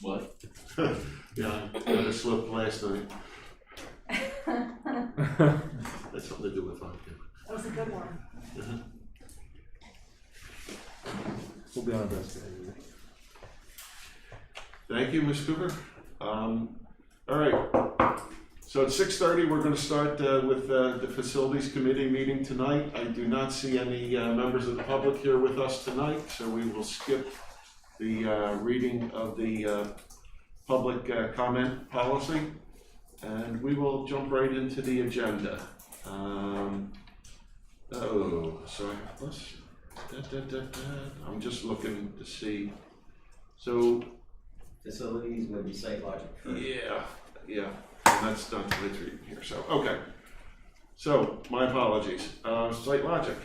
What? Yeah, I got a slip last night. That's something to do with vodka. That was a good one. We'll be on our best behavior. Thank you, Ms. Cooper. All right. So at 6:30, we're going to start with the Facilities Committee meeting tonight. I do not see any members of the public here with us tonight, so we will skip the reading of the public comment policy, and we will jump right into the agenda. I'm just looking to see. So Facilities would be Sidewalk first. yeah, and that's done to the reading here. So okay. So my apologies. Site Logic,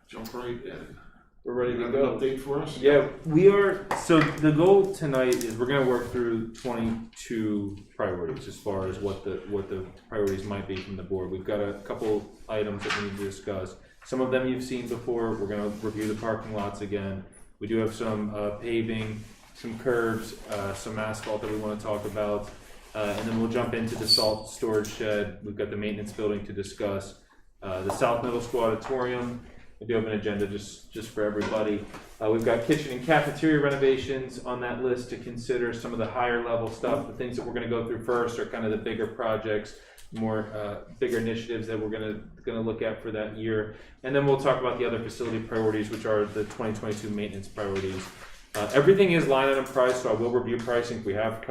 jump right in. We're ready to Have go. an update for us? Yeah, we are. So the goal tonight is we're going to work through 22 priorities as far as what the priorities might be from the board. We've got a couple items that we need to discuss. Some of them you've seen before. We're going to review the parking lots again. We do have some paving, some curbs, some asphalt that we want to talk about, and then we'll jump into the salt storage shed. We've got the maintenance building to discuss, the South Middle School Auditorium. We do have an agenda just for everybody. We've got kitchen and cafeteria renovations on that list to consider. Some of the higher level stuff, the things that we're going to go through first are kind of the bigger projects, more bigger initiatives that we're going to look at for that year. And then we'll talk about the other facility priorities, which are the 2022 maintenance priorities. Everything is line item price, so I will review pricing. If we have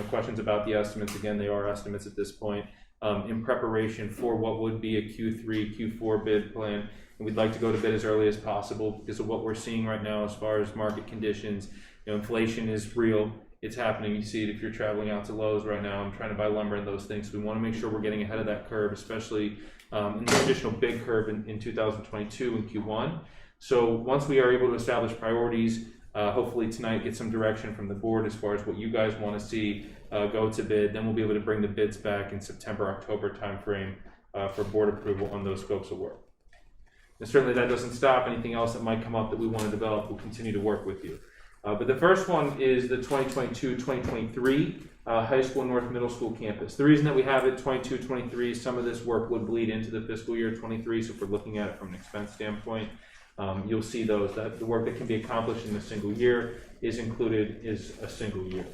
questions about the estimates, again, they are estimates at this point, in preparation for what would be a Q3, Q4 bid plan. And we'd like to go to bid as early as possible because of what we're seeing right now as far as market conditions. Inflation is real. It's happening. You see it if you're traveling out to Lowe's right now and trying to buy lumber and those things. We want to make sure we're getting ahead of that curve, especially in the additional big curve in 2022 and Q1. So once we are able to establish priorities, hopefully tonight get some direction from the board as far as what you guys want to see go to bid. Then we'll be able to bring the bids back in September, October timeframe for board approval on those scopes of work. And certainly that doesn't stop anything else that might come up that we want to develop. We'll continue to work with you. But the first one is the 2022-2023 high school North Middle School campus. The reason that we have it 22-23, some of this work would bleed into the fiscal year 23. So if we're looking at it from an expense standpoint, you'll see those that the work that can be accomplished in a single year is included is a single year.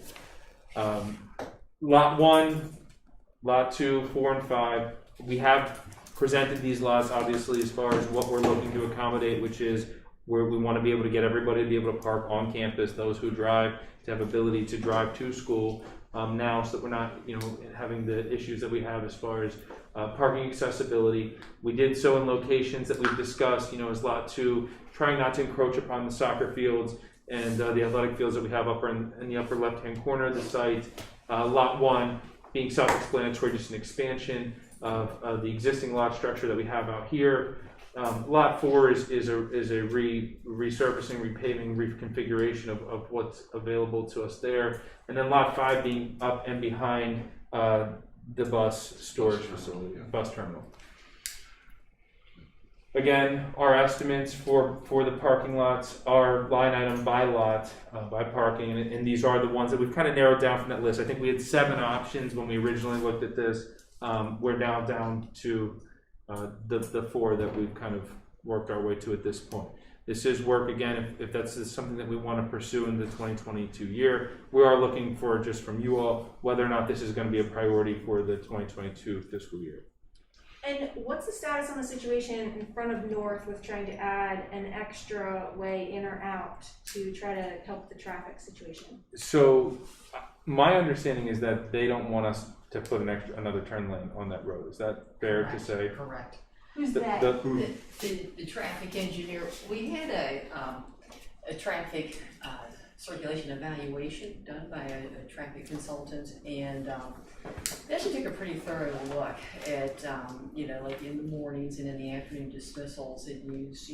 Lot 1, Lot 2, 4, and 5. We have presented these lots obviously as far as what we're looking to accommodate, which is where we want to be able to get everybody to be able to park on campus, those who drive to have ability to drive to school now, so that we're not having the issues that we have as far as parking accessibility. We did so in locations that we've discussed, as Lot 2, trying not to encroach upon the soccer fields and the athletic fields that we have upper in the upper left-hand corner of the site. Lot 1 being self-explanatory, just an expansion of the existing lot structure that we have out here. Lot 4 is a resurfacing, repaving, reconfiguration of what's available to us there. And then Lot 5 being up and behind the bus storage facility, bus terminal. Again, our estimates for the parking lots are line item by lot, by parking, and these are the ones that we've kind of narrowed down from that list. I think we had 7 options when we originally looked at this. We're now down to the 4 that we've kind of worked our way to at this point. This is work, again, if that's something that we want to pursue in the 2022 year. We are looking for, just from you all, whether or not this is going to be a priority for the 2022 fiscal year. And what's the status on the situation in front of North with trying to add an extra way in or out to try to help the traffic situation? So my understanding is that they don't want us to put another turn lane on that road. Is that fair to say? Correct. Who's that? The traffic engineer. We had a traffic circulation evaluation done by a traffic consultant, and they actually took a pretty thorough look at like in the mornings and in the afternoon dismissals, and used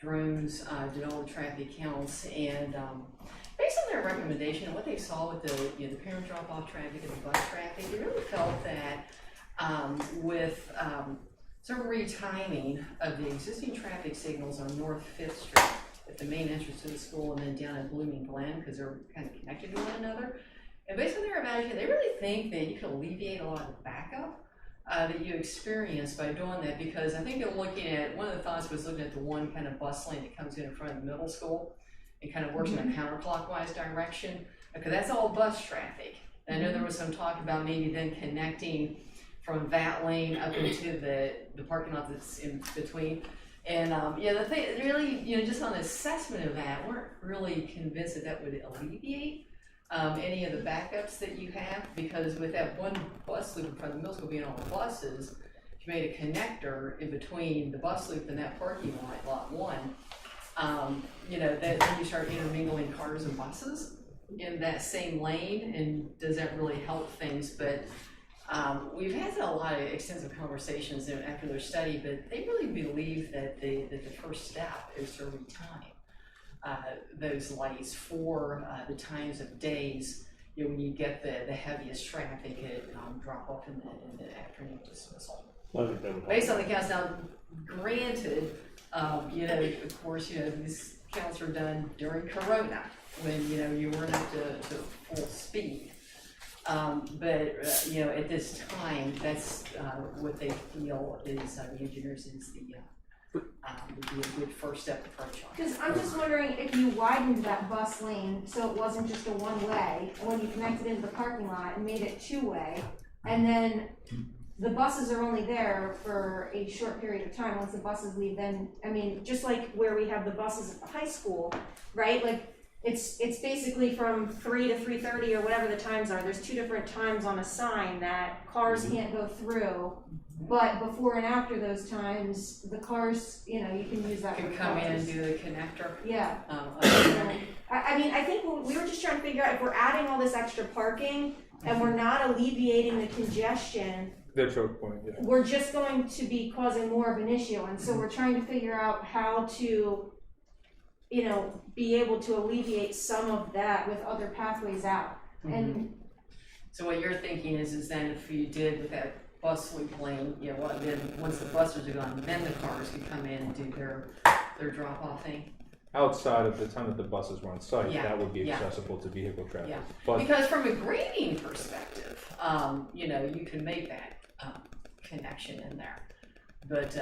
drones did all the traffic counts, and based on their recommendation and what they saw with the parent drop-off traffic and the bus traffic, they really felt that with some retiming of the existing traffic signals on North 5th Street at the main entrance to the school and then down at Blooming Glen, because they're kind of connected to one another. And based on their evaluation, they really think that you can alleviate a lot of the backup that you experience by doing that, because I think they're looking at, one of the thoughts was looking at the one kind of bus lane that comes in front of the middle school and kind of works in a counterclockwise direction, because that's all bus traffic. And I know there was some talk about maybe then connecting from that lane up into the parking lot that's in between. And the thing, really, just on the assessment of that, weren't really convinced that that would alleviate any of the backups that you have, because with that one bus loop in front of the middle school being all the buses, if you made a connector in between the bus loop and that parking lot, lot one, that then you start intermingling cars and buses in that same lane, and does that really help things? But we've had a lot of extensive conversations after their study, but they really believe that the first step is to retime those lights for the times of days when you get the heaviest traffic at drop off in the afternoon dismissal. Based on the counts. Now, granted, of course, these counts are done during Corona when you weren't up to full speed. But at this time, that's what they feel is the engineers is would be a good first step approach on. Because I'm just wondering if you widened that bus lane so it wasn't just a one-way, and when you connected into the parking lot and made it two-way, and then the buses are only there for a short period of time. Once the buses leave, then, just like where we have the buses at the high school, right? Like, it's basically from 3 to 3:30 or whatever the times are. There's two different times on a sign that cars can't go through. But before and after those times, the cars, you can use that. Can come in and do the connector. Yeah. I think we were just trying to figure out if we're adding all this extra parking and we're not alleviating the congestion. The choke point, yeah. We're just going to be causing more of an issue, and so we're trying to figure out how to, be able to alleviate some of that with other pathways out. And so what you're thinking is then if you did with that bus loop lane, then once the buses are gone, then the cars can come in and do their drop off thing. Outside of the time that the buses were on site, Yeah, that would be yeah. accessible to vehicle traffic. Yeah. But Because from a grading perspective, you can make that connection in there. But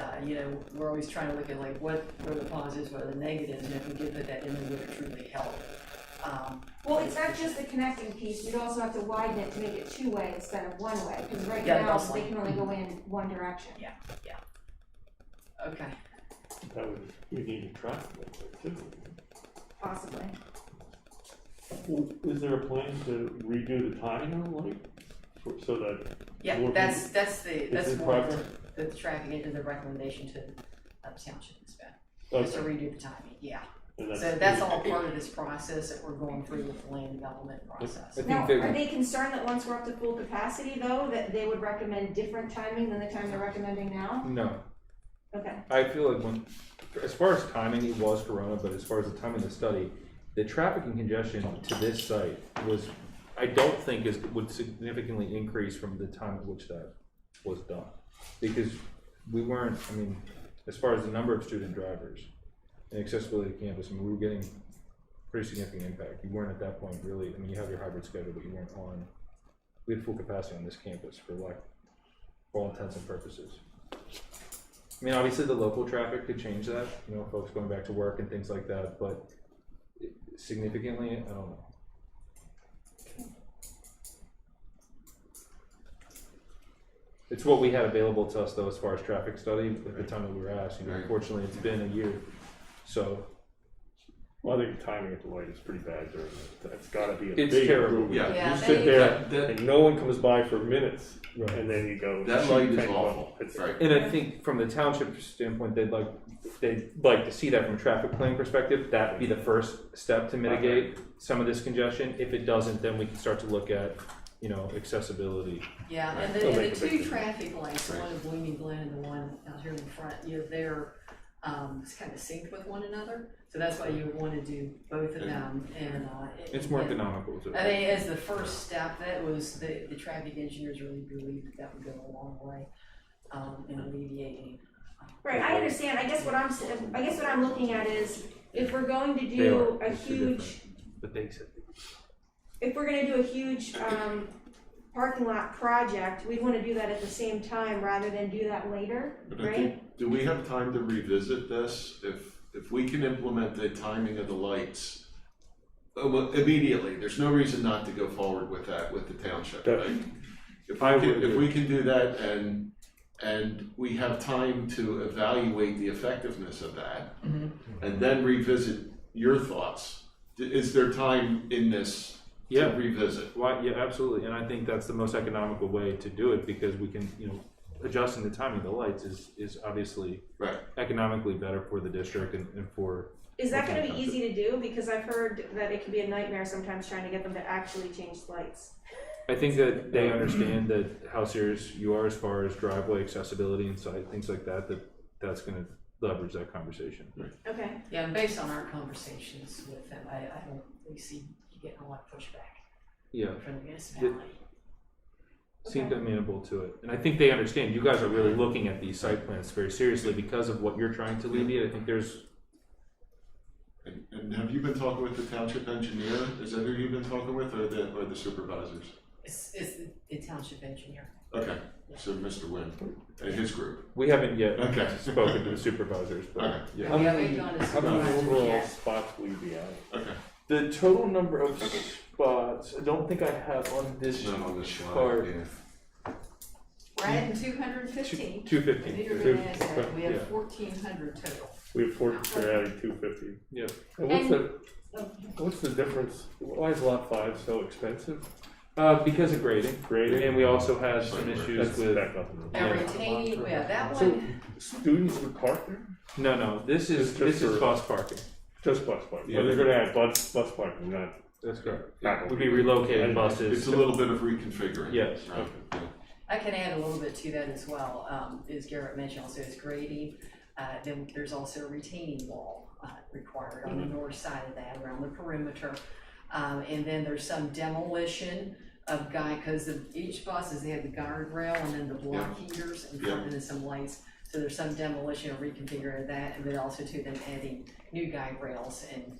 we're always trying to look at like what are the positives, what are the negatives, and if we did put that in, then would it truly help? well, it's not just the connecting piece. You'd also have to widen it to make it two-way instead of one-way, because right now bus they lane. can only go in one direction. Okay. We need a traffic light too. Possibly. Well, is there a plan to redo the timing on the light? So that Yeah, more that's in more progress? the traffic and the recommendation to the township inspect. Is to Okay. redo the timing, yeah. And So that's all part of this process that we're going through with the land development process. I think Now, they are they concerned that once we're up to full capacity, though, that they would recommend different timing than the time they're recommending now? no. Okay. I feel like as far as timing, it was Corona, but as far as the timing of the study, the traffic and congestion to this site I don't think would significantly increase from the time at which that was done. Because we weren't, as far as the number of student drivers and accessibility to campus, we were getting pretty significant impact. You weren't at that point really, you have your hybrid schedule, but you weren't we had full capacity on this campus for all intents and purposes. Obviously the local traffic could change that, folks going back to work and things like that, but significantly, I don't know. It's what we had available to us though as far as traffic study at the time that we were asked. Unfortunately, it's been a year, so. Well, I think the timing at the light is pretty bad during that. It's gotta be a It's big terrible. improvement. Yeah, You sit there That and no one comes by for minutes, Right. and then you go. That shoot, light is tank, well, awful, it's- right? And I think from the township standpoint, they'd like to see that from a traffic planning perspective. That'd be the first step to mitigate some of this congestion. If it doesn't, then we can start to look at, accessibility. Yeah, and They'll the make a big two difference. traffic lights, the one in Blooming Glen and the one out here in the front, they're it's kind of synced with one another. So that's why you would want to do both of them. And It's more and economical too. I think as the first step, that was the traffic engineers really believed that would go a long way in alleviating Right, I understand, I guess what I'm looking at is, if we're going to do a huge, But they said. if we're gonna do a huge, parking lot project, we'd wanna do that at the same time rather than do that later, But I right? think, do we have time to revisit this? If we can implement the timing of the lights immediately, there's no reason not to go forward with that with the township, right? If we can do that and we have time to evaluate the effectiveness of that, and then revisit your thoughts, is there time in this to revisit? Why, yeah, absolutely, and I think that's the most economical way to do it, because we can, adjusting the timing of the lights is obviously Right. economically better for the district and for. Is that gonna be easy to do? Because I've heard that it can be a nightmare sometimes trying to get them to actually change the lights. I think that they understand that how serious you are as far as driveway accessibility and things like that, that's gonna leverage that conversation. Okay. Yeah, and based on our conversations with them, I don't really see you getting a lot of pushback Yeah, from the municipality. seemed amenable to it, and I think they understand, you guys are really looking at these site plans very seriously because of what you're trying to alleviate. I think there's. And have you been talking with the township engineer? Is that who you've been talking with, or the supervisors? It's the township engineer. Okay, so Mr. Wynn and his group. We haven't yet Okay. spoken to the supervisors, but Okay. yeah. How Yeah, many, we've done this how many supervisor, overall yeah. spots will you be at? Okay. The total number of spots, I don't think I have on this It's not on this slide, chart. yeah. We're adding 215. 250. And you're gonna ask that, we Yeah. have 1,400 total. We have 40, we're adding 250. Yep. And what's the difference? Why is lot 5 so expensive? Because of grading, Grading? and we also had some issues That's with. back up. Now retaining, yeah, that So one, students would park there? No, this is It's just for- bus parking. Just bus parking. Yeah. But they're gonna add bus parking, not That's correct. faculty. We'd be relocating buses. It's a little bit of reconfiguring. Yes. Right. Yeah. I can add a little bit to that as well. As Garrett mentioned, also it's grading. Then there's also a retaining wall required on the north side of that, around the perimeter. And then there's some demolition of because each buses, they have the guardrail and then the block heaters in front and then some lights. So there's some demolition or reconfiguring of that, and then also too them adding new guide rails and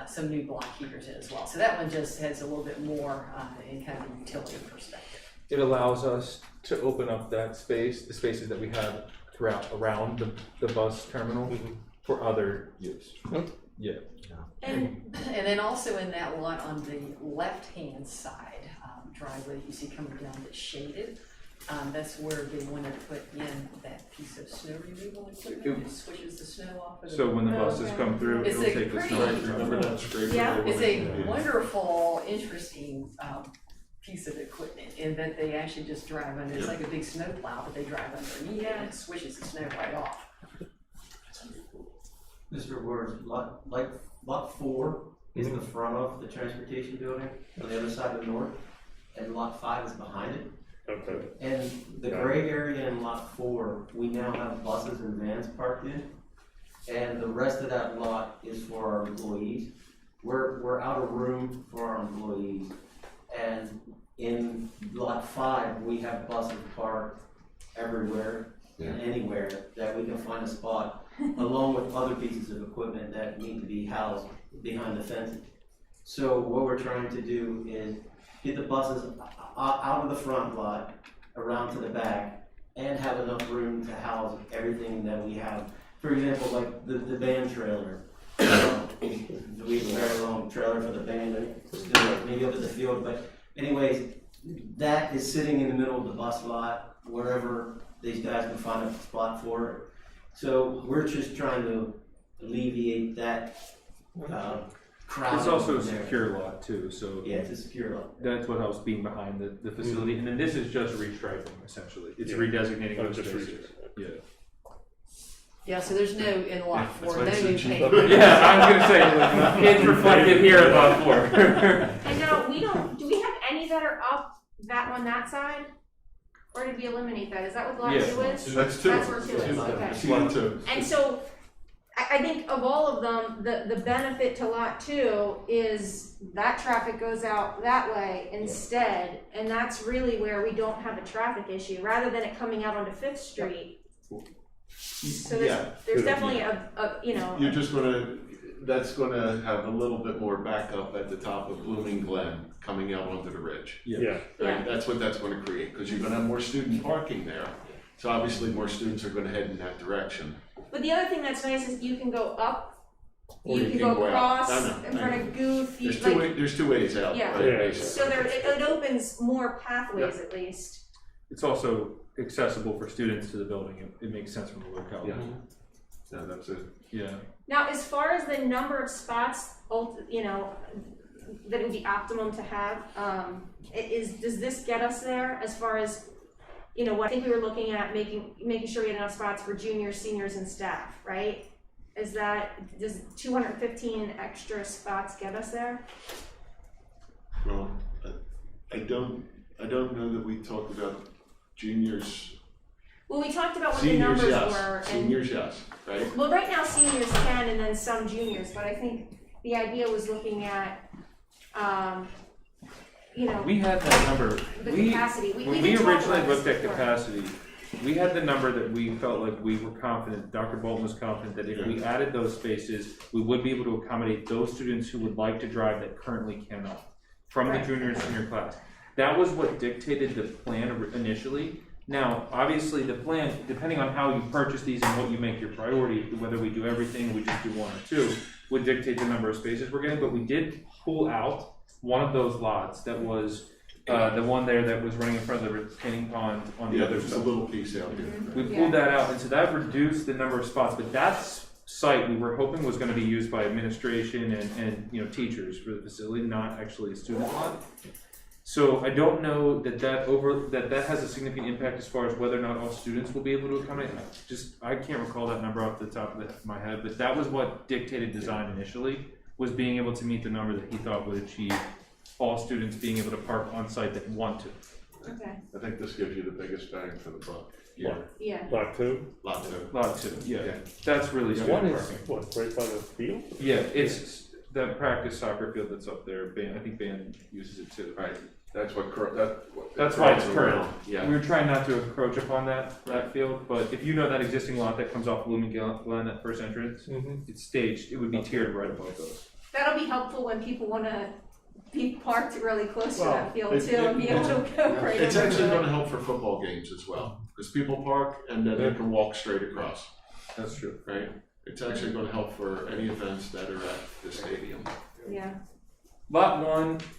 some new block heaters in as well. So that one just has a little bit more in kind of a utility perspective. It allows us to open up that space, the spaces that we have around the bus terminal for other use. Yeah. And And then also in that lot on the left-hand side, driveway that you see coming down that's shaded, that's where they want to put in that piece of snow removal equipment. It switches the snow off of the. So when the buses Okay. come through, It's it'll a take the pretty- snow. Right, remember that scraper? Yeah. It's a wonderful, interesting piece of equipment in that they actually just drive under. It's like a big snow plow, but they drive underneath it and it swishes the snow right off. Mr. Ward, lot 4 is the front of the transportation building on the other side of the north, and lot 5 is behind it. Okay. And the gray area in lot 4, we now have buses and vans parked in, and the rest of that lot is for our employees. We're out of room for our employees, and in lot 5, we have buses parked everywhere and anywhere that we can find a spot, along with other pieces of equipment that need to be housed behind the fence. So what we're trying to do is get the buses out of the front lot, around to the back, and have enough room to house everything that we have. For example, like the band trailer. We have a very long trailer for the band, maybe up at the field, but anyways, that is sitting in the middle of the bus lot, wherever these guys can find a spot for it. So we're just trying to alleviate that crowd. It's also a there. secure lot too, so Yeah, it's a secure lot. that's what helps being behind the facility. And then this is just restriping essentially. It's Yeah. redesignating those Just spaces. Yeah. Yeah, so there's no, in lot That's 4, why no it's so new cheap. pavement. Yeah, I was gonna say, it's reflected here at lot 4. And now, do we have any that are up on that side? Or did we eliminate that? Is that what lot Yeah. 2 is? That's 2. That's where 2 is, okay. It's lot 2. And so, I think of all of them, the benefit to lot 2 is that traffic goes out that way instead, and that's really where we don't have a traffic issue, rather than it coming out onto 5th Street. So Yeah. there's definitely you know. You're just that's gonna have a little bit more backup at the top of Blooming Glen coming out onto the ridge. Yeah. Right, that's what that's gonna create, because you're gonna have more student parking there. So obviously more students are gonna head in that direction. But the other thing that's nice is you can go up, Or you can go out. across I know, in front of Goof, There's two ways out, Yeah. right, Yeah. basically. so it opens more pathways at least. It's also accessible for students to the building. It makes sense from the locality. Yeah, that's it. Yeah. Now, as far as the number of spots, you know, that it would be optimum to have, does this get us there as far as, you know, what I think we were looking at making sure we had enough spots for juniors, seniors, and staff, right? Does 215 extra spots get us there? Well, I don't know that we talked about juniors. Well, we talked about what Seniors, the numbers yes. were. And, Seniors, yes, right? well, right now seniors can and then some juniors, but I think the idea was looking at, you know, We had that number. the We capacity. When did we talk originally about this looked at before. capacity, we had the number that we felt like we were confident, Dr. Bolton was confident that if we added those spaces, we would be able to accommodate those students who would like to drive that currently cannot, from the Right. junior and senior class. That was what dictated the plan initially. Now, obviously, the plan, depending on how you purchase these and what you make your priority, whether we do everything, we just do one or two, would dictate the number of spaces we're getting, but we did pull out one of those lots that was the one there that was running in front of the retaining pond on the Yeah, other there's a side. little piece out here. We pulled that out, and so that reduced the number of spots, but that site we were hoping was gonna be used by administration and you know, teachers for the facility, not actually a student lot. So I don't know that that has a significant impact as far as whether or not all students will be able to accommodate. I can't recall that number off the top of my head, but that was what dictated design initially, was being able to meet the number that he thought would achieve all students being able to park on site that want to. Okay, I think this gives you the biggest bang for the buck. Yeah. yeah. Lot two? Lot two. Lot two, yeah. That's really One student is, parking. what, right by the field? Yeah, it's that practice soccer field that's up there. I think Ban uses it too. Right, that's what That's why it's current. around. Yeah. We were trying not to encroach upon that field, but if you know that existing lot that comes off Blooming Glen, that first entrance, Mm-hmm. it's staged. It would be tiered right above those. That'll be helpful when people wanna be parked really close to that field it- too and be able to go right over It's actually to it. gonna help for football games as well, because people park and then they can walk straight across, That's true. right? It's actually gonna help for any events that are at the stadium. Yeah, Lot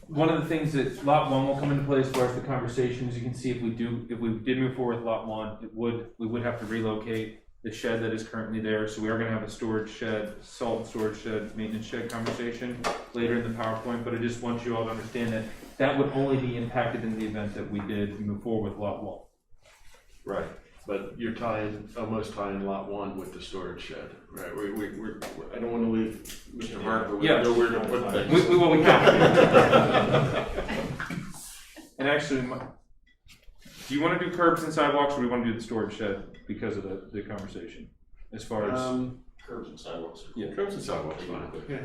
one of the things that lot one will come into play as far as the conversation, as you can see, if we did move forward with lot one, we would have to relocate the shed that is currently there, so we are gonna have a storage shed, salt storage shed, maintenance shed conversation later in the PowerPoint, but I just want you all to understand that that would only be impacted in the event that we did move forward with lot one. Right, but you're almost tying lot one with the storage shed, right? We're I don't wanna leave Mr. Harper with Yeah. nowhere to put things. We can. And actually, do you wanna do curbs and sidewalks, or do we wanna do the storage shed because of the conversation? As far as, Curbs and sidewalks. yeah, Curbs and sidewalks, fine. Yeah.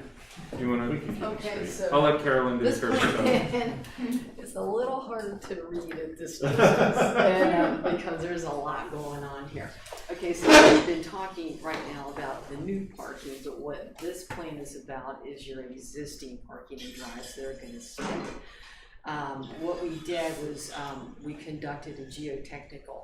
do you wanna, We can keep it Okay, straight. I'll so let Carolyn do the this curbs and sidewalks. plan is a little hard to read at this distance, and, because there's a lot going on here. Okay, so we've been talking right now about the new parking, but what this plan is about is your existing parking and drives that are gonna stay. What we did was, we conducted a geotechnical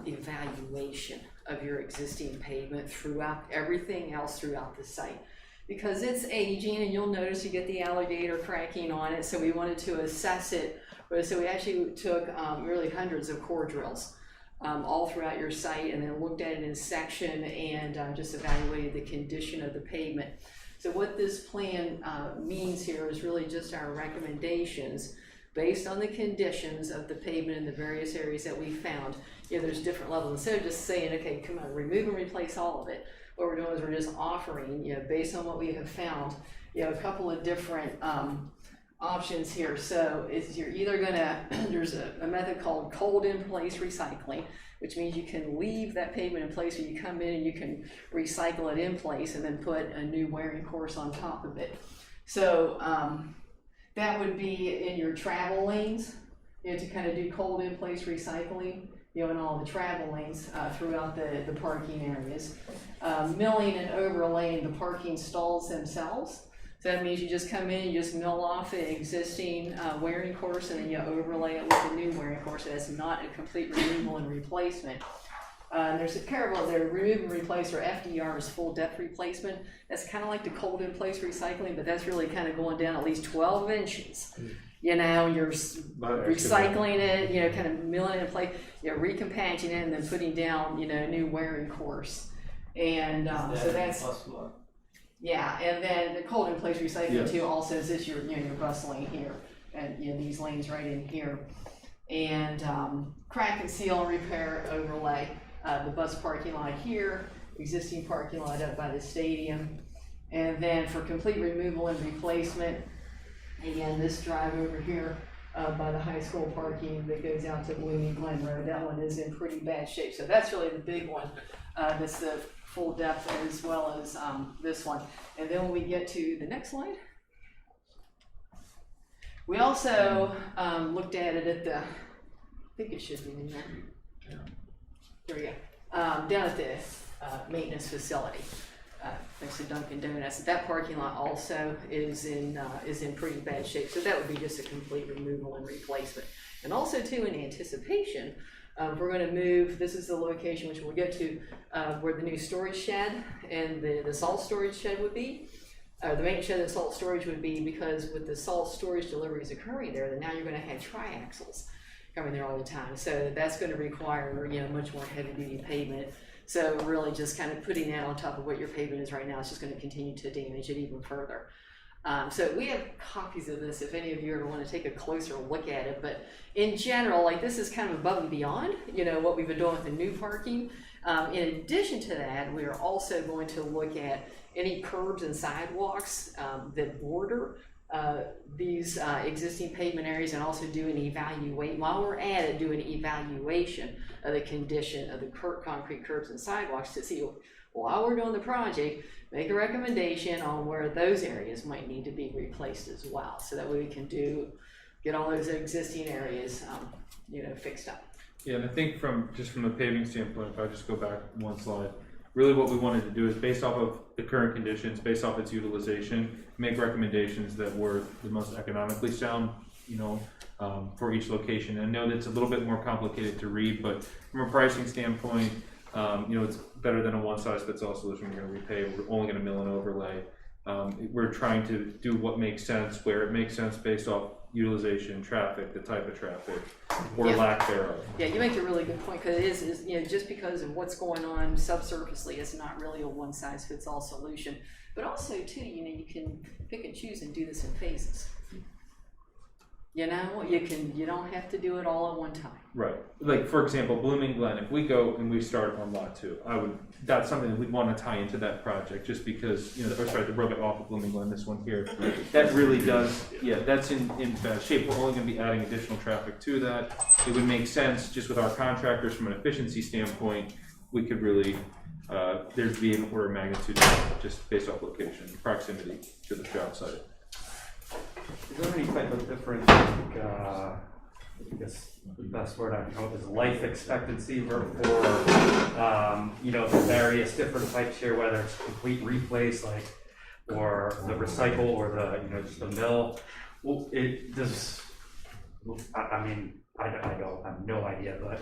evaluation of your existing pavement throughout, everything else throughout the site. Because it's aging, and you'll notice you get the alligator cracking on it, so we wanted to assess it. So we actually took really hundreds of core drills all throughout your site, and then looked at it in section and just evaluated the condition of the pavement. So what this plan means here is really just our recommendations based on the conditions of the pavement in the various areas that we found. You know, there's different levels. Instead of just saying, okay, come on, remove and replace all of it, what we're doing is we're just offering, you know, based on what we have found, you know, a couple of different options here. So you're either gonna, there's a method called cold in place recycling, which means you can leave that pavement in place, or you come in and you can recycle it in place and then put a new wearing course on top of it. So that would be in your travel lanes, you know, to kind of do cold in place recycling. in all the travel lanes throughout the parking areas. Milling and overlaying the parking stalls themselves. So that means you just come in, you just mill off the existing wearing course, and then you overlay it with a new wearing course. That's not a complete removal and replacement. There's a parallel there, remove and replace, or FDR is full depth replacement. That's kind of like the cold in place recycling, but that's really kind of going down at least 12 inches. You're recycling it, kind of milling it in place, recompacting it, and then putting down, a new wearing course. And so that's, yeah, and then the cold in place recycling too also is this your bus lane here, and these lanes right in here. And crack and seal and repair overlay. The bus parking lot here, existing parking lot up by the stadium. And then for complete removal and replacement, again, this drive over here by the high school parking that goes out to Blooming Glen Road, that one is in pretty bad shape. So that's really the big one. That's the full depth as well as this one. And then when we get to the next slide, we also looked at it at the, I think it should be in there. There we go. Down at the maintenance facility, next to Dunkin' Donuts. That parking lot also is in pretty bad shape. So that would be just a complete removal and replacement. And also too, in anticipation, we're going to move. This is the location which we'll get to, where the new storage shed and the salt storage shed would be. The maintenance shed and salt storage would be, because with the salt storage deliveries occurring there, then now you're going to have triaxles coming there all the time. So that's going to require, much more heavy duty pavement. So really just kind of putting that on top of what your pavement is right now, it's just going to continue to damage it even further. So we have copies of this if any of you ever want to take a closer look at it. But in general, like, this is kind of above and beyond, what we've been doing with the new parking. In addition to that, we are also going to look at any curbs and sidewalks that border these existing pavement areas, and also do an evaluate, while we're at it, do an evaluation of the condition of the concrete curbs and sidewalks to see, while we're doing the project, make a recommendation on where those areas might need to be replaced as well, so that way we can get all those existing areas fixed up. Yeah, and I think from the paving standpoint, if I just go back one slide, really what we wanted to do is, based off of the current conditions, based off its utilization, make recommendations that were the most economically sound, for each location. And I know that's a little bit more complicated to read, but from a pricing standpoint, it's better than a one-size-fits-all solution. We're going to repay, we're only going to mill and overlay. We're trying to do what makes sense, where it makes sense based off utilization, traffic, the type of traffic, or lack thereof. Yeah, you make a really good point, because it is just because of what's going on subsurfacely, it's not really a one-size-fits-all solution. But also too, you can pick and choose and do this in phases. You don't have to do it all at one time. Right. Like, for example, Blooming Glen, if we go and we start on lot 2, that's something that we'd want to tie into that project, just because, the road off of Blooming Glen, this one here, that really does, that's in bad shape. We're only going to be adding additional traffic to that. It would make sense, just with our contractors, from an efficiency standpoint, we could really, there'd be an order of magnitude just based off location, proximity to the job site. Is there any type of difference, I guess the best word I can come up is life expectancy for the various different types here, whether it's complete replace, or the recycle, or the just the mill? Well, I don't have no idea, but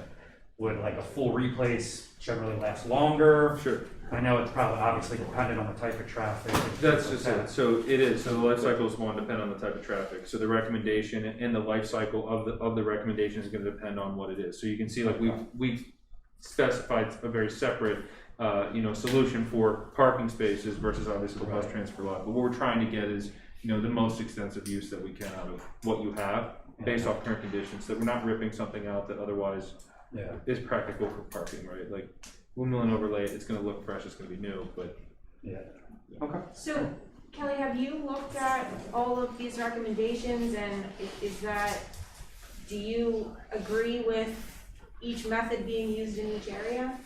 would a full replace generally last longer? Sure. I know it's probably obviously dependent on the type of traffic. That's just it. So it is. So the life cycle is going to depend on the type of traffic. So the recommendation and the life cycle of the recommendation is going to depend on what it is. So you can see, we've specified a very separate solution for parking spaces versus obviously the bus transfer lot. But what we're trying to get is the most extensive use that we can out of what you have based off current conditions, so that we're not ripping something out that otherwise is practical for parking, right? Like, we'll mill and overlay it, it's going to look fresh, it's going to be new, but Okay. So, Kelly, have you looked at all of these recommendations, and do you agree with each method being used in each area?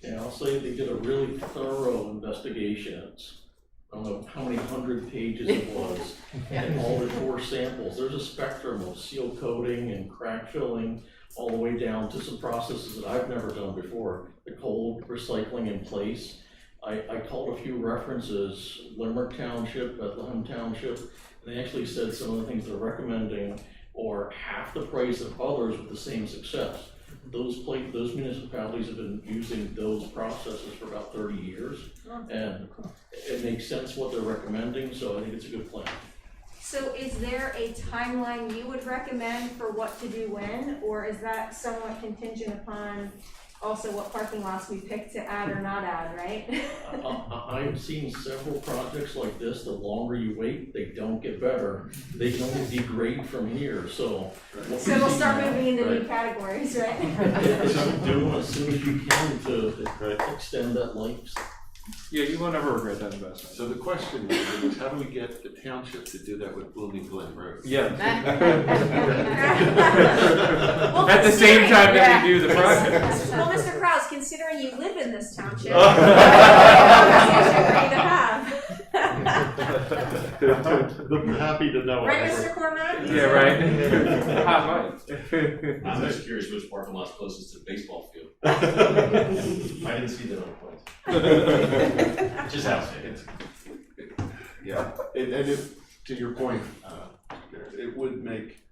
Yeah, I'll say they did a really thorough investigation. I don't know how many 100 pages it was, and all the 4 samples. There's a spectrum of seal coating and crack filling, all the way down to some processes that I've never done before, the cold recycling in place. I called a few references, Limerick Township, Bethlehem Township, and they actually said some of the things they're recommending are half the price of others with the same success. Those municipalities have been using those processes for about 30 years, and it makes sense what they're recommending, so I think it's a good plan. So is there a timeline you would recommend for what to do when, or is that somewhat contingent upon also what parking lots we pick to add or not add, right? I've seen several projects like this, the longer you wait, they don't get better. They can only degrade from here, so. So we'll start moving into new categories, right? Do as soon as you can to extend that life. Yeah, you will never regret that investment. So the question is, how do we get the township to do that with Blooming Glen Road? Yeah. Well, At the same time that we do the project. Well, Mr. Kraus, considering you live in this township, conversation for you to have. I'm happy to know. Right, Mr. Cormack? Yeah, right. Hot mic. I'm just curious which parking lot's closest to the baseball field. I didn't see that on the plans. Just asking. Yeah, to your point, it would make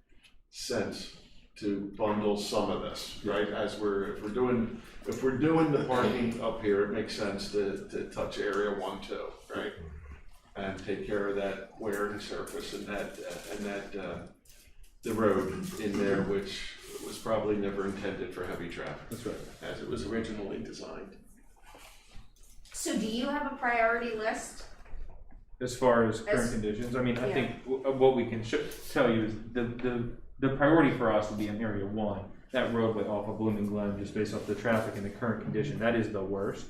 sense to bundle some of this, right? If we're doing the parking up here, it makes sense to touch area 1, 2, right? And take care of that wear and surface and the road in there, which was probably never intended for heavy traffic. That's right. As it was originally designed. So do you have a priority list? As far as current conditions, I mean, I think what we can tell you is the priority for us would be in area 1, that roadway off of Blooming Glen, just based off the traffic and the current condition. That is the worst.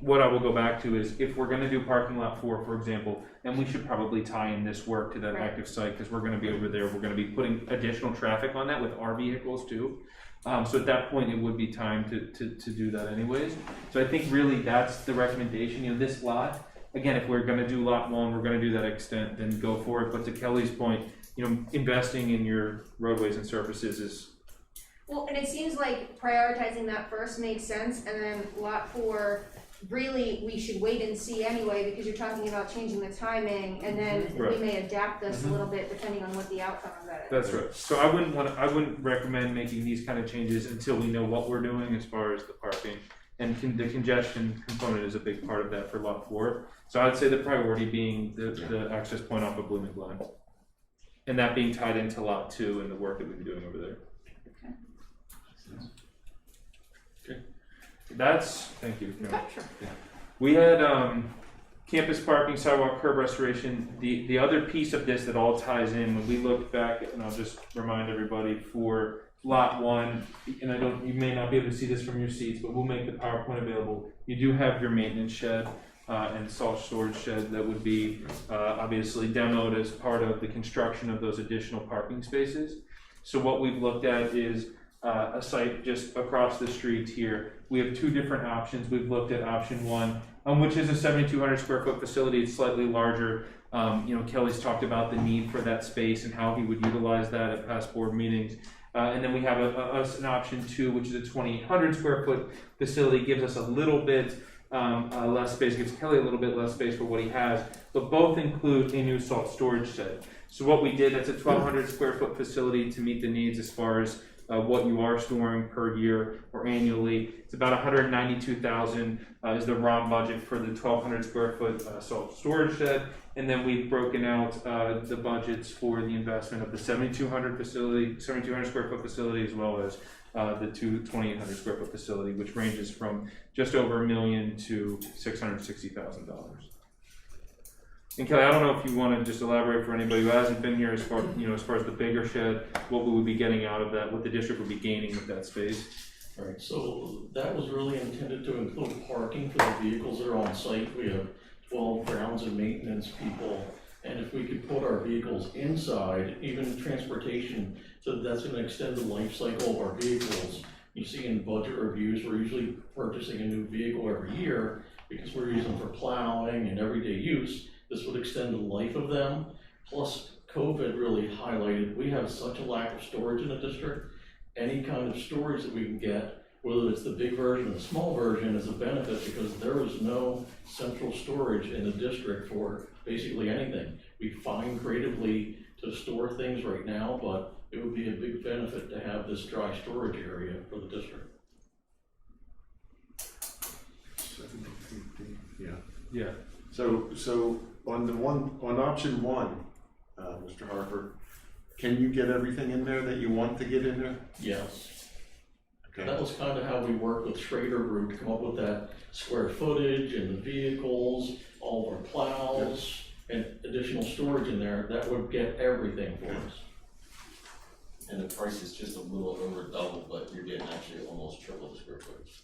What I will go back to is if we're going to do parking lot 4, for example, then we should probably tie in this work to that active site, because we're going to be over there. We're going to be putting additional traffic on that with our vehicles too. So at that point, it would be time to do that anyways. So I think really that's the recommendation. This lot, again, if we're going to do lot 1, we're going to do that extent, then go for it. But to Kelly's point, investing in your roadways and surfaces is. Well, and it seems like prioritizing that first makes sense, and then lot 4, really, we should wait and see anyway, because you're talking about changing the timing, and then we may adapt this a little bit depending on what the outcome of that is. That's right. So I wouldn't recommend making these kind of changes until we know what we're doing as far as the parking, and the congestion component is a big part of that for lot 4. So I'd say the priority being the access point off of Blooming Glen, and that being tied into lot 2 and the work that we've been doing over there. Thank you. No. Sure. We had campus parking, sidewalk, curb restoration. The other piece of this that all ties in, when we looked back, and I'll just remind everybody, for lot 1, and you may not be able to see this from your seats, but we'll make the PowerPoint available. You do have your maintenance shed and salt storage shed that would be obviously demoed as part of the construction of those additional parking spaces. So what we've looked at is a site just across the street here. We have 2 different options. We've looked at option 1, which is a 7,200 square foot facility. It's slightly larger. Kelly's talked about the need for that space and how he would utilize that at past board meetings. And then we have an option 2, which is a 2,800 square foot facility. Gives us a little bit less space, gives Kelly a little bit less space for what he has, but both include a new salt storage shed. So what we did, that's a 1,200 square foot facility to meet the needs as far as what you are storing per year or annually. It's about $192,000 is the ROM budget for the 1,200 square foot salt storage shed, and then we've broken out the budgets for the investment of the 7,200 square foot facility, as well as the 2,800 square foot facility, which ranges from just over $1 million to $660,000. And Kelly, I don't know if you want to just elaborate for anybody who hasn't been here as far as the bigger shed, what we would be getting out of that, what the district would be gaining with that space. All right, so that was really intended to include parking for the vehicles that are on site. We have 12 grounds and maintenance people, and if we could put our vehicles inside, even transportation, so that's going to extend the life cycle of our vehicles. You see in budget reviews, we're usually purchasing a new vehicle every year because we're using them for plowing and everyday use. This would extend the life of them, plus COVID really highlighted, we have such a lack of storage in the district. Any kind of storage that we can get, whether it's the big version or the small version, is a benefit because there is no central storage in the district for basically anything. We find creatively to store things right now, but it would be a big benefit to have this dry storage area for the district. Yeah. So on option one, Mr. Harper, can you get everything in there that you want to get in there? Yes. Okay. That was kind of how we worked with Schrader Group to come up with that square footage and the vehicles, all of our plows, and additional storage in there. That would get everything for us. And the price is just a little over double, but you're getting actually almost triple the square footage.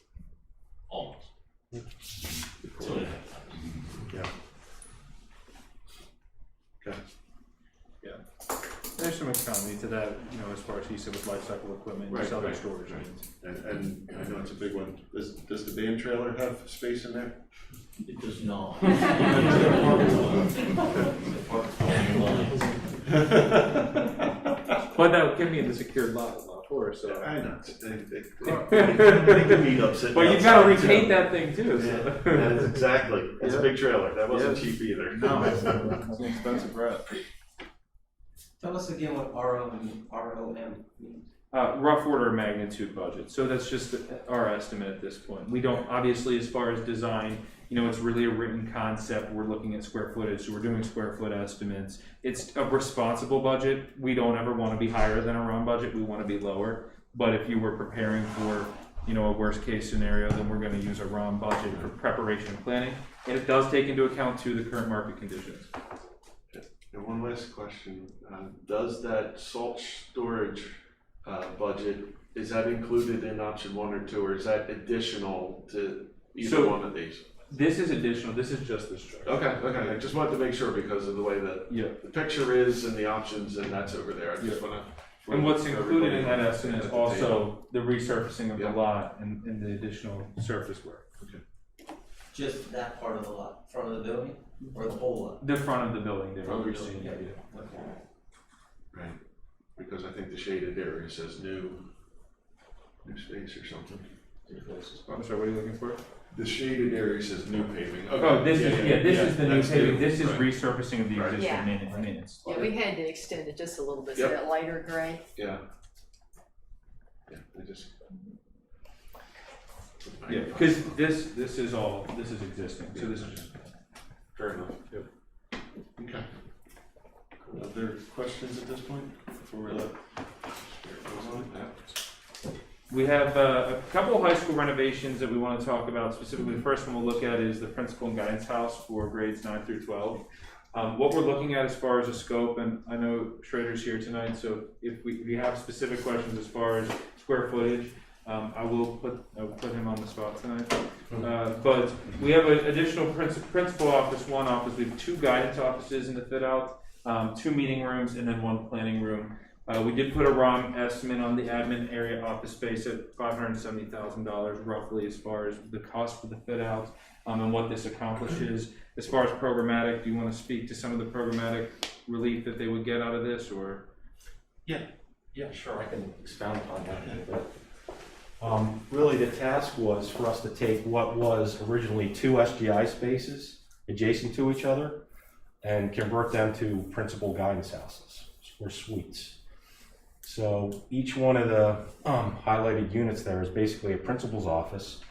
Almost. So, There's some economy to that, you know, as far as he said with life cycle equipment, Right, just other right, storage right. needs. And I know it's a big one. Does the band trailer have space in there? It does not. But that would get me in the secured lot for us, so. I know. They can meet up sitting But you've gotta outside, repaint too. that thing too, so. That is exactly, it's a Yeah. big trailer, that wasn't Yeah. cheap either. No, it's an expensive route. Tell us again what ROM means. Rough order of magnitude budget, so that's just our estimate at this point. We don't, obviously, as far as design, you know, it's really a written concept, we're looking at square footage, so we're doing square foot estimates. It's a responsible budget, we don't ever wanna be higher than our own budget, we wanna be lower. But if you were preparing for, you know, a worst case scenario, then we're gonna use a ROM budget for preparation and planning. And it does take into account too the current market conditions. And one last question, does that salt storage budget, is that included in option 1 or 2, or is that additional to either So- one of these? This is additional, this is just the structure. Okay, I just wanted to make sure because of the way that Yeah. the picture is and the options, and that's over there, I just wanna. And what's included in that Everybody estimate is at the table. also the resurfacing of the Yeah. lot and the additional surface work. Just that part of the lot, front of the building, or the whole lot? The front of the building there, Front of we're the seeing, building, yeah. Okay. Right, because I think the shaded area says new space or something. I'm sorry, what are you looking for? The shaded area says new paving. Okay. Oh, this is, this is the new that's paving, this is right. resurfacing of the Right. existing Yeah. maintenance. Yeah, we had to extend it just a little bit, so Yep. that lighter gray. Yeah. Yeah, I just. Yeah, because this is existing, so this is just. Fair enough. Yep. Okay. Other questions at this point before we let? We have a couple of high school renovations that we want to talk about specifically. The first one we'll look at is the principal and guidance house for grades 9 through 12. What we're looking at as far as a scope, and I know Schrader's here tonight, so if we have specific questions as far as square footage, I will put him on the spot tonight. But we have an additional principal office, one office. We have 2 guidance offices in the fit out, 2 meeting rooms, and then 1 planning room. We did put a ROM estimate on the admin area office space at $570,000 roughly as far as the cost for the fit out and what this accomplishes. As far as programmatic, do you want to speak to some of the programmatic relief that they would get out of this, or? Yeah, sure, I can expound upon that a little bit. Really, the task was for us to take what was originally 2 SGI spaces adjacent to each other and convert them to principal guidance houses or suites. So each one of the highlighted units there is basically a principal's office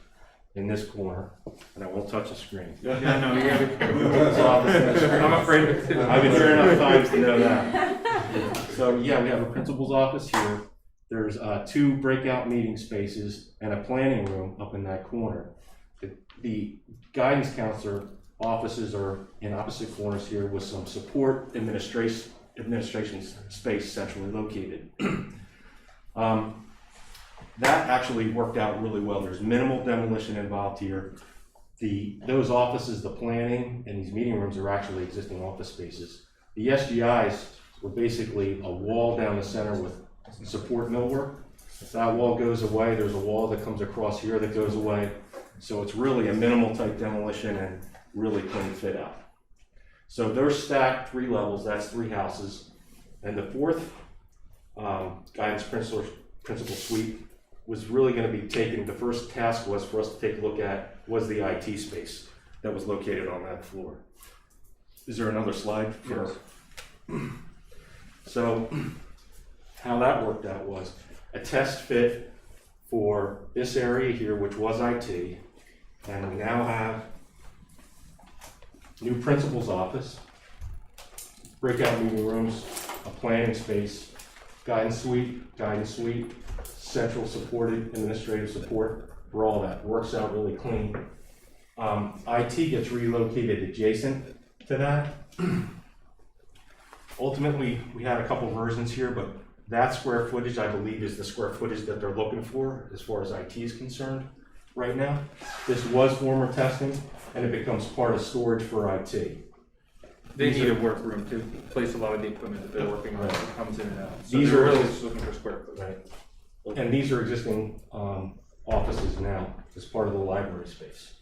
in this corner, and I won't touch the screen. Yeah, no, you Principal's office in this corner. I'm afraid of it. I've been here enough times to know that. So yeah, we have a principal's office here. There's 2 breakout meeting spaces and a planning room up in that corner. The guidance counselor offices are in opposite corners here with some support administration space centrally located. That actually worked out really well. There's minimal demolition involved here. Those offices, the planning, and these meeting rooms are actually existing office spaces. The SGIs were basically a wall down the center with support millwork. If that wall goes away, there's a wall that comes across here that goes away. So it's really a minimal type demolition and really clean fit out. So they're stacked 3 levels, that's 3 houses. And the fourth guidance principal suite was really going to be taken, the first task was for us to take a look at was the IT space that was located on that floor. Is there another slide? For So how that worked out was a test fit for this area here, which was IT, and we now have new principal's office, breakout meeting rooms, a planning space, guidance suite, central supported administrative support for all that. Works out really clean. IT gets relocated adjacent to that. Ultimately, we had a couple versions here, but that square footage, I believe, is the square footage that they're looking for as far as IT is concerned right now. This was former testing, and it becomes part of storage for IT. They need a workroom to place a lot of the equipment that they're working on, it comes in and out. So These they're are- really just looking for square foot. Right. And these are existing offices now as part of the library space.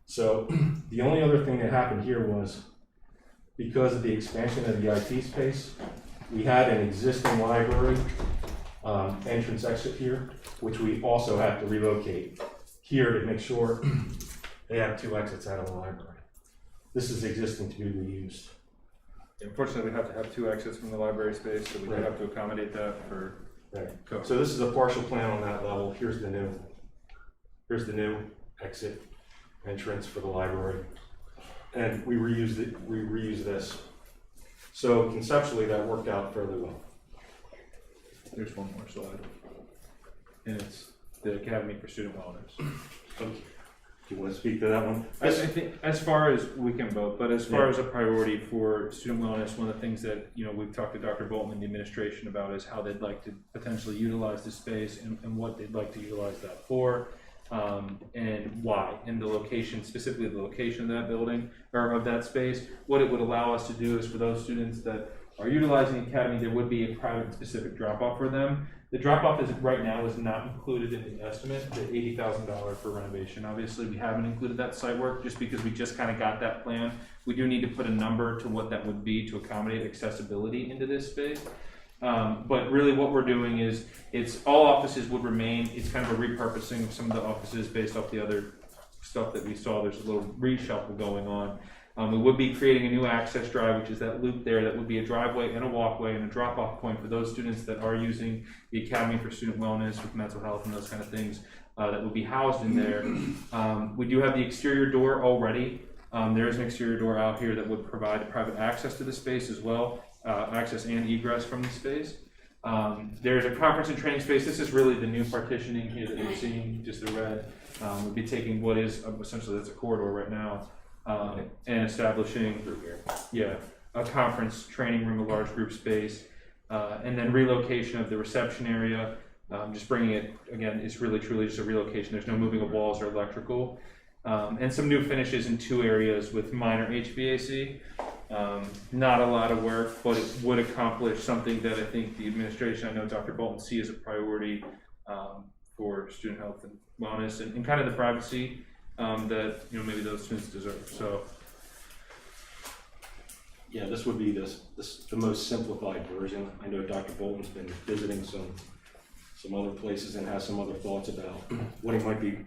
So the only other thing that happened here was because of the expansion of the IT space, we had an existing library entrance exit here, which we also have to relocate here to make sure they have 2 exits out of the library. This is existing to be reused. Unfortunately, we have to have 2 exits from the library space, so we Right. have to accommodate that for Right. code. So this is a partial plan on that level. Here's the new exit entrance for the library. And we reuse this. So conceptually that worked out fairly well. There's one more slide. And it's the Academy for Student Wellness. Okay. Do you want to speak to that one? I think as far as, we can vote, but as far as a priority for student wellness, one of the things that, we've talked to Dr. Bolton and the administration about is how they'd like to potentially utilize the space and what they'd like to utilize that for, and why, and the location, specifically the location of that building, or of that space. What it would allow us to do is for those students that are utilizing the academy, there would be a private specific drop-off for them. The drop-off right now is not included in the estimate, the $80,000 for renovation. Obviously, we haven't included that site work just because we just kind of got that plan. We do need to put a number to what that would be to accommodate accessibility into this space. But really what we're doing is, all offices would remain. It's kind of a repurposing of some of the offices based off the other stuff that we saw. There's a little reshuffle going on. We would be creating a new access drive, which is that loop there. That would be a driveway and a walkway and a drop-off point for those students that are using the Academy for Student Wellness with mental health and those kind of things that would be housed in there. We do have the exterior door already. There is an exterior door out here that would provide private access to the space as well, access and egress from the space. There's a conference and training space. This is really the new partitioning here that you're seeing, just the red. We'd be taking what is essentially, that's a corridor right now, and establishing a conference training room, a large group space, and then relocation of the reception area, just bringing it, again, it's really truly just a relocation. There's no moving of walls or electrical, and some new finishes in 2 areas with minor HVAC. Not a lot of work, but it would accomplish something that I think the administration, I know Dr. Bolton sees as a priority for student health and wellness and kind of the privacy that maybe those students deserve. So Yeah, this would be the most simplified version. I know Dr. Bolton's been visiting some other places and has some other thoughts about what he might be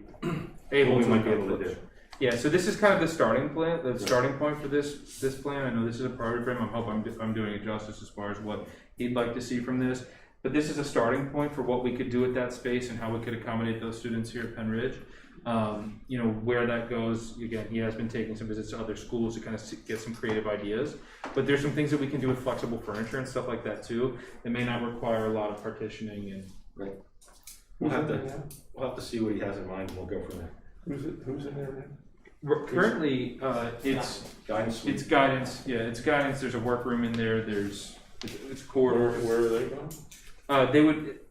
able to do. Yeah, so this is kind of the starting plan, the starting point for this plan. I know this is a priority for him. I hope I'm doing it justice as far as what he'd like to see from this. But this is a starting point for what we could do at that space and how we could accommodate those students here at Penn Ridge. Where that goes, again, he has been taking some visits to other schools to kind of get some creative ideas. But there's some things that we can do with flexible furniture and stuff like that too. That may not require a lot of partitioning and. Right. We'll have to see what he has in mind, and we'll go from there. Who's in there now? Currently, it's Guidance. it's guidance. Yeah, it's guidance. There's a workroom in there. It's corridor. Where are they going?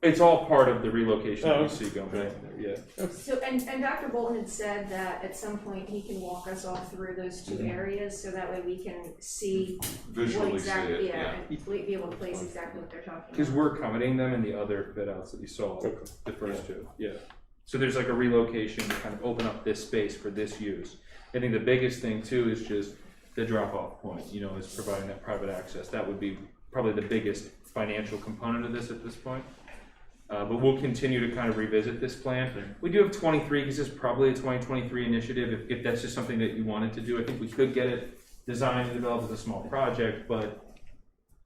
It's all part of the relocation that Oh, you see going on there. Yeah. So, and Dr. Bolton had said that at some point he can walk us all through those 2 areas, so that way we can see Visually what exactly, see it, and be able to place exactly what they're talking Because about. we're accommodating them in the other fit outs that you saw, the first 2. Yeah. So there's like a relocation to kind of open up this space for this use. I think the biggest thing too is just the drop-off point, you know, is providing that private access. That would be probably the biggest financial component of this at this point. But we'll continue to kind of revisit this plan. We do have 23, because it's probably a 2023 initiative, if that's just something that you wanted to do. I think we could get it designed and developed as a small project, but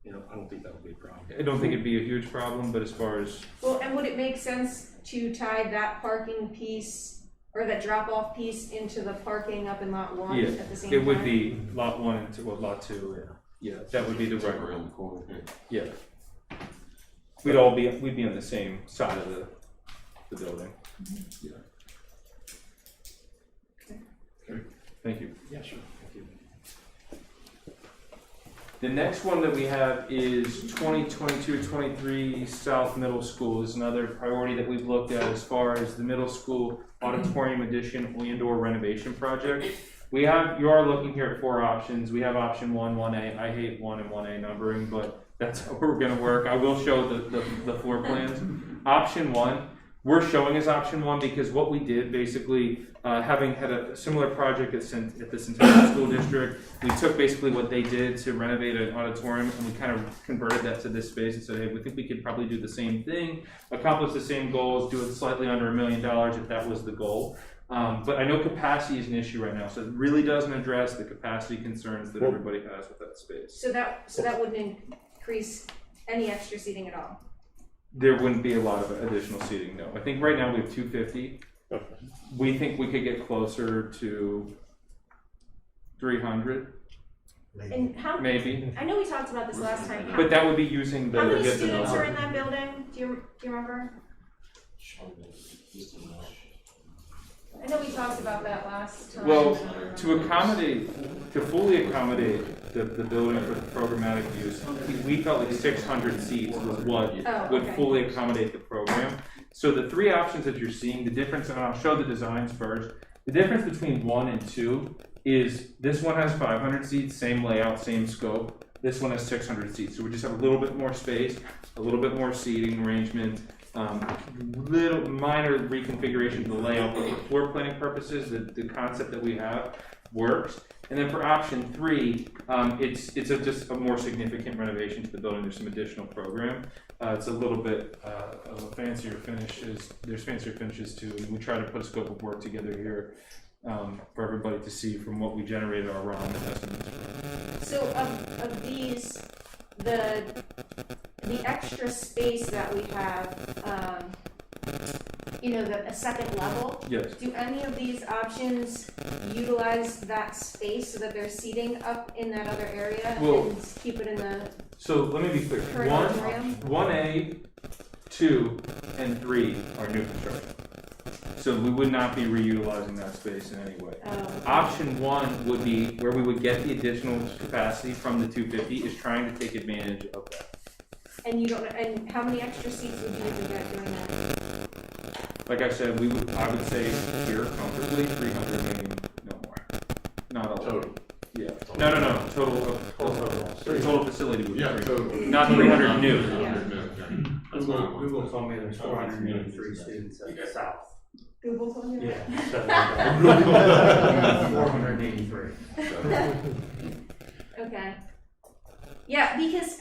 You know, I don't think that would be a problem. I don't think it'd be a huge problem. But as far as, Well, and would it make sense to tie that parking piece or that drop-off piece into the parking up in lot 1 Yeah, at the same time? it would be lot 1 and 2, well, lot 2, yeah, that would be the right, Around the corner. yeah. We'd be on the same side of the building. Yeah. Okay. Thank you. Yeah, sure. Thank you. The next one that we have is 2022-23 South Middle School is another priority that we've looked at as far as the middle school auditorium addition and/or renovation project. You are looking here at 4 options. We have option 1, 1A. I hate 1 and 1A numbering, but that's how we're gonna work. I will show the floor plans. Option 1, we're showing as option 1 because what we did basically, having had a similar project at the Centennial School District, we took basically what they did to renovate an auditorium and we kind of converted that to this space and said, hey, we think we could probably do the same thing, accomplish the same goals, do it slightly under $1 million if that was the goal. But I know capacity is an issue right now, so it really doesn't address the capacity concerns that everybody has with that space. So that wouldn't increase any extra seating at all? There wouldn't be a lot of additional seating, no. I think right now we have 250. We think we could get closer to 300, And how, maybe. I know we talked about this last time. But that would be using the. How many get the students are number. in that building? Do you remember? I know we talked about that last time. Well, to fully accommodate the building for the programmatic use, we felt like 600 seats was what would okay. fully accommodate the program. So the 3 options that you're seeing, the difference, and I'll show the designs first. The difference between 1 and 2 is this one has 500 seats, same layout, same scope. This one has 600 seats. So we just have a little bit more space, a little bit more seating arrangement, little minor reconfiguration of the layout, but for floor planning purposes, the concept that we have works. And then for option 3, it's just a more significant renovation to the building. There's some additional program. It's a little bit of a fancier finishes. There's fancier finishes too. And we try to put a scope of work together here for everybody to see from what we generated our round estimates. So of these, the extra space that we have, a second level, Yes. do any of these options utilize that space so that they're seating up in that other area Well, and keep it in the So let me be clear. current auditorium? 1A, 2, and 3 are new construction. So we would not be reutilizing that space in any way. Oh, Option 1 would be where we would get the additional capacity from the 250 is trying to take advantage of that. and how many extra seats would you even get doing that? Like I said, I would say here comfortably 300, maybe no more. Not all. Total. Yeah. No. Total facility would be Yeah, 300. total. Not 300 new. Yeah. Google told me there's 483 students at the south. Google told you that? Yeah. 483. Okay. Yeah, because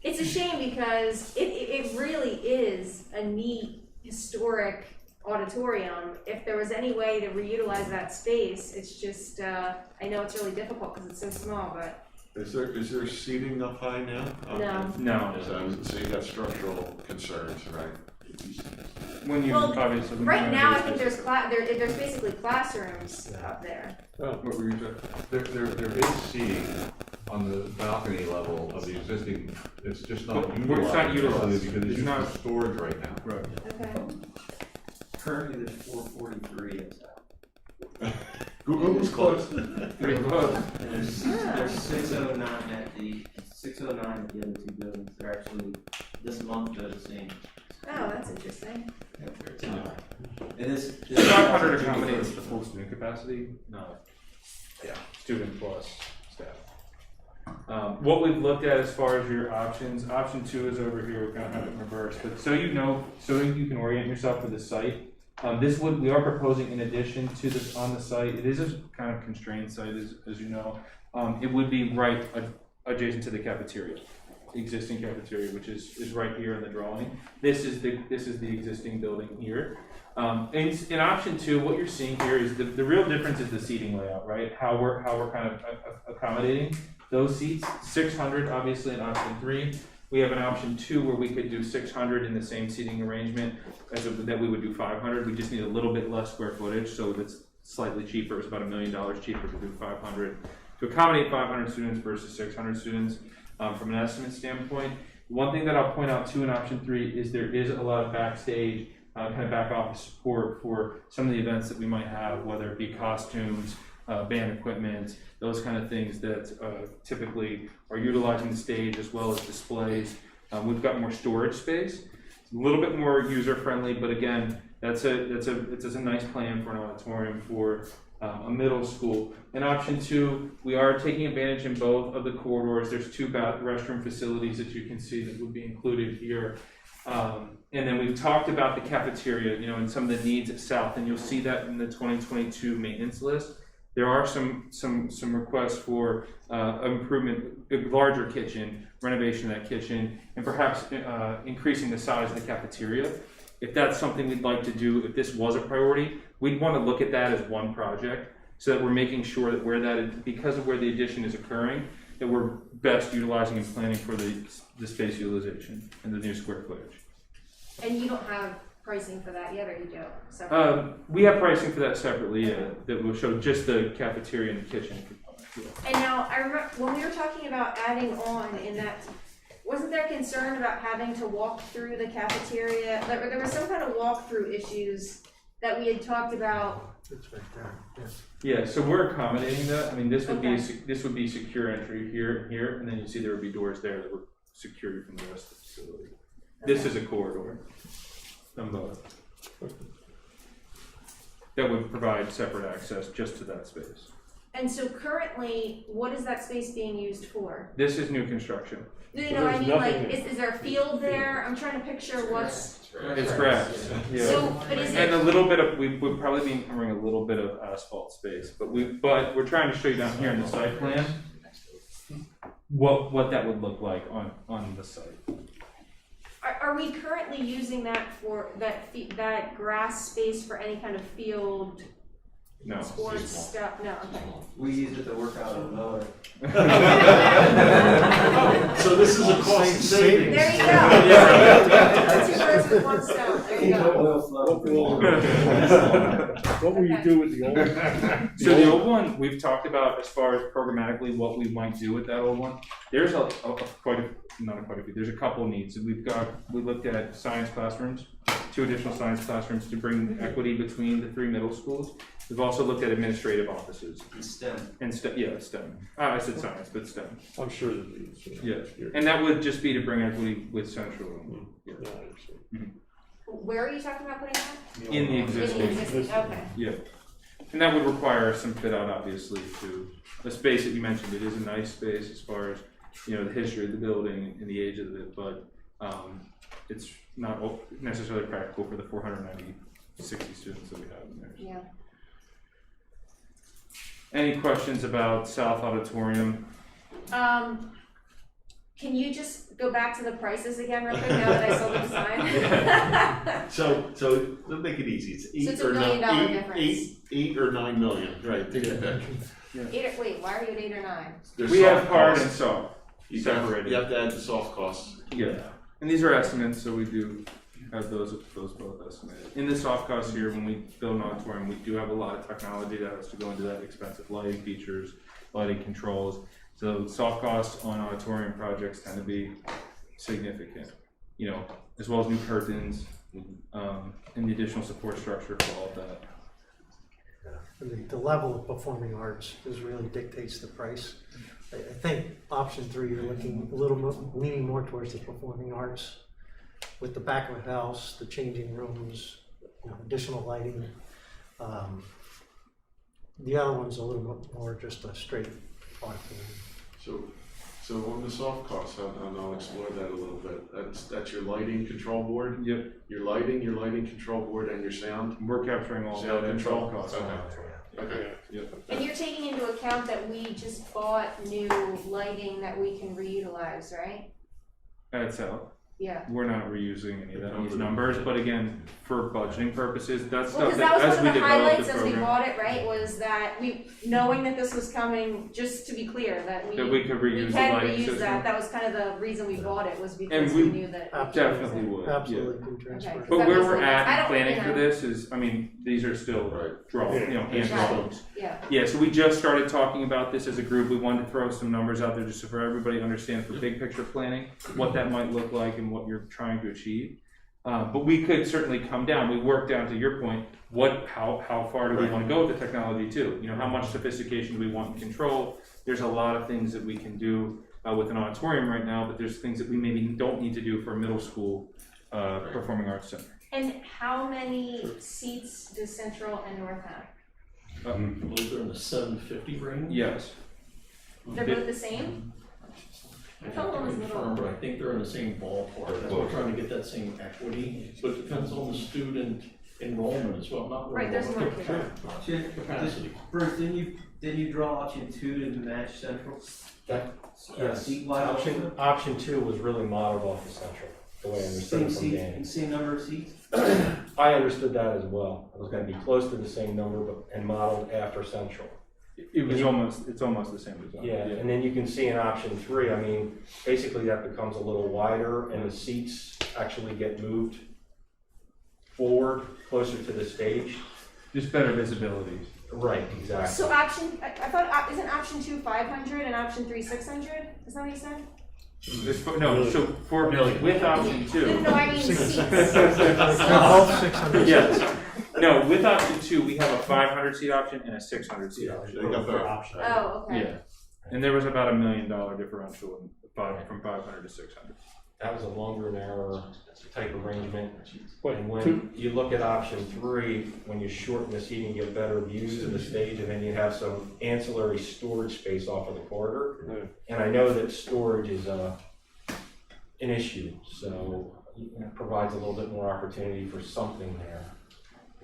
it's a shame because it really is a neat historic auditorium. If there was any way to reutilize that space, it's just, I know it's really difficult because it's so small, but. Is there seating up high now? No. No. So you got structural concerns, right? When you Well, obviously. Right now, I think there's basically classrooms up there. What were you saying? There is seating on the balcony level of the existing, it's just not But utilized. it's not utilized. Because it's It's used not- for storage right now. Right. Okay. Currently, there's 443 in town. Google was close. Pretty close. And there's 609 at the other 2 buildings. They're actually, this month, they're the same. Oh, that's interesting. It is. 500 accommodates the full student capacity, not student plus staff. What we've looked at as far as your options, option 2 is over here. We're gonna have it reversed, but so you can orient yourself to the site. We are proposing in addition to this on the site, it is a kind of constrained site, as you know. It would be right adjacent to the cafeteria, existing cafeteria, which is right here in the drawing. This is the existing building here. In option 2, what you're seeing here is the real difference is the seating layout, right? How we're kind of accommodating those seats. 600 obviously in option 3. We have an option 2 where we could do 600 in the same seating arrangement that we would do 500. We just need a little bit less square footage, so that's slightly cheaper. It's about $1 million cheaper to do 500 to accommodate 500 students versus 600 students from an estimate standpoint. One thing that I'll point out too in option 3 is there is a lot of backstage kind of back office support for some of the events that we might have, whether it be costumes, band equipment, those kind of things that typically are utilizing the stage as well as displays. We've got more storage space. It's a little bit more user friendly, but again, it's a nice plan for an auditorium for a middle school. In option 2, we are taking advantage in both of the corridors. There's 2 restroom facilities that you can see that would be included here. And then we've talked about the cafeteria, and some of the needs at South, and you'll see that in the 2022 maintenance list. There are some requests for improvement, a larger kitchen, renovation of that kitchen, and perhaps increasing the size of the cafeteria. If that's something we'd like to do, if this was a priority, we'd want to look at that as one project so that we're making sure that because of where the addition is occurring, that we're best utilizing and planning for the space utilization and the new square footage. And you don't have pricing for that yet, or you do? Separately? We have pricing for that separately that will show just the cafeteria and the kitchen component. And now, I remember when we were talking about adding on in that, wasn't there concern about having to walk through the cafeteria? There was some kind of walkthrough issues that we had talked about. It's right there, yes. Yeah, so we're accommodating that. I mean, this would Okay. this would be secure entry here, and then you see there would be doors there that would secure you from the rest of the facility. Okay. This is a corridor. That would provide separate access just to that space. And so currently, what is that space being used for? This is new construction. No, So I there's mean, nothing like, is there a field there? I'm trying to picture what's. It's grass. Yeah. So, but is And it? a little bit of, we would probably be covering a little bit of asphalt space, but we're trying to show you down here in the site plan what that would look like on the site. Are we currently using that for that grass space for any kind of field No. sports stuff? No, okay. We used it to work out on mower. So this is a cost savings. There you go. 2 birds with 1 stone. There you go. Oil flow. What will you do with the old? So the old one, we've talked about as far as programmatically what we might do with that old one. There's there's a couple needs. We looked at science classrooms, 2 additional science classrooms to bring equity between the 3 middle schools. We've also looked at administrative offices. STEM. And STEM. I said science, but STEM. I'm sure that these. Yeah. And that would just be to bring equity with Central. Yeah. Yeah, I understand. Where are you talking about putting that? In the In the existing. existing, okay. Yeah. And that would require some fit out, obviously, to the space that you mentioned. It is a nice space as far as, the history of the building and the age of it, but it's not necessarily practical for the 460 students that we have in there. Yeah. Any questions about South Auditorium? Can you just go back to the prices again real quick now that I saw the sign? So let's make it easy. It's So it's $1 million difference. 8 or 9 million, right? Wait, why are you at 8 or 9? There's We have soft hard costs. and soft separated. You have to add the soft costs. Yeah, and these are estimates, so we do have those both estimated. In the soft costs here, when we build an auditorium, we do have a lot of technology that has to go into that, expensive lighting features, lighting controls. So soft costs on auditorium projects tend to be significant, as well as new curtains, and the additional support structure for all of that. The level of performing arts really dictates the price. I think option 3, you're looking a little leaning more towards the performing arts with the back of the house, the changing rooms, additional lighting. The other one's a little bit more just a straight auditorium. So So on the soft costs, and I'll explore that a little bit, that's your lighting control board? Yep, Your lighting control board, and your sound? we're capturing all Sound that in control? soft costs. Okay. Yep. And you're taking into account that we just bought new lighting that we can reutilize, right? At South, Yeah. we're not reusing any of these numbers, but again, for budgeting purposes, that's Well, stuff because that was as one we of the develop highlights the as we program, bought it, right, was that knowing that this was coming, just to be clear, that that we could reuse the can lighting reuse system. that was kind of the reason we bought it, was because And we we knew that. Definitely would, yeah. Absolutely can transfer. Okay. But That where makes we're sense. I at don't- planning you for know. this is, I mean, these are still drawn, hand Right. drawings. Yeah, Yeah, so we just started talking about this as a group. We wanted to throw some numbers out there just so for everybody to understand for big picture planning, what that might look like and what you're trying to achieve. But we could certainly come down. We work down to your point. How far do we want to go with the technology too? You know, how much sophistication do we want in control? There's a lot of things that we can do with an auditorium right now, but there's things that we maybe don't need to do for a middle school performing arts center. and how many seats does Central and North have? I believe they're in the 750 range. Yes. They're both the same? I I thought one was have to little. confirm, but I think they're in the same ballpark. That's why we're trying to get that same equity, but it depends on the student enrollment as well, not Right, there's more to that. capacity. Bruce, didn't you draw option 2 to match Central? Yes, Seat-wise option 2 was really modeled off of Central, the way I understood it from Danny. Same number of seats? I understood that as well. It was gonna be close to the same number, but, and modeled after Central. It's almost the same design. Yeah, and then you can see in option 3, I mean, basically that becomes a little wider and the seats actually get moved forward, closer to the stage. Just better visibility. Right, exactly. So I thought, isn't option 2 500 and option 3 600? Is that what you said? With option 2. No, I mean seats. They're both 600. Yes. No, with option 2, we have a 500 seat option and a 600 seat option. They got the Oh, okay. Yeah. And there was about $1 million differential from 500 to 600. That was a longer, narrower type arrangement. And when you look at option 3, when you shorten the seating, you get better views of the stage, and then you have some ancillary storage space off of the corridor. And I know that storage is an issue, so it provides a little bit more opportunity for something there.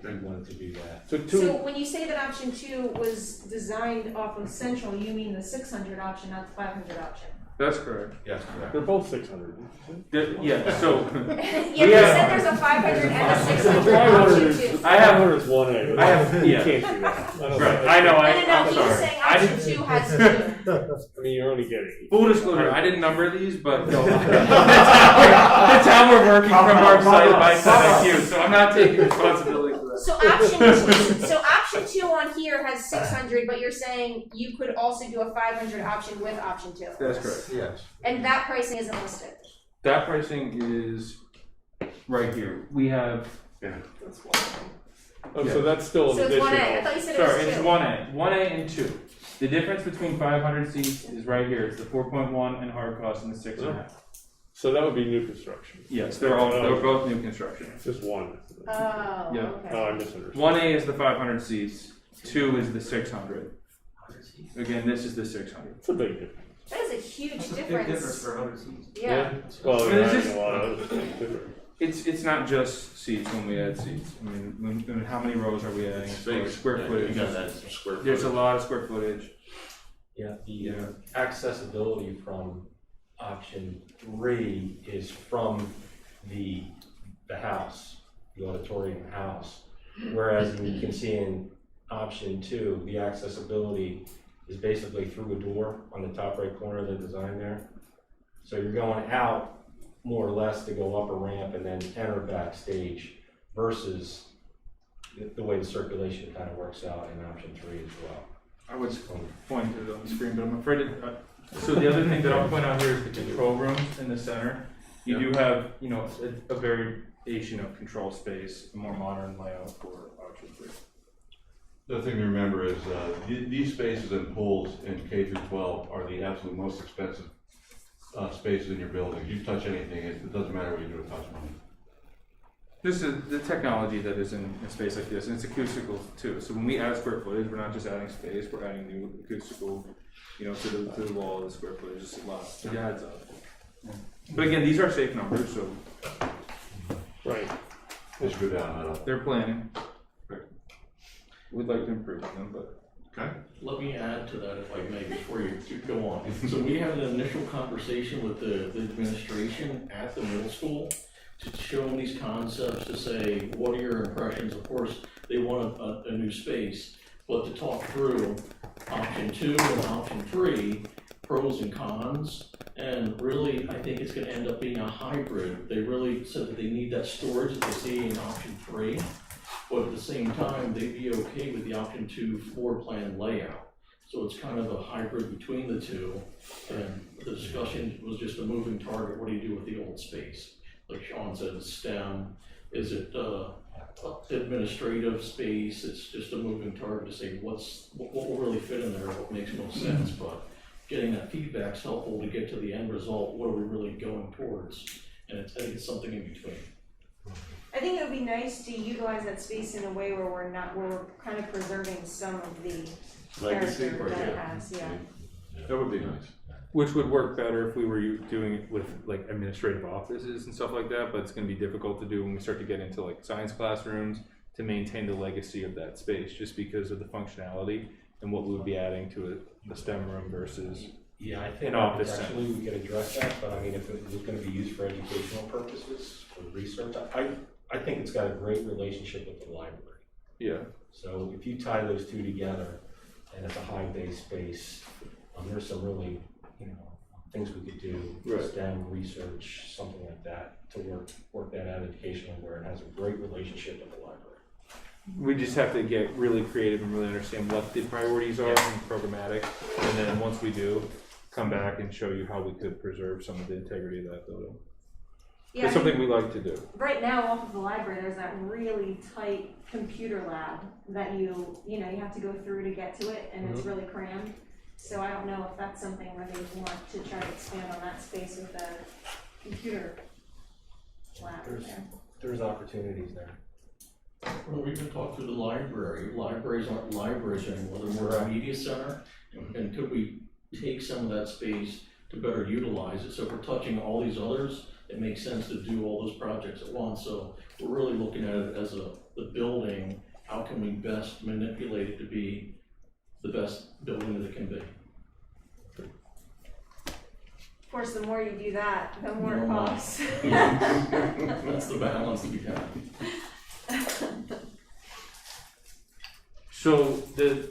If you wanted to do that. So when you say that option 2 was designed off of Central, you mean the 600 option, not the 500 option? That's correct. Yes, correct. They're both 600. Yeah, so Yeah, you said there's a 500 and a 600 option 2. I have, 500 is 1A. I have, You yeah. can't do that. Right, I know, No, I'm he was sorry. saying I option didn't, 2 has 2. I mean, you're only getting. full disclosure, I didn't number these, but that's how we're working from our side by side IQ, so I'm not taking responsibility for that. So option 2 on here has 600, but you're saying you could also do a 500 option with option 2. That's correct. Yes. And that pricing isn't listed. That pricing is right here. We have, Oh, so that's still an So it's additional. 1A. I thought you said sorry, it was it's 2. 1A and 2. The difference between 500 seats is right here. It's the 4.1 and hard cost and the 6.5. So that would be new construction. Yes, they're both new construction. Just one. Oh, Yeah. okay. Oh, I misunderstood. 1A is the 500 seats. 2 is the 600. Again, this is the 600. It's a big difference. That is a huge That's a big difference. difference for 100 seats. Yeah. Well, I mean, they're it's adding just- a lot of other things to it. It's not just seats when we add seats. I mean, how many rows are we adding? Square footage. You got that square footage. There's a lot of square footage. Yeah, the accessibility from option 3 is from the house, the auditorium house. Whereas you can see in option 2, the accessibility is basically through a door on the top right corner of the design there. So you're going out more or less to go up a ramp and then enter backstage versus the way the circulation kind of works out in option 3 as well. I would point to it on the screen, but I'm afraid so the other thing that I'll point out here is the control rooms in the center. You do have, a variation of control space, a more modern layout for option 3. The other thing to remember is these spaces and pools in K through 12 are the absolute most expensive spaces in your building. You touch anything, it doesn't matter what you do with touch money. This is the technology that is in a space like this, and it's acoustical too. So when we add square footage, we're not just adding space, we're adding new acoustical you know, to the wall, the square footage, just a lot, it adds up. But again, these are safe numbers, so Right. Let's go down. they're planning. We'd like to improve on them, but. Okay. Let me add to that if I may, before you go on. So we had an initial conversation with the administration at the middle school to show them these concepts, to say, what are your impressions? Of course, they want a new space, but to talk through option 2 and option 3, pros and cons. And really, I think it's gonna end up being a hybrid. They really said that they need that storage that they see in option 3. But at the same time, they'd be okay with the option 2 floor plan layout. So it's kind of a hybrid between the two. And the discussion was just a moving target. What do you do with the old space? Like Sean said, it's STEM. Is it administrative space? It's just a moving target to say what will really fit in there, what makes most sense. But getting that feedback is helpful to get to the end result. What are we really going towards? And I think it's something in between. I think it would be nice to utilize that space in a way where we're kind of preserving some of the Legacy, character or that it yeah. has, yeah. That would be nice. Which would work better if we were doing it with like administrative offices and stuff like that, but it's gonna be difficult to do when we start to get into like science classrooms to maintain the legacy of that space, just because of the functionality and what we would be adding to a STEM room versus. Yeah, I think An office actually we could address that, but I mean, if it was gonna be used for educational purposes, for research, I think it's got a great relationship with the library. Yeah. So if you tie those two together, and it's a high bay space, there's some really, things we could do, Right. STEM research, something like that, to work that out educationally where it has a great relationship with the library. We just have to get really creative and really understand what the priorities are and programmatic, and then once we do, come back and show you how we could preserve some of the integrity of that building. Yeah, It's something we like to do. right now, off of the library, there's that really tight computer lab that you have to go through to get to it, and it's really crammed. So I don't know if that's something where they want to try to expand on that space with a computer lab there. There's opportunities there. Well, we can talk through the library. Libraries aren't libraries anymore, they're more a media center. And could we take some of that space to better utilize it? So if we're touching all these others, it makes sense to do all those projects at once. So we're really looking at it as the building, how can we best manipulate it to be the best building that it can be? Of course, the more you do that, the more it More costs. That's the balance to be had. So the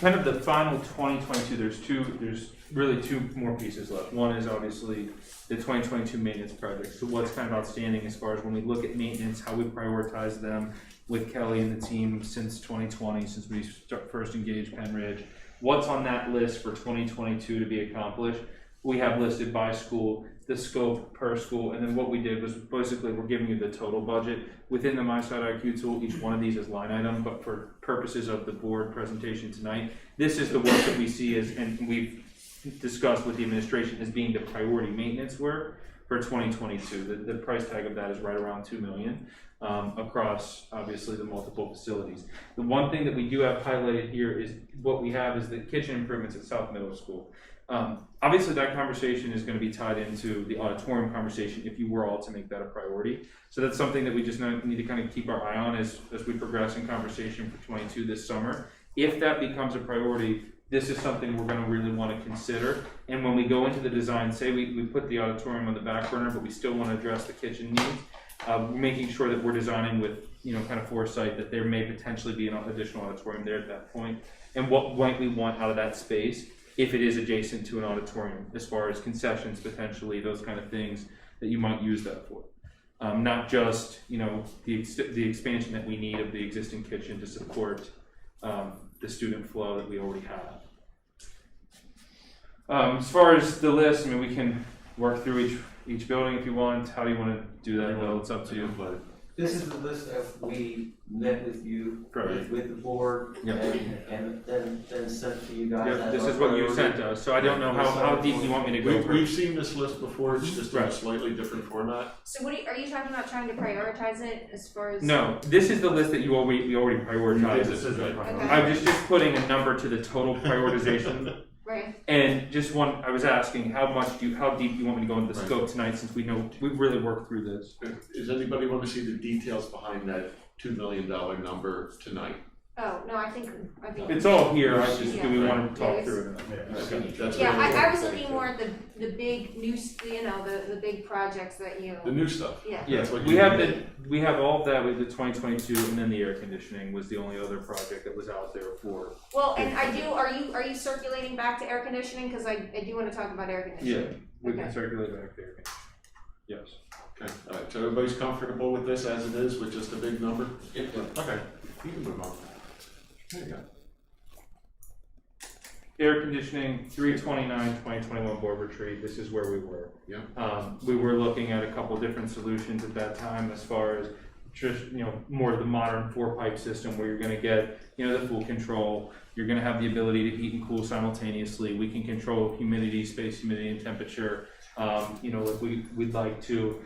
kind of the final 2022, there's really two more pieces left. One is obviously the 2022 maintenance project. So what's kind of outstanding as far as when we look at maintenance, how we prioritize them with Kelly and the team since 2020, since we first engaged Penn Ridge. What's on that list for 2022 to be accomplished? We have listed by school, the scope per school, and then what we did was basically we're giving you the total budget. Within the MySideIQ tool, each one of these is line item, but for purposes of the board presentation tonight, this is the work that we see as, and we've discussed with the administration as being the priority maintenance work for 2022. The price tag of that is right around $2 million across obviously the multiple facilities. The one thing that we do have highlighted here is what we have is the kitchen improvements at South Middle School. Obviously that conversation is going to be tied into the auditorium conversation if you were all to make that a priority. So that's something that we just need to kind of keep our eye on as we progress in conversation for 22 this summer. If that becomes a priority, this is something we're going to really want to consider. And when we go into the design, say we put the auditorium on the back burner, but we still want to address the kitchen needs, making sure that we're designing with kind of foresight that there may potentially be an additional auditorium there at that point, and what might we want out of that space if it is adjacent to an auditorium, as far as concessions potentially, those kind of things that you might use that for. Not just the expansion that we need of the existing kitchen to support the student flow that we already have. As far as the list, I mean, we can work through each building if you want. How do you want to do that, Bill? It's up to you. This is the list that we met with you, Right. with the board, Yep. and then sent to you guys. Yep, as this our is what you priority. sent us, so I don't know how deep you want me to go. We've seen this list before, it's just in a Right. slightly different format. So are you talking about trying to prioritize it as far as? No, this is the list that we already prioritized. This is the Okay. I was just putting a number to the total prioritization Right. And just I was asking, how deep do you want me to go into the scope tonight, since we know, we've really worked through this? Does anybody want to see the details behind that $2 million number tonight? Oh, no, I think. It's all here, do we Yeah. want to talk Yeah, through it? Okay, that's Yeah, what we're I was looking looking more at the big new, the big projects that you, The new stuff. yeah. Yeah, That's what we you have need. we have all of that with the 2022, and then the air conditioning was the only other project that was out there for. Well, and are you circulating back to air conditioning? Cause I do wanna talk about air conditioning. We can Okay. circulate back there. Yes. Okay, all right, so everybody's comfortable with this as it is, with just a big number? Yep. Okay, you can move on. There you go. Air conditioning, 3/29/2021 board retreat, this is where we were. Yeah. We were looking at a couple different solutions at that time, as far as just, more of the modern 4-pipe system, where you're gonna get, the full control. You're gonna have the ability to heat and cool simultaneously. We can control humidity, space humidity, and temperature, like we'd like to,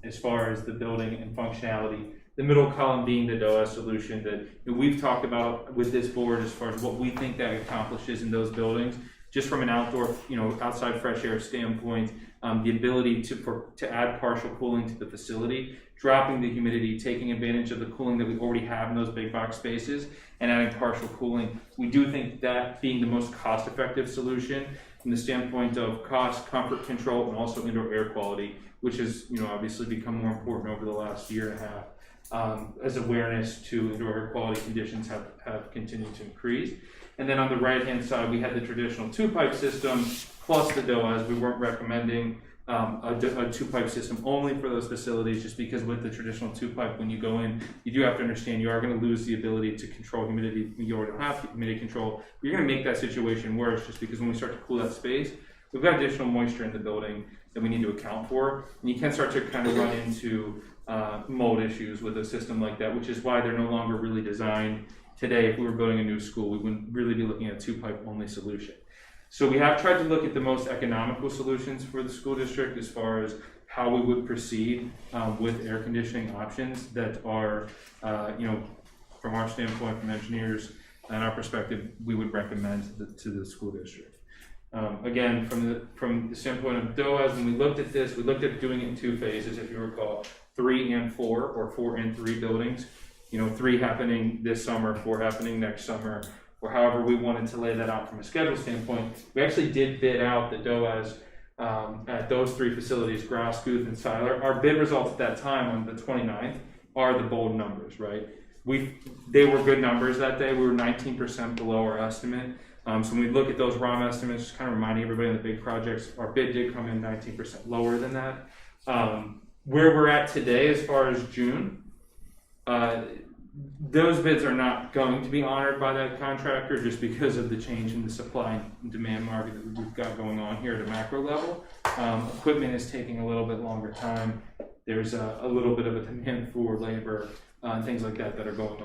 as far as the building and functionality. The middle column being the DOAS solution that we've talked about with this board, as far as what we think that accomplishes in those buildings, just from an outdoor, outside fresh air standpoint, the ability to add partial cooling to the facility, dropping the humidity, taking advantage of the cooling that we already have in those big box spaces, and adding partial cooling. We do think that being the most cost-effective solution from the standpoint of cost, comfort, control, and also indoor air quality, which has, obviously become more important over the last year and a half. As awareness to indoor air quality conditions have continued to increase. And then on the right-hand side, we had the traditional 2-pipe system plus the DOAS. We weren't recommending a 2-pipe system only for those facilities, just because with the traditional 2-pipe, when you go in, you do have to understand you are going to lose the ability to control humidity. You already don't have humidity control. But you're going to make that situation worse, just because when we start to cool that space, we've got additional moisture in the building that we need to account for. And you can start to kind of run into mold issues with a system like that, which is why they're no longer really designed today. If we were building a new school, we wouldn't really be looking at a 2-pipe only solution. So we have tried to look at the most economical solutions for the school district, as far as how we would proceed with air conditioning options that are, from our standpoint, from engineers and our perspective, we would recommend to the school district. Again, from the standpoint of DOAS, when we looked at this, we looked at doing it in 2 phases, if you recall, 3 and 4, or 4 and 3 buildings. 3 happening this summer, 4 happening next summer, or however we wanted to lay that out from a schedule standpoint. We actually did bid out the DOAS at those 3 facilities, Grouse, Guth, and Seiler. Our bid results at that time on the 29th are the bold numbers, right? They were good numbers that day. We were 19% below our estimate. So when we look at those ROM estimates, just kind of reminding everybody on the big projects, our bid did come in 19% lower than that. Where we're at today, as far as June, those bids are not going to be honored by that contractor, just because of the change in the supply and demand market that we've got going on here at a macro level. Equipment is taking a little bit longer time. There's a little bit of a demand for labor and things like that are going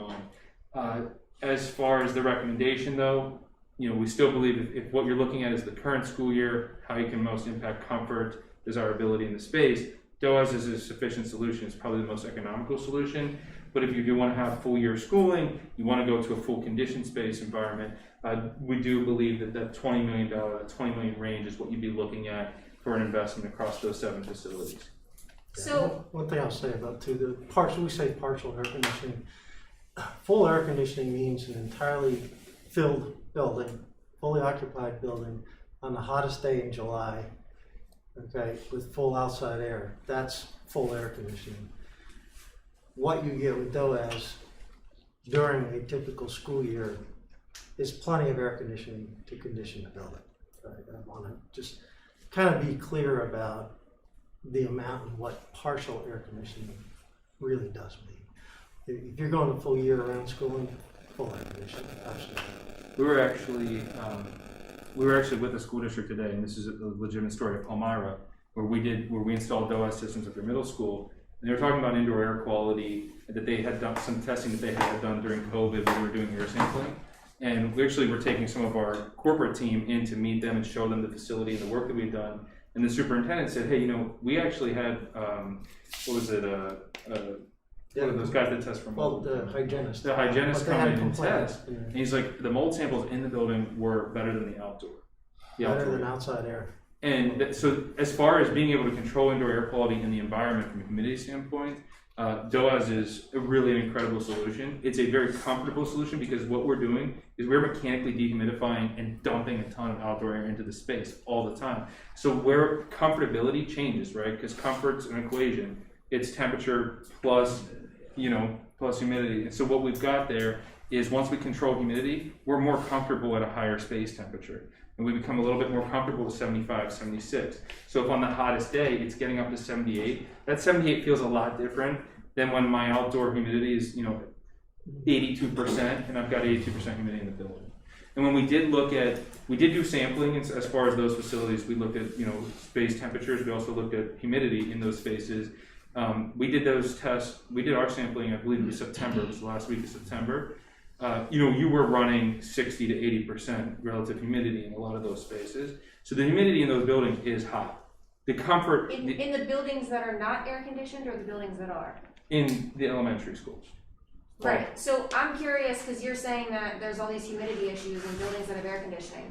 on. As far as the recommendation, though, we still believe if what you're looking at is the current school year, how you can most impact comfort, desirability in the space, DOAS is a sufficient solution. It's probably the most economical solution. But if you do want to have full year schooling, you want to go to a full conditioned space environment, we do believe that $20 million range is what you'd be looking at for an investment across those 7 facilities. So, One thing I'll say about the partial, we say partial air conditioning. Full air conditioning means an entirely filled building, fully occupied building on the hottest day in July, okay, with full outside air. That's full air conditioning. What you get with DOAS during a typical school year is plenty of air conditioning to condition the building. Right? I want to just kind of be clear about the amount and what partial air conditioning really does mean. If you're going to full year-round schooling, full air conditioning, absolutely. We were actually with the school district today, and this is a legitimate story of Palmyra, where we installed DOAS systems at their middle school. And they were talking about indoor air quality, that they had done some testing that they had done during COVID when we were doing air sampling. And we actually were taking some of our corporate team in to meet them and show them the facility and the work that we'd done. And the superintendent said, hey, we actually had, what was it, one of those guys that test for mold. Well, the hygienist. The hygienist But they come had in and complaints. test. And he's like, the mold samples in the building were better than the outdoor. the Better outdoor than air. outside air. And so as far as being able to control indoor air quality in the environment from a humidity standpoint, DOAS is really an incredible solution. It's a very comfortable solution because what we're doing is we're mechanically dehumidifying and dumping a ton of outdoor air into the space all the time. So where comfortability changes, right? Because comfort's an equation. It's temperature plus, plus humidity. And so what we've got there is once we control humidity, we're more comfortable at a higher space temperature. And we become a little bit more comfortable with 75, 76. So if on the hottest day, it's getting up to 78, that 78 feels a lot different than when my outdoor humidity is, 82% and I've got 82% humidity in the building. And when we did do sampling as far as those facilities. We looked at, space temperatures. We also looked at humidity in those spaces. We did those tests. We did our sampling, I believe it was September. It was the last week of September. You were running 60 to 80% relative humidity in a lot of those spaces. So the humidity in those buildings is high. The comfort In the buildings that are not air conditioned or the buildings that are? in the elementary schools. Right, so I'm curious, because you're saying that there's all these humidity issues in buildings that have air conditioning.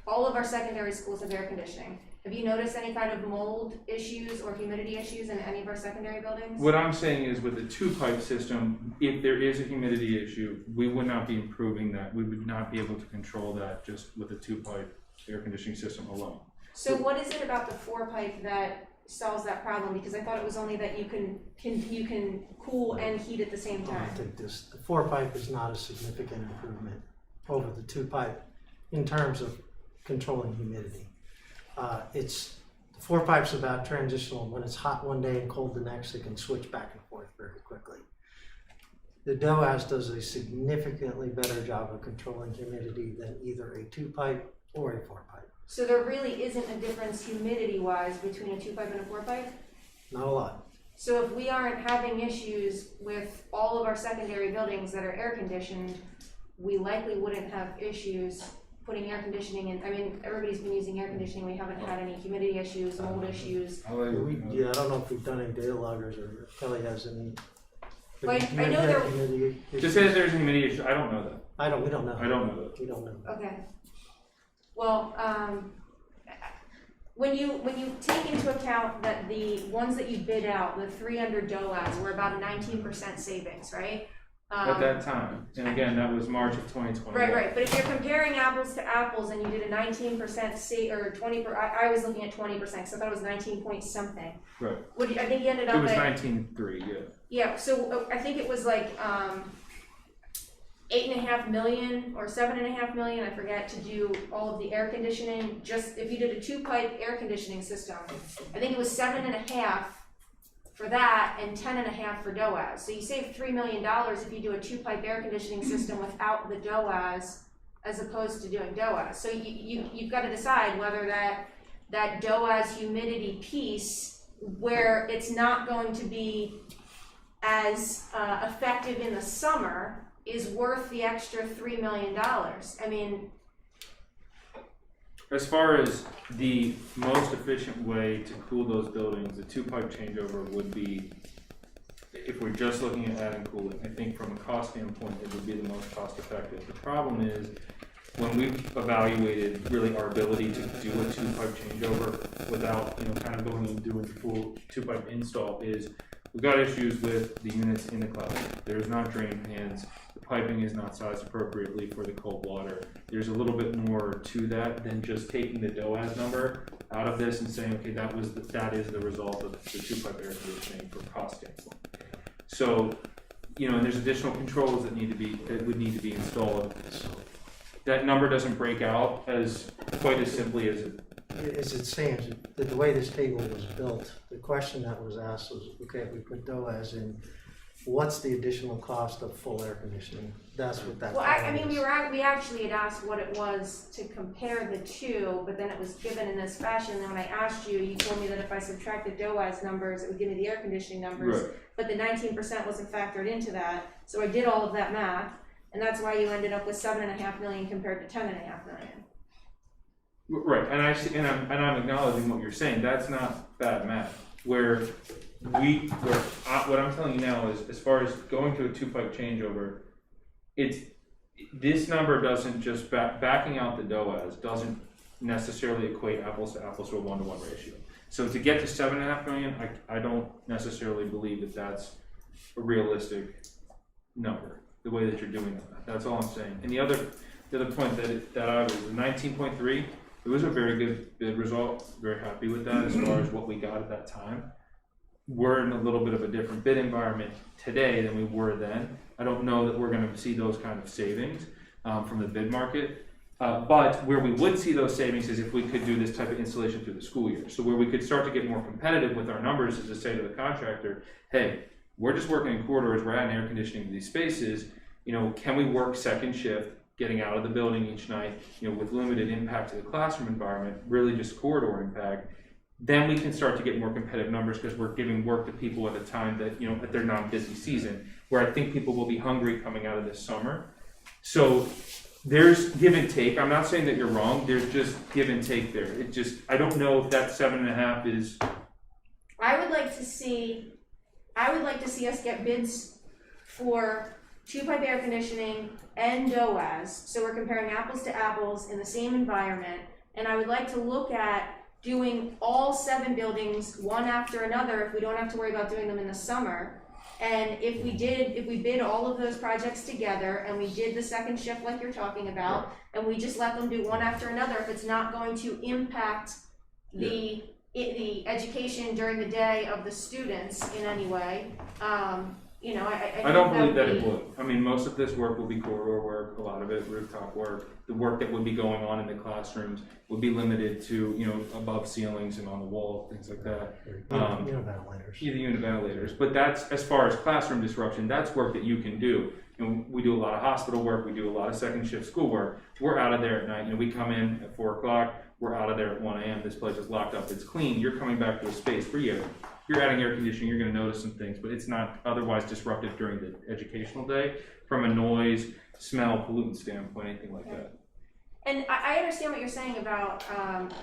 All of our secondary schools have air conditioning. Have you noticed any kind of mold issues or humidity issues in any of our secondary buildings? What I'm saying is with the two-pipe system, if there is a humidity issue, we would not be improving that. We would not be able to control that just with a two-pipe air conditioning system alone. So what is it about the four-pipe that solves that problem? Because I thought it was only that you can cool and heat at the same I time. think the 4-pipe is not a significant improvement over the 2-pipe in terms of controlling humidity. The 4-pipe's about transitional. When it's hot one day and cold the next, it can switch back and forth very quickly. The DOAS does a significantly better job of controlling humidity than either a 2-pipe or a 4-pipe. So there really isn't a difference humidity-wise between a 2-pipe and a 4-pipe? Not a lot. So if we aren't having issues with all of our secondary buildings that are air conditioned, we likely wouldn't have issues putting air conditioning in. I mean, everybody's been using air conditioning. We haven't had any humidity issues, mold issues. I don't know if we've done any data loggers or if Kelly has any. But I know there. Just say that there's a humidity issue. I don't know that. We don't know. I don't know that. We don't know. Okay. Well, when you take into account that the ones that you bid out, the 300 DOAS, were about a 19% savings, right? At that time, and again, that was March of 2021. Right. But if you're comparing apples to apples and you did a 19% or 20%, I was looking at 20% because I thought it was 19 point something. Right. I think you ended up It was at 19.3, yeah. Yeah. So I think it was like 8.5 million or 7.5 million, I forget, to do all of the air conditioning. Just if you did a 2-pipe air conditioning system, I think it was 7.5 for that and 10.5 for DOAS. So you save $3 million if you do a 2-pipe air conditioning system without the DOAS as opposed to doing DOAS. So you've got to decide whether that DOAS humidity piece, where it's not going to be as effective in the summer, is worth the extra $3 million. I mean, As far as the most efficient way to cool those buildings, the 2-pipe changeover would be, if we're just looking at adding cooling, I think from a cost standpoint, it would be the most cost effective. The problem is, when we've evaluated really our ability to do a 2-pipe changeover without, kind of going and doing full 2-pipe install, is we've got issues with the units in the closet. There's not drain pans. The piping is not sized appropriately for the cold water. There's a little bit more to that than just taking the DOAS number out of this and saying, okay, that is the result of the 2-pipe air conditioning for cost standpoint. So, and there's additional controls that would need to be installed. That number doesn't break out quite as simply as it. As it stands, the way this table was built, the question that was asked was, okay, if we put DOAS in, what's the additional cost of full air conditioning? That's what that. well, I mean, we actually had asked what it was to compare the two, but then it was given in this fashion. And then when I asked you, you told me that if I subtracted DOAS numbers, it would give me the air conditioning numbers. Right. But the 19% wasn't factored into that. So I did all of that math, and that's why you ended up with 7.5 million compared to 10.5 million. Right, and I'm acknowledging what you're saying. That's not bad math. What I'm telling you now is, as far as going to a 2-pipe changeover, this number doesn't just backing out the DOAS doesn't necessarily equate apples to apples to a 1-to-1 ratio. So to get to 7.5 million, I don't necessarily believe that that's a realistic number, the way that you're doing that. That's all I'm saying. And the other point that I was 19.3, it was a very good bid result. Very happy with that as far as what we got at that time. We're in a little bit of a different bid environment today than we were then. I don't know that we're going to see those kind of savings from the bid market. But where we would see those savings is if we could do this type of installation through the school year. So where we could start to get more competitive with our numbers is to say to the contractor, hey, we're just working in corridors, we're adding air conditioning to these spaces, can we work second shift, getting out of the building each night, with limited impact to the classroom environment, really just corridor impact. Then we can start to get more competitive numbers because we're giving work to people at a time that, at their non-busy season, where I think people will be hungry coming out of this summer. So there's give and take. I'm not saying that you're wrong. There's just give and take there. I don't know if that 7.5 is. I would like to see us get bids for 2-pipe air conditioning and DOAS, so we're comparing apples to apples in the same environment. And I would like to look at doing all 7 buildings one after another if we don't have to worry about doing them in the summer. And if we bid all of those projects together and we did the second shift like you're talking about, and we just let them do one after another, if it's not going to impact the education during the day of the students in any way, I don't believe that it would. I mean, most of this work will be corridor work, a lot of it rooftop work. The work that would be going on in the classrooms would be limited to, above ceilings and on the wall, things like that. Unit ventilators. The unit ventilators. But that's, as far as classroom disruption, that's work that you can do. We do a lot of hospital work, we do a lot of second shift school work. We're out of there at night. We come in at 4 o'clock, we're out of there at 1 a.m. This place is locked up, it's clean. You're coming back to a space where you're adding air conditioning, you're going to notice some things, but it's not otherwise disruptive during the educational day from a noise, smell, pollutant standpoint, anything like that. And I understand what you're saying about,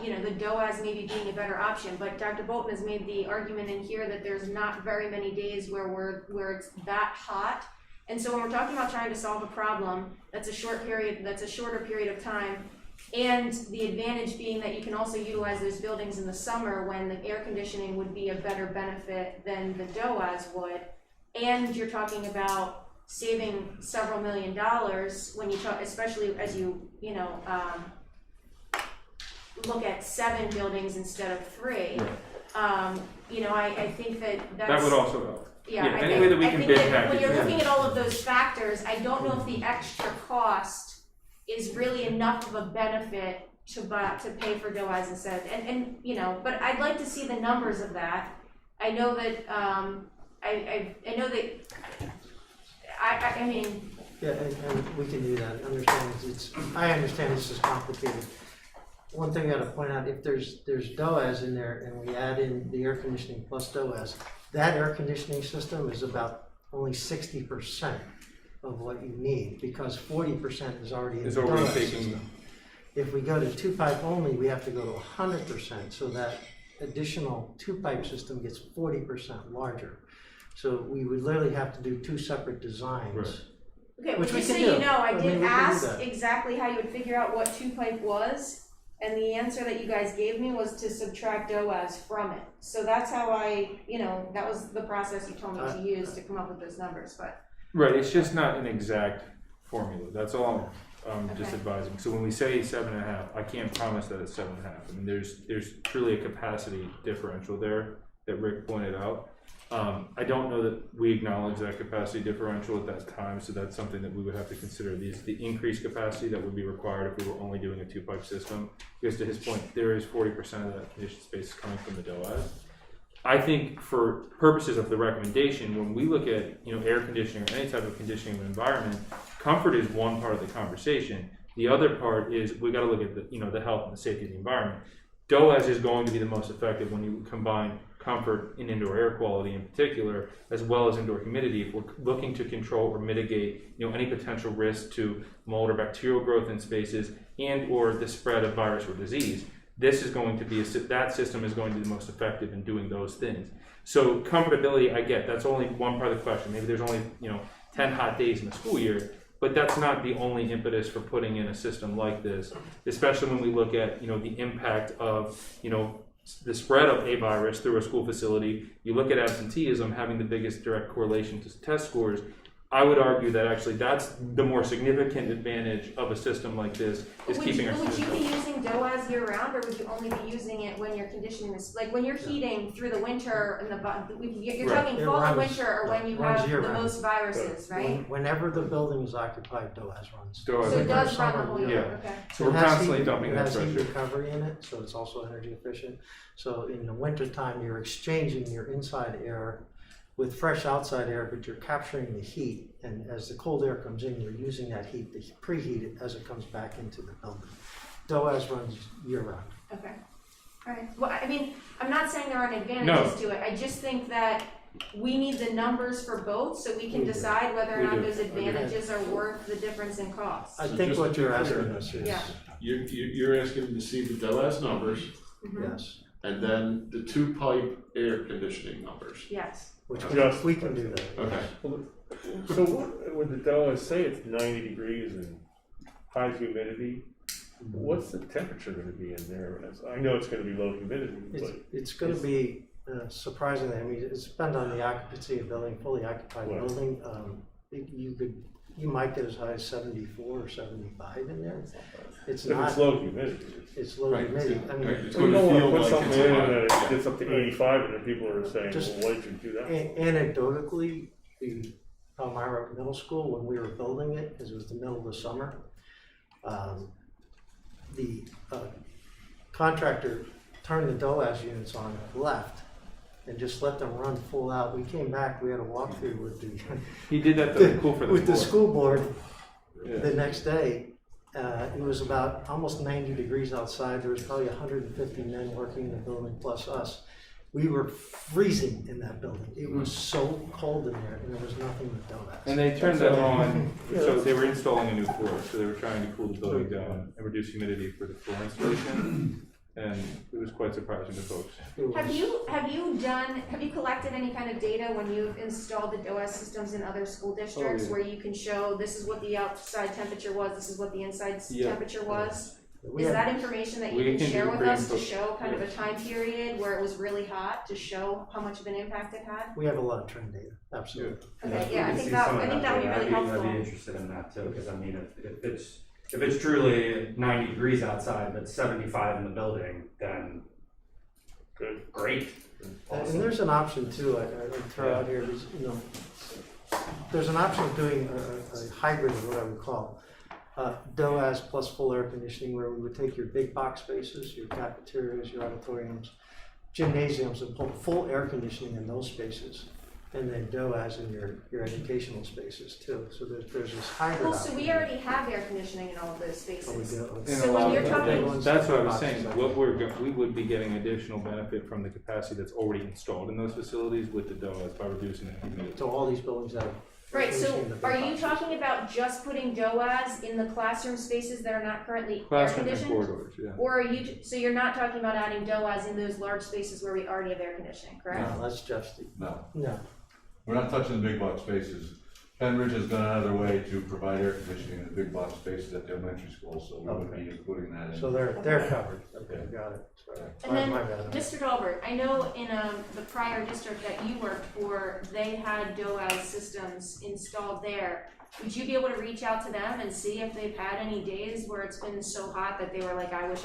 the DOAS maybe being a better option, but Dr. Bolton has made the argument in here that there's not very many days where it's that hot. And so when we're talking about trying to solve a problem, that's a shorter period of time, and the advantage being that you can also utilize those buildings in the summer when the air conditioning would be a better benefit than the DOAS would, and you're talking about saving several $1 million when you talk, especially as you look at 7 buildings instead of 3. Right. I think that's that would also help. Yeah, any way that we can bid package. When you're looking at all of those factors, I don't know if the extra cost is really enough of a benefit to pay for DOAS instead. And but I'd like to see the numbers of that. I know that I know that I mean. Yeah, and we can do that. I understand this is complicated. One thing I gotta point out, if there's DOAS in there and we add in the air conditioning plus DOAS, that air conditioning system is about only 60% of what you need, because 40% is already in the DOAS system. If we go to 2-pipe only, we have to go to 100%, so that additional 2-pipe system gets 40% larger. So we would literally have to do 2 separate designs. Right. Okay, which just we so can you do. know, I did we can do ask that. exactly how you would figure out what 2-pipe was, and the answer that you guys gave me was to subtract DOAS from it. So that's how that was the process you told me to use to come up with those numbers. But Right, it's just not an exact formula. That's all I'm just Okay. advising. So when we say 7.5, I can't promise that it's 7.5. I mean, there's truly a capacity differential there that Rick pointed out. I don't know that we acknowledge that capacity differential at that time, so that's something that we would have to consider. The increased capacity that would be required if we were only doing a 2-pipe system, because to his point, there is 40% of that conditioned space coming from the DOAS. I think for purposes of the recommendation, when we look at air conditioning or any type of conditioning of an environment, comfort is one part of the conversation. The other part is we got to look at the health and the safety of the environment. DOAS is going to be the most effective when you combine comfort and indoor air quality in particular, as well as indoor humidity. If we're looking to control or mitigate any potential risk to mold or bacterial growth in spaces and or the spread of virus or disease, this is going to be that system is going to be the most effective in doing those things. So comfortability, I get that's only one part of the question. Maybe there's only 10 hot days in the school year. but that's not the only impetus for putting in a system like this, especially when we look at, the impact of, the spread of a virus through a school facility. You look at absenteeism having the biggest direct correlation to test scores. I would argue that actually that's the more significant advantage of a system like this is keeping our Would you students. be using DOAS year round, or would you only be using it when your conditioning is, like when you're heating through the winter and you're Right. talking It fall and runs- winter, or when you runs have year the round. most viruses, right? Whenever the building is occupied, DOAS runs. DOAS So it Winter, does run the summer, whole yeah. year, okay. So we're It has constantly heat- dumping that It has heat pressure. recovery in it, so it's also energy efficient. So in the wintertime, you're exchanging your inside air with fresh outside air, but you're capturing the heat. And as the cold air comes in, you're using that heat to preheat it as it comes back into the building. DOAS runs year round. Okay, alright, well, I mean, I'm not saying there aren't advantages to it, I just think that we need the numbers for both, so we can We do. decide whether or We not do. those advantages are worth the difference in cost. I So think just what to you're be asking clear, us is, Yeah. You're asking to see the DOAS numbers Mhm. yes, and then the two pipe air conditioning numbers. Yes, which Just- we can do that. Okay. So what, would the DOAS say it's 90 degrees and high humidity? What's the temperature gonna be in there? I know it's gonna be low humidity, but. It's gonna be surprisingly, I mean, it's depend on the occupancy of building, fully occupied Right. building. You might get as high as 74 or 75 in there. It's If not, it's low humidity. it's low Right, humidity. I right, mean, it's So you gonna don't wanna feel put like something it's in hot. and it Yeah. gets up to 85 and then people are saying, Just- well, why'd you do that? Anecdotally, the Palmyra Middle School, when we were building it, because it was the middle of the summer, the contractor turned the DOAS units on and left and just let them run full out. We came back, we had a walkthrough with He did that to cool for the with the board. school board Yeah. the next day. It was about almost 90 degrees outside. There was probably 150 men working in the building plus us. We were freezing in that building. It was so cold in there, and there was nothing but DOAS. And they turned that on, so they were installing a new floor, so they were trying to cool the building down and reduce humidity for the floor installation. And it was quite surprising to folks. It was- have you collected any kind of data when you've installed the DOAS systems in other school districts, yeah. where you can show this is what the outside temperature was, this is what the inside Yeah. temperature was? we Is have- that information that We you can can share do with us to pre-info- show kind of a time period where it was really hot, to show how much of an impact it had? We have a lot of trend data, absolutely. Okay, yeah, I think that would be really I'd helpful. be interested in that too, because I mean, if it's truly 90 degrees outside, but 75 in the building, then Good. great. And there's an option too, I throw out here, is, there's an option of doing a hybrid of what I would call DOAS plus full air conditioning, where we would take your big box spaces, your cafeterias, your auditoriums, gymnasiums, and put full air conditioning in those spaces. And then DOAS in your educational spaces too. So there's this hybrid Well, option. so we already have air conditioning in all of those Oh, we spaces. do? And So a when lot you're of talking- things- that's what I was saying, we would be getting additional benefit from the capacity that's already installed in those facilities with the DOAS by reducing the humidity. So all these buildings have. Right, so conditioning in the big are you boxes. talking about just putting DOAS in the classroom spaces that are not currently air Classroom and conditioned? corridors, yeah. Or are you, so you're not talking about adding DOAS in those large spaces where we already have air conditioning, correct? No, that's just, No, no. we're not touching the big box spaces. Penridge has gone out of their way to provide air conditioning in the big box spaces at the elementary school, so we would be including that in. So they're covered. Okay, got it. Sorry. And then, My bad. Mr. Dalbert, I know in the prior district that you worked for, they had DOAS systems installed there. Would you be able to reach out to them and see if they've had any days where it's been so hot that they were like, I wish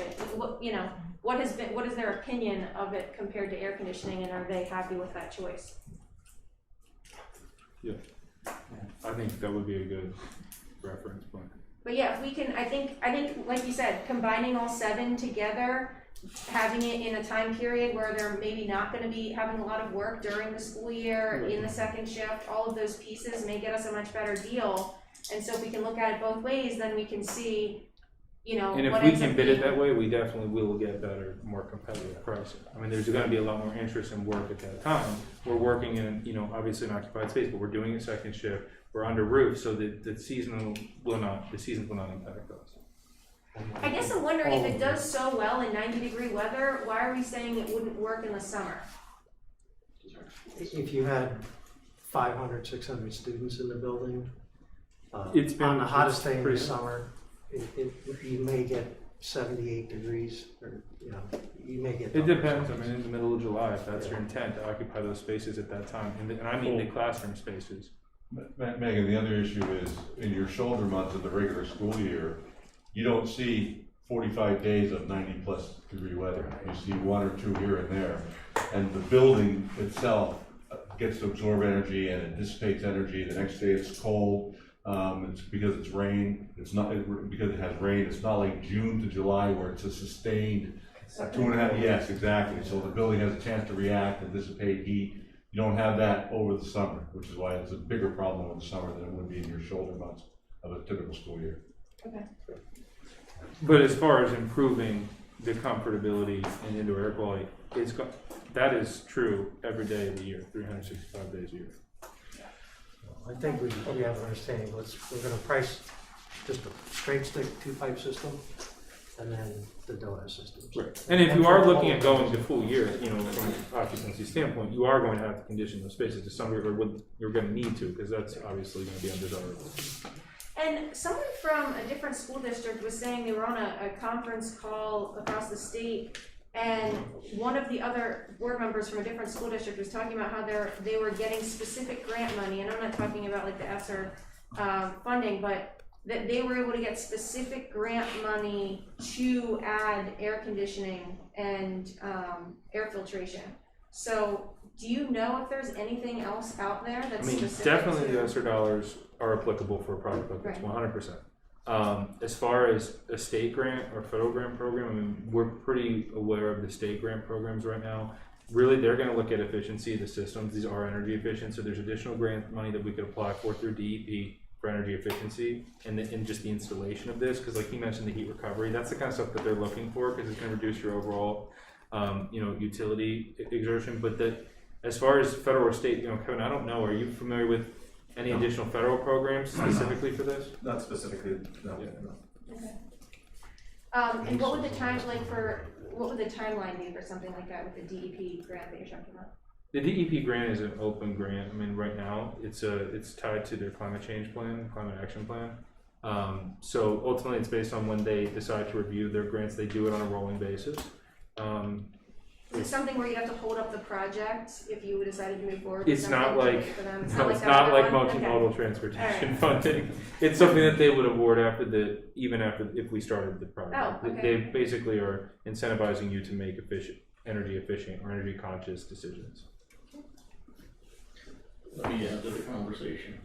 what is their opinion of it compared to air conditioning, and are they happy with that choice? I think that would be a good reference point. But yeah, if we can, I think, like you said, combining all 7 together, having it in a time period where they're maybe not gonna be having a lot of work during the school year, in the second shift, all of those pieces may get us a much better deal. And so if we can look at it both ways, then we can see, And if what we ends can up bid it being- that way, we definitely will get better, more competitive pricing. I mean, there's gonna be a lot more interest in work at that time. We're working in, obviously an occupied space, but we're doing a second shift, we're under roof, so the seasons will not impact us. I guess I'm wondering if it does so well in 90-degree weather, why are we saying it wouldn't work in the summer? If you had 500, 600 students in the building, It's been on the hottest day in the pretty- summer, you may get 78 degrees, or, you know, you may get. It depends, I mean, in the middle of July, if that's your intent, to occupy those spaces at that time, and I mean the classroom spaces. Megan, the other issue is, in your shoulder months of the regular school year, you don't see 45 days of 90-plus degree weather. You see one or two here and there. And the building itself gets to absorb energy and it dissipates energy. The next day it's cold. It's because it's rain. It's not because it has rain. It's not like June to July where it's a sustained 2.5. Yes, exactly. So the building has a chance to react and dissipate heat. You don't have that over the summer, which is why it's a bigger problem over the summer than it would be in your shoulder months of a typical school year. Okay. But as far as improving the comfortability and indoor air quality, that is true every day of the year, 365 days a year. I think we have an understanding, we're gonna price just a straight stick 2-pipe system, and then the DOAS system. Right. And if you are looking at going to full year, you know, from an occupancy standpoint, you are going to have to condition those spaces to some degree, or you're going to need to, because that's obviously going to be undesirable. And someone from a different school district was saying they were on a conference call across the state, and one of the other board members from a different school district was talking about how they were getting specific grant money, and I'm not talking about like the ESSER funding, but that they were able to get specific grant money to add air conditioning and air filtration. So do you know if there's anything else out there that's specific? Definitely to... the ESSER dollars are applicable for a project like this, 100%. As far as a state grant or federal grant program, I mean, we're pretty aware of the state grant programs right now. Really, they're going to look at efficiency of the systems. These are energy efficient, so there's additional grant money that we could apply for through DEP for energy efficiency and just the installation of this, because like you mentioned, the heat recovery, that's the kind of stuff that they're looking for, because it's going to reduce your overall utility exertion. But as far as federal or state, Kevin, I don't know, are you familiar with any additional federal programs specifically for this? Not specifically, no. Yeah. Okay. And what would the timeline be for something like that with the DEP grant that you're talking about? The DEP grant is an open grant. I mean, right now it's tied to their climate change plan, climate action plan. So ultimately, it's based on when they decide to review their grants. They do it on a rolling basis. Is it something where you have to hold up the project if you decided to move forward? It's not like multimodal transportation right. funding. It's something that they would award even after if we started the project. Oh, okay. They basically are incentivizing you to make energy efficient or energy conscious decisions. Let me add to the conversation.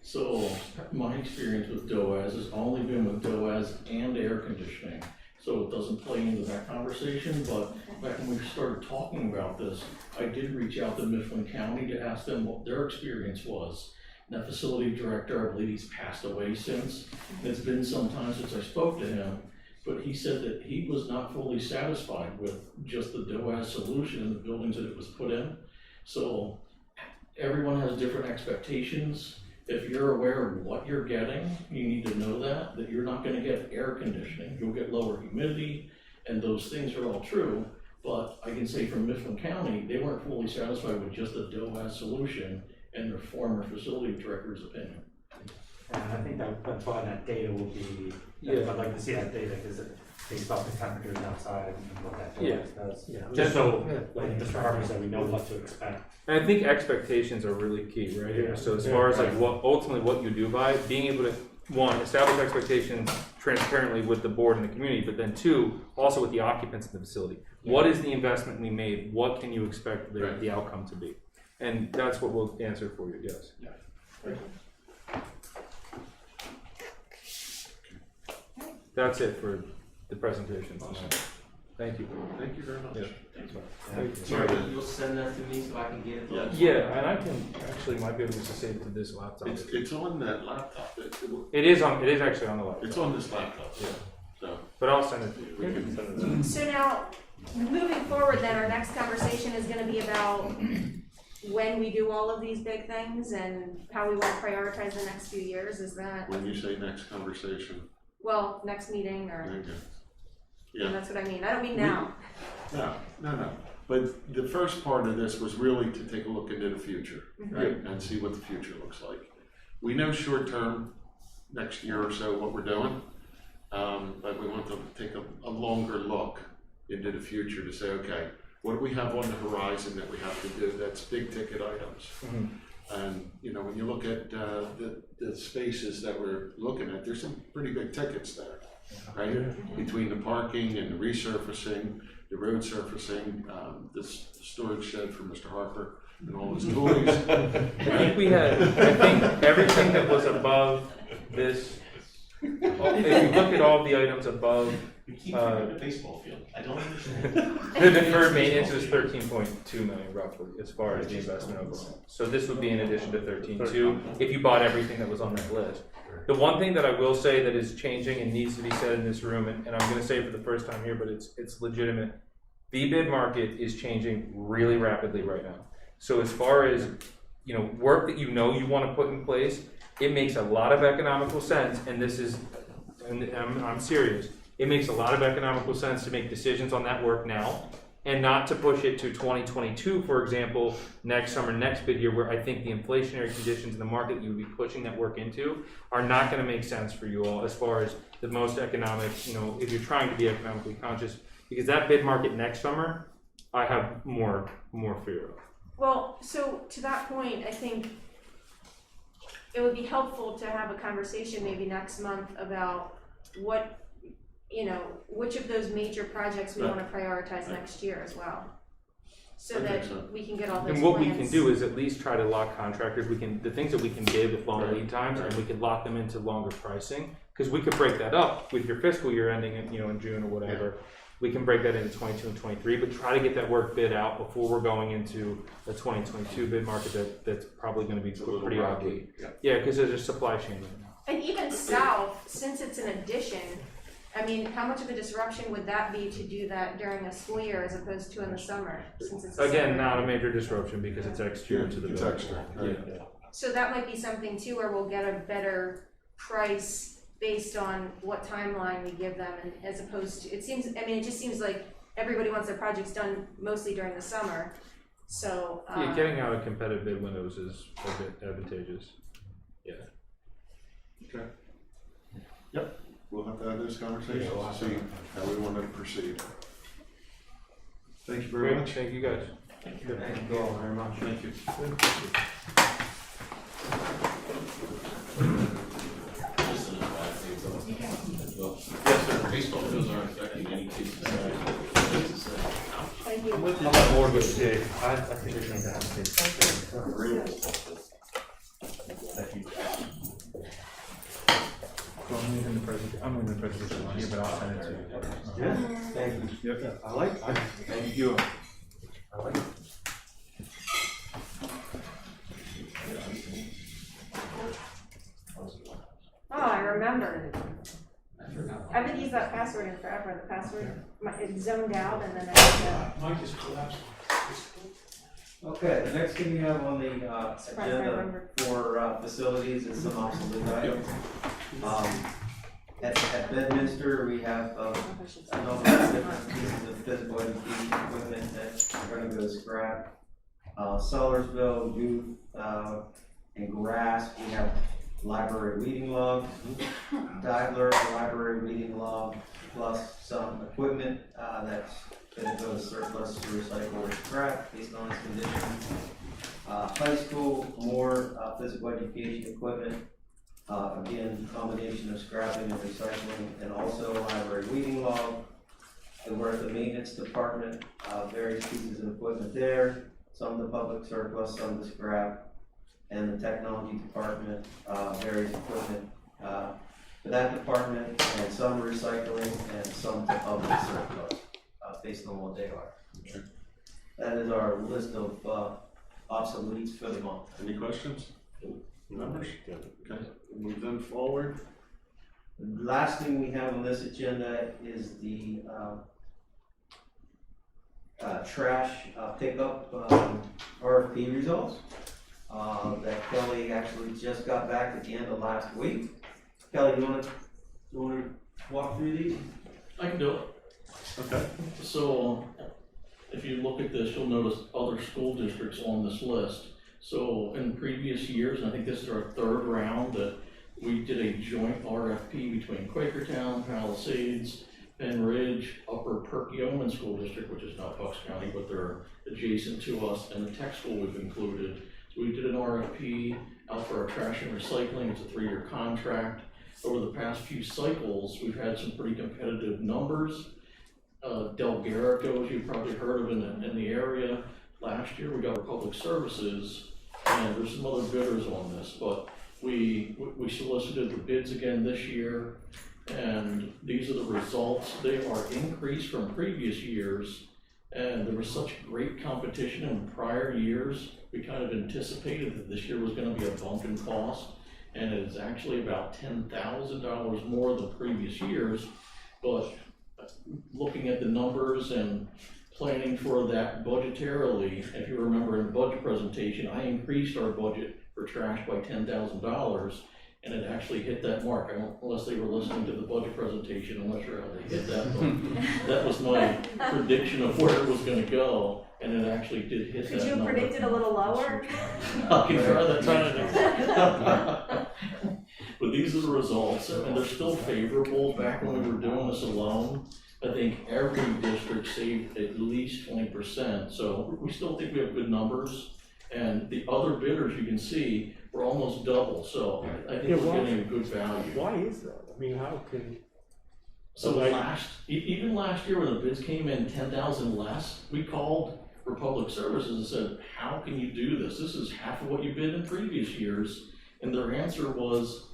So my experience with DOAS has only been with DOAS and air conditioning. So it doesn't play into that conversation, but back when we started talking about this, I did reach out to Mifflin County to ask them what their experience was. And that facility director, I believe he's passed away since. It's been some time since I spoke to him, but he said that he was not fully satisfied with just the DOAS solution in the buildings that it was put in. So everyone has different expectations. If you're aware of what you're getting, you need to know that you're not going to get air conditioning. You'll get lower humidity, and those things are all true. But I can say from Mifflin County, they weren't fully satisfied with just the DOAS solution and their former facility director's opinion. And I think that's why that data will be, I'd like to see that data, because based off the temperatures outside and what that does. Yeah. Just so, like Mr. Harper said, we know what to expect. And I think expectations are really key, right here. So as far as like what you do by being able to, one, establish expectations transparently with the board and the community, but then two, also with the occupants in the facility. What is the investment we made? What can you expect the outcome to be? And that's what we'll answer for you, yes. Yeah. That's it for the presentation. Awesome. Thank you. Thank you very much. Yeah. Thanks, Sorry, you'll send that to me so I can get it? Yes. Yeah, and I might be able to save it to this laptop. It's on that laptop. It is actually on the laptop. It's on this laptop. Yeah. So but I'll send it to you. we can send it. So now, moving forward then, our next conversation is gonna be about when we do all of these big things and how we want to prioritize the next few years. Is that, When you say next conversation, well, next meeting or, okay. Yeah. that's what I mean. I don't mean now. No. But the first part of this was really to take a look into the future, right? And see what the future looks like. We know short term, next year or so what we're doing. But we want to take a longer look into the future to say, okay, what do we have on the horizon that we have to do that's big ticket items? And, you know, when you look at the spaces that we're looking at, there's some pretty big tickets there, right? Between the parking and the resurfacing, the road surfacing, this storage shed for Mr. Harper and all his toys. I think we had, I think everything that was above this, if you look at all the items above, You keep forgetting the baseball field. I don't understand. the deferred maintenance was 13.2 million roughly, as far as the investment overall. So this would be in addition to 13.2, if you bought everything that was on that list. The one thing that I will say that is changing and needs to be said in this room, and I'm gonna say it for the first time here, but it's legitimate. The bid market is changing really rapidly right now. So as far as, you know, work that you know you wanna put in place, it makes a lot of economical sense, and this is, and I'm serious. It makes a lot of economical sense to make decisions on that work now and not to push it to 2022, for example, next summer, next bid year, where I think the inflationary conditions in the market that you would be pushing that work into are not going to make sense for you all as far as the most economic, you know, if you're trying to be economically conscious, because that bid market next summer, I have more fear of. Well, so to that point, I think it would be helpful to have a conversation maybe next month about what, you know, which of those major projects we want to prioritize next year as well. So that we can get all those And what plans. we can do is at least try to lock contractors. We can, the things that we can bid with long lead times, and we can lock them into longer pricing, because we could break that up with your fiscal year ending in, you know, in June or whatever. We can break that into 22 and 23, but try to get that work bid out before we're going into the 2022 bid market that's probably going to be pretty ugly. Yeah, because there's a supply chain right now. And even south, since it's an addition, I mean, how much of a disruption would that be to do that during a school year as opposed to in the summer? Since it's Again, not a major disruption because it's extra to the building. It's extra, right? Yeah. So that might be something too, where we'll get a better price based on what timeline we give them, and as opposed to, it seems, I mean, it just seems like everybody wants their projects done mostly during the summer, so. Yeah, getting out of competitive bid windows is a bit advantageous. Yeah. Okay. Yep, we'll have to have those conversations to see how we want to proceed. Thank you very much. Thank you guys. Thank you all very much. Thank you. Yes, sir. Baseball fields aren't affecting any kids' society. Thank you. I'm on board with Jake. I think we need to have kids. Thank you. I'm leaving the presentation on here, but I'll send it to you. Yeah, thank you. Yep. I like it. Thank you. I like it. Oh, I remember. I haven't used that password in forever. The password, it's zoned out, and then I have to. Mike is collapsing. Okay, the next thing we have on the agenda for facilities is some obsolete items. At Bedminster, we have a number of different pieces of physical education equipment that are going to go scrap. Sellersville, youth, and grass, we have library reading log, Diabler library reading log, plus some equipment that's going to go to surplus to recycle or scrap based on its condition. High school, more physical education equipment. Again, combination of scrapping and recycling, and also a library reading log. And we're at the maintenance department, various pieces of equipment there, some of the public surplus, some of the scrap. And the technology department, various equipment for that department, and some recycling and some to public surplus, based on what they are. Okay. That is our list of obsoletes for the month. Any questions? Members? Okay, we'll move them forward. The last thing we have on this agenda is the trash pickup RFP results. That Kelly actually just got back at the end of last week. Kelly, you wanna walk through these? I can do it. Okay. So, if you look at this, you'll notice other school districts on this list. So, in previous years, and I think this is our third round, that We did a joint RFP between Quakertown, Palisades, Ben Ridge, Upper Perkiomen School District, which is not Bucks County, but they're adjacent to us, and the tech school we've included. So we did an RFP out for our trash and recycling. It's a 3-year contract. Over the past few cycles, we've had some pretty competitive numbers. Del Garrico, as you've probably heard of in the area. Last year, we got our public services, and there's some other bidders on this, but we solicited the bids again this year, and these are the results. They are increased from previous years, and there was such great competition in prior years. We kind of anticipated that this year was going to be a bump in cost, and it is actually about $10,000 more than previous years. But looking at the numbers and planning for that budgetarily, if you remember in the budget presentation, I increased our budget for trash by $10,000, and it actually hit that mark. I don't, unless they were listening to the budget presentation, I'm not sure how they hit that, but that was my prediction of where it was going to go, and it actually did hit that Could you have number. predicted a little lower? I can try that next time. But these are the results, and they're still favorable. Back when we were doing this alone, I think every district saved at least 20%, so we still think we have good numbers. And the other bidders, you can see, were almost double, so I think we're getting a good value. Why is that? I mean, how can? So even last year when the bids came in 10,000 less, we called for public services and said, how can you do this? This is half of what you bid in previous years. And their answer was,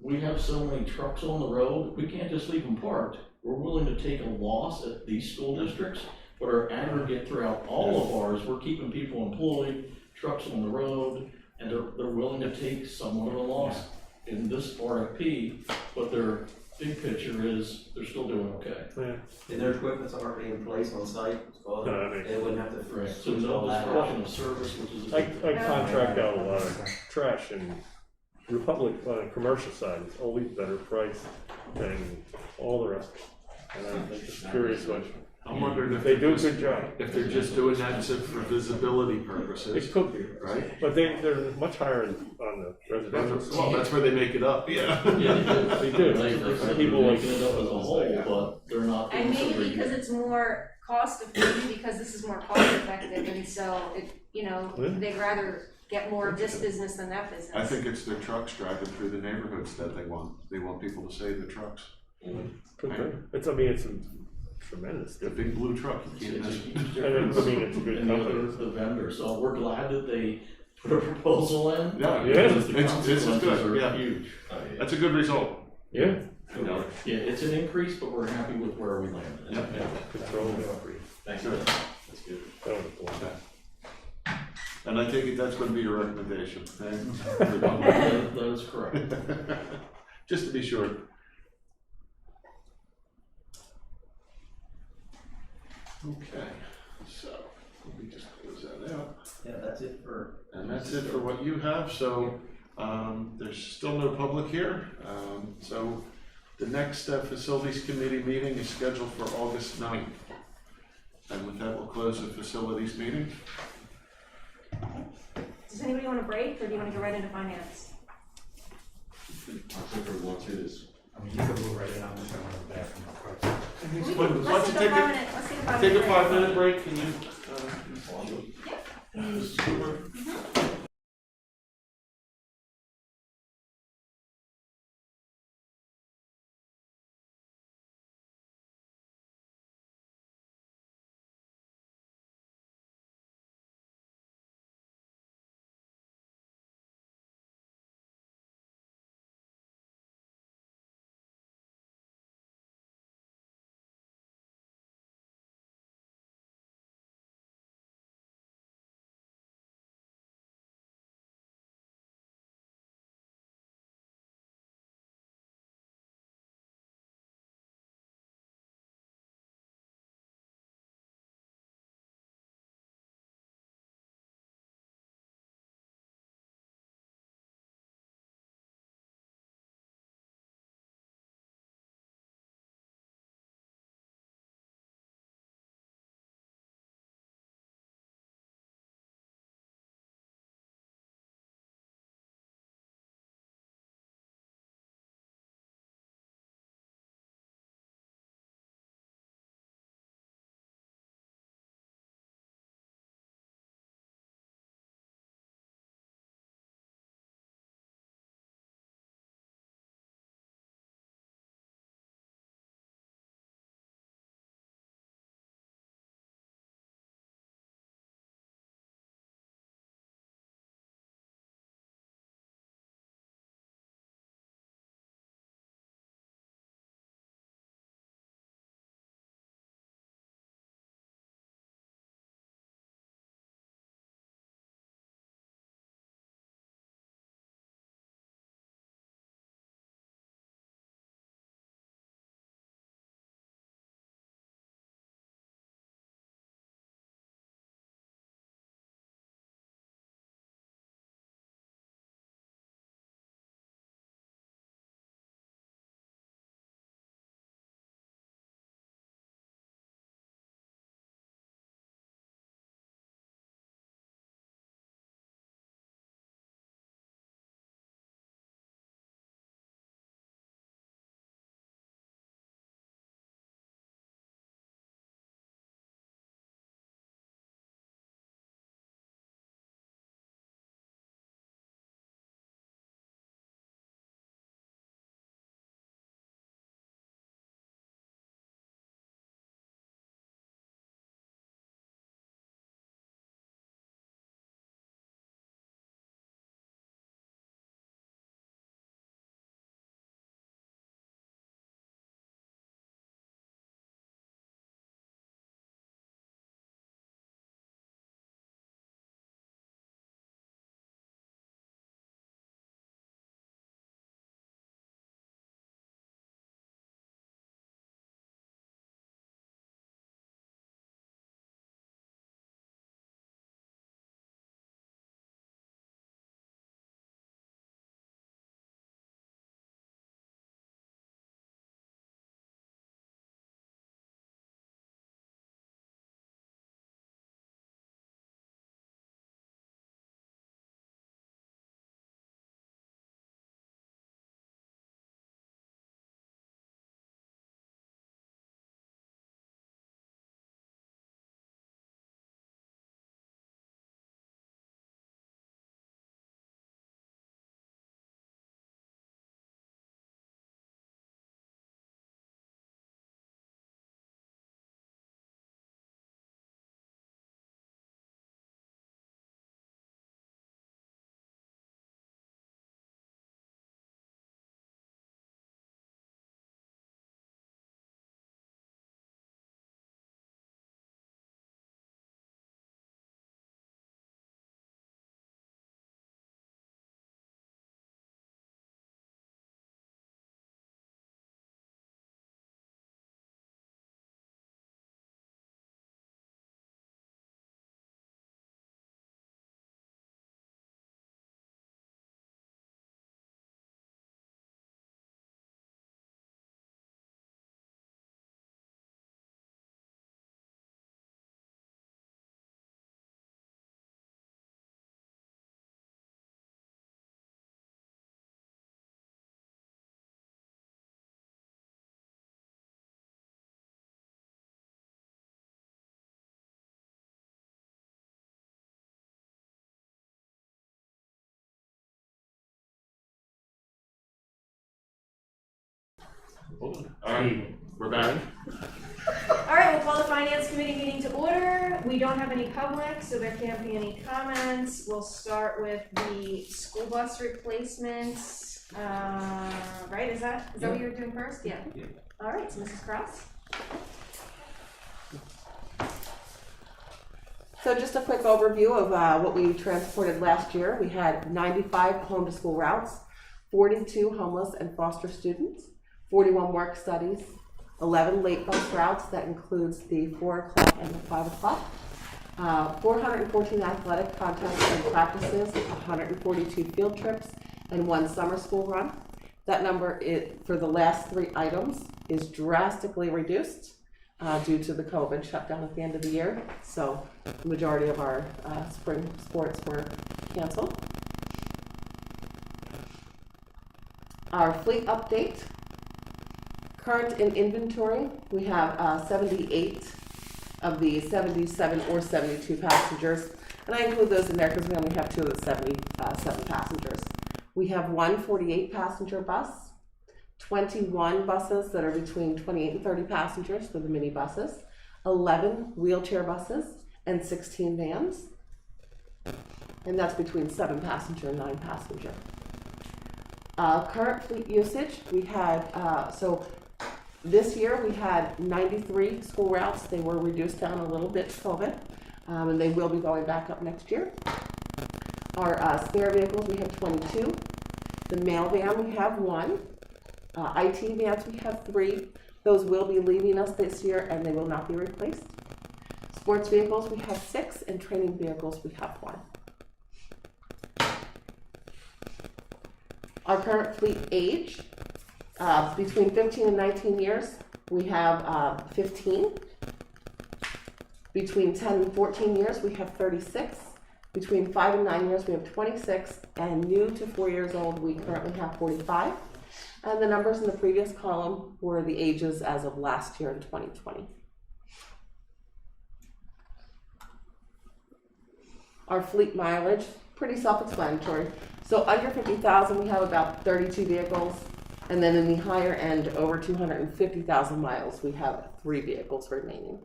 we have so many trucks on the road, we can't just leave them parked. We're willing to take a loss at these school districts, but our aggregate throughout all of ours, we're keeping people employed, trucks on the road, and they're willing to take somewhat of a loss in this RFP, but their big picture is they're still doing okay. And their equipment's already in place on site, so they wouldn't have to. Right, so no disruption of service, which is a I big contract out a lot of trash, and Republic on the commercial side is always better priced than all the rest. And I'm just curious what. I'm wondering if They do a good job. If they're just doing that for visibility purposes. It could be, right? But they're much higher on the residential side. Well, that's where they make it up, yeah. Yeah, They do. They're People like making it up as a whole, but they're not. And doing maybe so because great. it's more maybe because this is more cost effective, and so it, they'd rather get more of this business than that business. I think it's their trucks driving through the neighborhoods that they want. They want people to save the trucks. Could be. It's a tremendous The difference. big blue truck, you It's can't a miss it. huge And difference. then, it's a good And the other company. is the vendor, so we're glad that they put a proposal in. Yeah, because the this is consequences good, are yeah. huge. That's a good result. Yeah. Yeah, it's an increase, but we're happy with where we landed. Control. Thanks, Good. that's good. And I take it that's going to be your recommendation, eh? That is correct. Just to be sure. Okay, so let me just close that out. Yeah, that's it for. And that's it for what you have, so there's still no public here. So the next Facilities Committee meeting is scheduled for August 9th. And with that, we'll close the facilities meeting. Does anybody want a break, or do you want to go right into finance? I think we're going through this. I mean, you can move right in, I'm just going to the bathroom real quick. Let's take a 5-minute, let's take a 5-minute break. Take a 5-minute break, can you? Alright, we're back. All right, we'll call the finance committee meeting to order. We don't have any public, so there can't be any comments. We'll start with the school bus replacements. Right, is that what you were doing first? Yeah. All right, so Mrs. Cross. So just a quick overview of what we transported last year. We had 95 home to school routes, 42 homeless and foster students, 41 work studies, 11 late bus routes, that includes the 4 o'clock and the 5 o'clock, 414 athletic contests and practices, 142 field trips, and 1 summer school run. That number for the last 3 items is drastically reduced due to the COVID shutdown at the end of the year. So the majority of our spring sports were canceled. Our fleet update. Current in inventory, we have 78 of the 77 or 72 passengers, and I include those in there because we only have 2 of the 77 passengers. We have 1 48 passenger bus, 21 buses that are between 28 and 30 passengers for the mini buses, 11 wheelchair buses, and 16 vans, and that's between 7 passenger and 9 passenger. Current fleet usage, we had, so this year we had 93 school routes. They were reduced down a little bit for COVID, and they will be going back up next year. Our spare vehicles, we have 22. The mail van, we have 1. IT vans, we have 3. Those will be leaving us this year and they will not be replaced. Sports vehicles, we have 6, and training vehicles, we have 1. Our current fleet age, between 15 and 19 years, we have 15. Between 10 and 14 years, we have 36. Between 5 and 9 years, we have 26. And new to 4 years old, we currently have 45. And the numbers in the previous column were the ages as of last year in 2020. Our fleet mileage, pretty self-explanatory. So under 50,000, we have about 32 vehicles. And then in the higher end, over 250,000 miles, we have 3 vehicles remaining.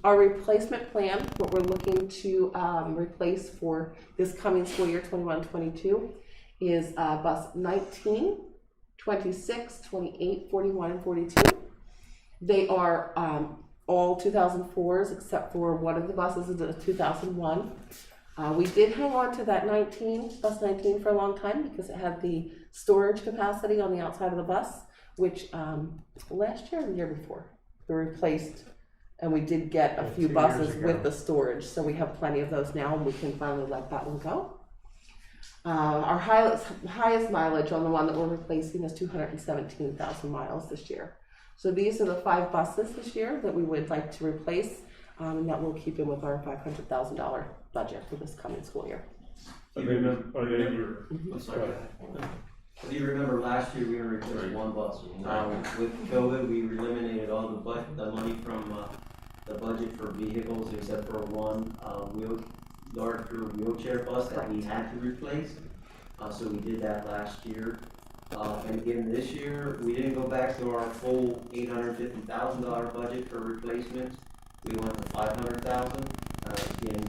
Our replacement plan, what we're looking to replace for this coming school year, 21-22, is bus 19, 26, 28, 41, and 42. They are all 2004s, except for one of the buses is a 2001. We did hang on to that bus 19 for a long time because it had the storage capacity on the outside of the bus, which last year or the year before, we replaced, and we did get a few buses with the storage, so we have plenty of those now, and we can finally let that one go. Our highest mileage on the one that we're replacing is 217,000 miles this year. So these are the 5 buses this year that we would like to replace, and that will keep in with our $500,000 budget for this coming school year. Do you remember last year we only replaced 1 bus? With COVID, we eliminated all the money from the budget for vehicles except for 1 larger wheelchair bus that we had to replace. So we did that last year. And again, this year, we didn't go back to our full $850,000 budget for replacement. We went to $500,000. Again,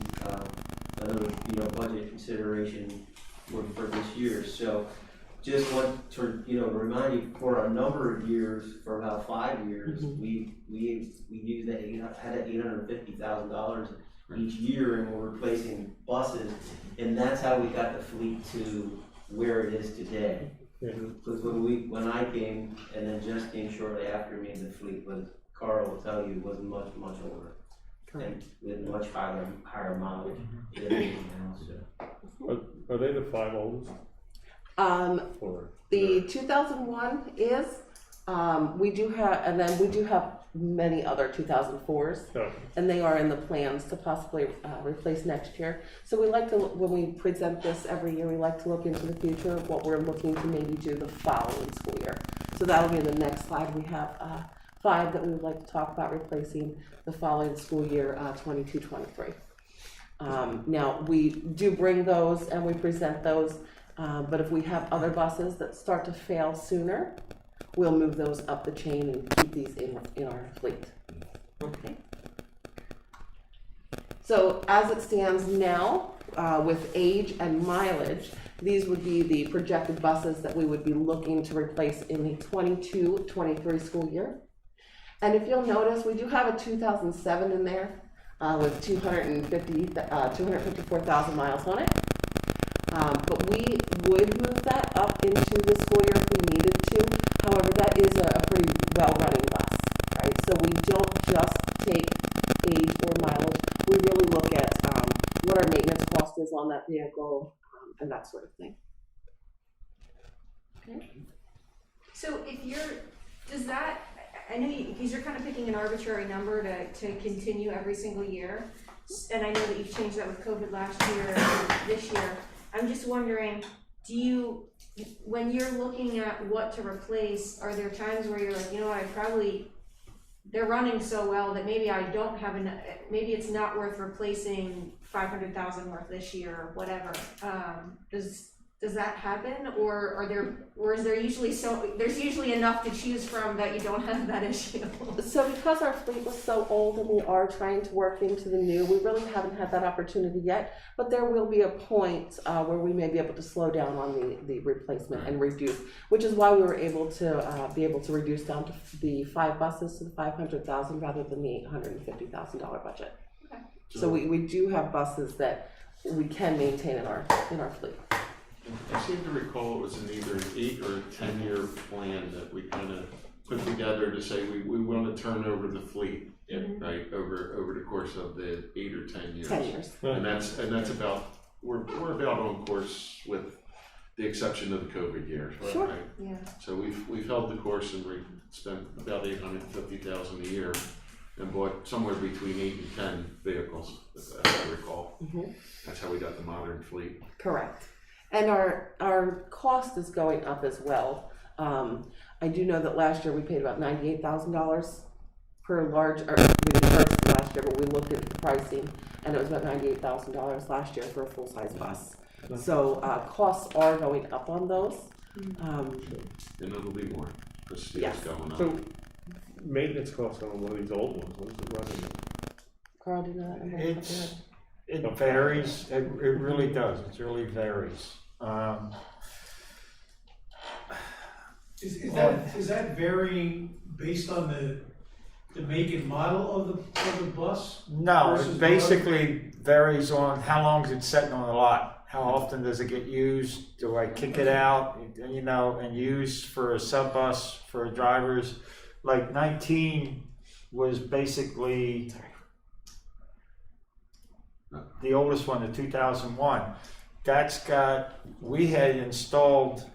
another budget consideration for this year. So just want to remind you, for a number of years, for about 5 years, we used had $850,000 each year, and we're replacing buses, and that's how we got the fleet to where it is today. Because when I came, and then Jess came shortly after me, the fleet was, Carl will tell you, was much older, and with much higher mileage than anything else. So. Are they the 5 oldest? The 2001 is. We do have many other 2004s, and they are in the plans to possibly replace next year. So we like to, when we present this every year, we like to look into the future of what we're looking to maybe do the following school year. So that'll be the next slide. We have 5 that we would like to talk about replacing the following school year, 22-23. Now we do bring those and we present those But if we have other buses that start to fail sooner, we'll move those up the chain and keep these in our fleet. Okay. So as it stands now, with age and mileage, these would be the projected buses that we would be looking to replace in the 22-23 school year. And if you'll notice, we do have a 2007 in there with 254,000 miles on it. But we would move that up into the school year if we needed to. However, that is a pretty well-running bus, right? So we don't just take age or mileage. We really look at what our maintenance cost is on that vehicle and that sort of thing. Okay. So if does that, I know because you're kind of picking an arbitrary number to continue every single year, and I know that you've changed that with COVID last year and this year. I'm just wondering, when you're looking at what to replace, are there times where you're like, you know what, they're running so well that maybe I don't have enough, maybe it's not worth replacing 500,000 worth this year or whatever. Does that happen, or is there usually there's usually enough to choose from that you don't have that issue? So because our fleet was so old and we are trying to work into the new, we really haven't had that opportunity yet, but there will be a point where we may be able to slow down on the replacement and reduce, which is why we were able to be able to reduce down to the 5 buses to the 500,000 rather than the $850,000 budget. Okay. So we do have buses that we can maintain in our fleet. I seem to recall it was either an 8 or a 10-year plan that we kind of put together to say we want to turn over the fleet, right, over the course of the 8 or 10 years. 10 years. And that's about, we're about on course with the exception of the COVID years, right? Sure. Yeah. So we've held the course and we spent about $850,000 a year and bought somewhere between 8 and 10 vehicles, as I recall. Mm-hmm. That's how we got the modern fleet. Correct. And our cost is going up as well. I do know that last year we paid about $98,000 per large, or we didn't purchase it last year, but we looked at the pricing and it was about $98,000 last year for a full-size bus. So costs are going up on those. And it'll be more, because steel's Yes. going up. So, maintenance costs on one of these old ones, what is it running? Carl, do you know that number? It varies, it really does, it really varies. Is that varying based on the make and model of the bus? No, versus it basically varies on how long is it sitting on the lot. How often does it get used? Do I kick it out, and use for a sub bus for drivers? Like 19 was basically the oldest one, the 2001. We had installed,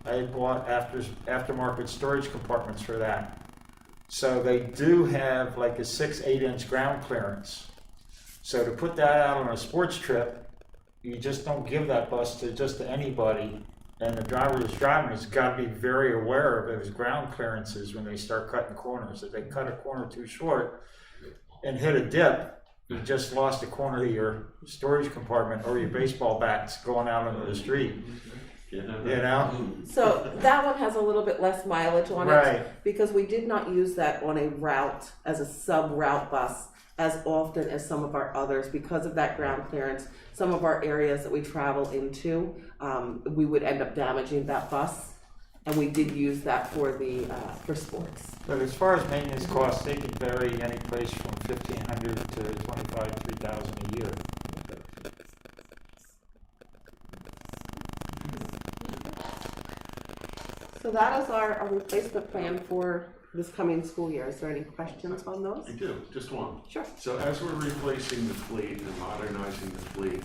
I had bought aftermarket storage compartments for that. So they do have like a 6-8 inch ground clearance. So to put that out on a sports trip, you just don't give that bus to anybody. And the driver who's driving has got to be very aware of those ground clearances when they start cutting corners. If they cut a corner too short and hit a dip, you just lost a corner of your storage compartment or your baseball bats going out into the street. So that one has a little bit less mileage on Right. it because we did not use that on a route as a sub-route bus as often as some of our others because of that ground clearance. Some of our areas that we travel into, we would end up damaging that bus, and we did use that for sports. But as far as maintenance costs, they can vary any place from $1,500 to $3,000 a year. So that is our replacement plan for this coming school year. Is there any questions on those? I do, just one. Sure. So as we're replacing the fleet and modernizing the fleet,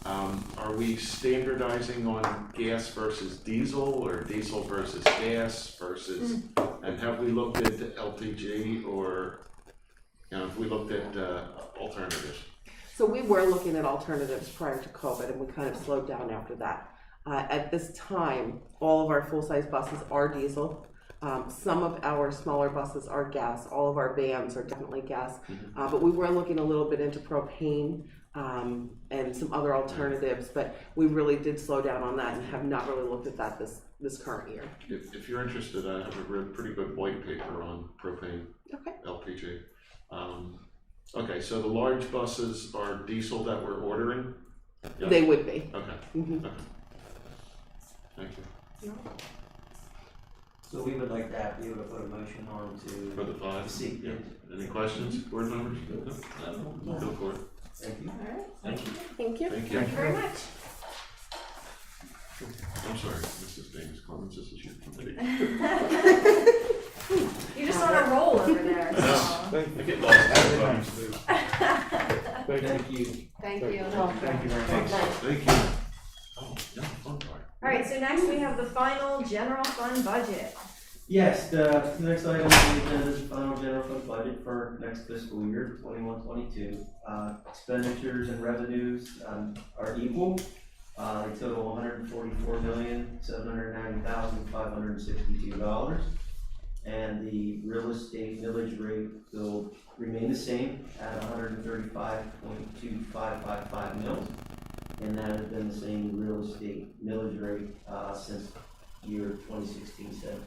are we standardizing on gas versus diesel or diesel versus gas versus, and have we looked at LPG or, have we looked at alternatives? So we were looking at alternatives prior to COVID, and we kind of slowed down after that. At this time, all of our full-size buses are diesel. Some of our smaller buses are gas. All of our vans are definitely gas. But we were looking a little bit into propane and some other alternatives, but we really did slow down on that and have not really looked at that this current year. If you're interested, I have a pretty good white paper on propane, Okay. LPG. Okay, so the large buses are diesel that we're ordering? Yeah. They would be. Okay, Mhm. okay. Thank you. So we would like to be able to put a motion on For the to five? see. Yeah. Any questions, board members? No? Go for it. Thank you. All right. Thank you. Thank you. Thank you. Thank you very much. I'm sorry, Mrs. Davis Clemens, this is your committee. You're just on a roll over there. So. Thank I get lost Thank Thank you. Thank you. Thank you very much. Thank you. Oh, yeah, fun part. All right, so next we have the final general fund budget. Yes, the next item on the agenda is the final general fund budget for next fiscal year, 21-22. Expenditures and revenues are equal. They total $144,790,562. And the real estate millage rate will remain the same at 135.2555 mils. And that has been the same real estate millage rate since year 2016-17.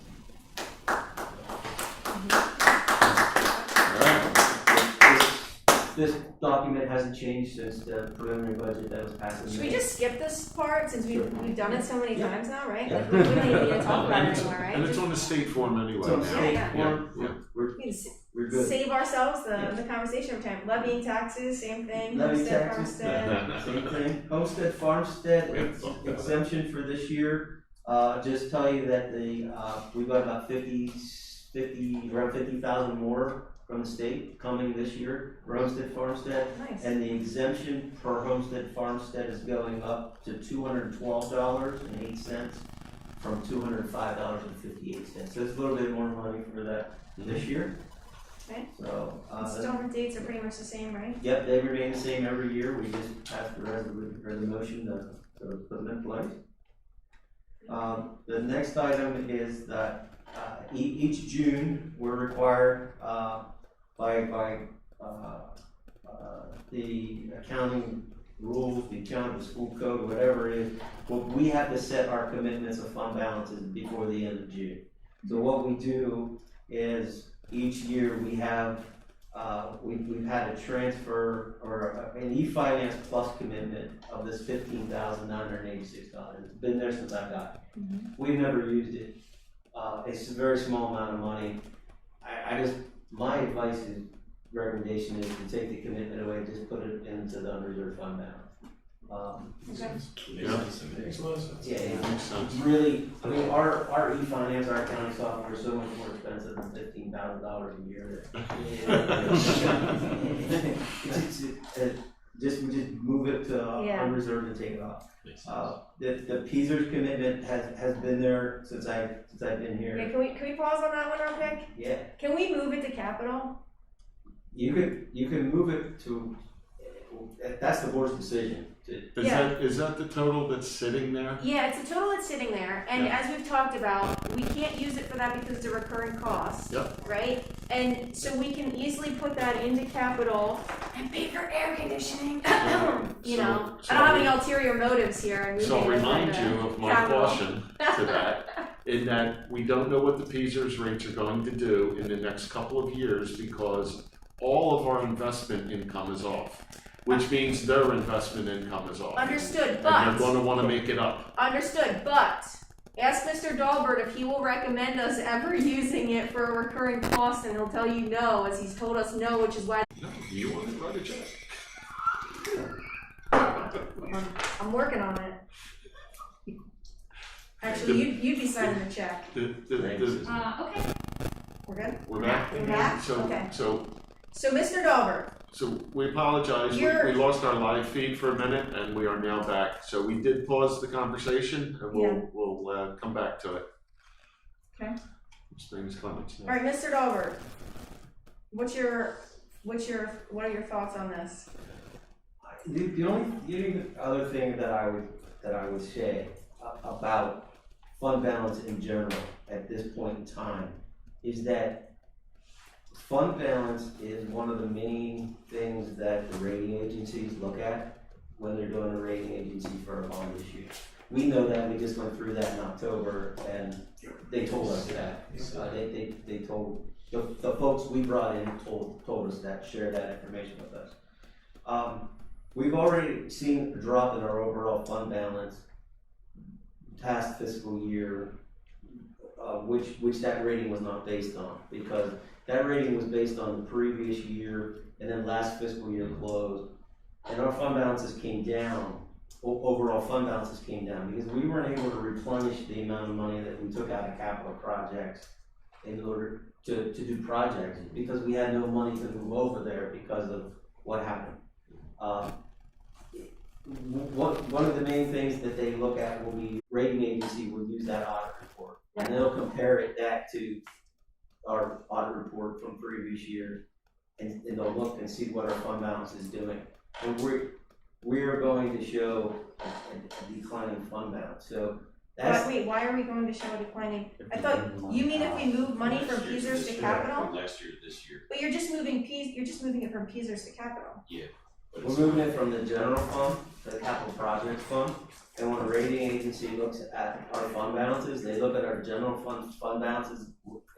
This document hasn't changed since the preliminary budget that was passed in Should we May. just skip this part since we've done it so many Yeah. times now, right? Yeah. Like we don't even need to talk about And it it's, anymore, right? and it's on the state form anyway. It's on now. state Yeah. form. Yeah. We're We can we're good. save ourselves Yeah. the conversation every time. Levying taxes, same thing. Levy Homestead, taxes, farmstead. same thing. Homestead, farmstead exemption for this year. Just tell you that we've got about 50,000 more from the state coming this year for homestead, farmstead. Nice. And the exemption per homestead, farmstead is going up to $212.08 from $205.58. So it's a little bit more money for that this year. Okay. So, Installment dates are pretty much the same, right? yep, they remain the same every year. We just passed the resolution to put them in place. The next item is that each June, we're required by the accounting rules, the accounting school code, whatever it is, we have to set our commitments of fund balances before the end of June. So what we do is each year we have we've had a transfer or an e-finance plus commitment of this $15,986. It's been there since I got it. We've never used it. It's a very small amount of money. My advice is, recommendation is to take the commitment away, just put it into the unreserved fund balance. Yeah. Makes a lot of sense. Yeah, Makes sense. really, I mean, our e-finance, our accounting software is so much more expensive than $15,000 a year. We just move it to unreserved and take it off. The Peasers commitment has been there since I've been here. Yeah, can we pause on that one real quick? Yeah, Can we move it to capital? you can move it to, that's the board's decision. Is that the total that's sitting there? Yeah, it's a total that's sitting there, and Yeah. as we've talked about, we can't use it for that because it's a recurring cost. Yep. Right? And so we can easily put that into capital and pay for air conditioning. You know, I don't have any ulterior motives here. I'm So I'll moving it remind into you of my capital. caution to that, in that we don't know what the Peasers rates are going to do in the next couple of years because all of our investment income is off, which means their investment income is off. Understood, And but they're gonna wanna make it up. Understood, but ask Mr. Dahlberg if he will recommend us ever using it for a recurring cost, and he'll tell you no, as he's told us no, which is why No, you want to write a check? I'm working on it. Actually, you'd be signing the check. Okay. We're good? We're back? We're back? So, Okay. so So, Mr. Dahlberg, So we apologize, we lost our live feed for a minute and we are now back. So we did pause the conversation and we'll come back to it. Okay. His name is Clements. all right, Mr. Dahlberg, what are your thoughts on this? The only other thing that I would say about fund balance in general at this point in time is that fund balance is one of the main things that the rating agencies look at when they're doing a rating agency for a bond issue. We know that, we just went through that in October, and they told us that. They told, the folks we brought in told us that, shared that information with us. We've already seen a drop in our overall fund balance past fiscal year, which that rating was not based on, because that rating was based on the previous year and then last fiscal year closed, and our fund balances came down. Overall fund balances came down because we weren't able to replenish the amount of money that we took out of capital projects in order to do projects, because we had no money to move over there because of what happened. One of the main things that they look at will be, rating agency will use that audit report, and they'll compare it back to our audit report from previous year, and they'll look and see what our fund balance is doing. And we are going to show a declining fund balance. So that's. Wait, why are we going to show a declining? I thought, you mean if we move money from Peasers to capital? From last year to this year. But you're just moving it from Peasers to capital. Yeah. We're moving it from the general fund to the capital projects fund. And when a rating agency looks at our fund balances, they look at our general fund balances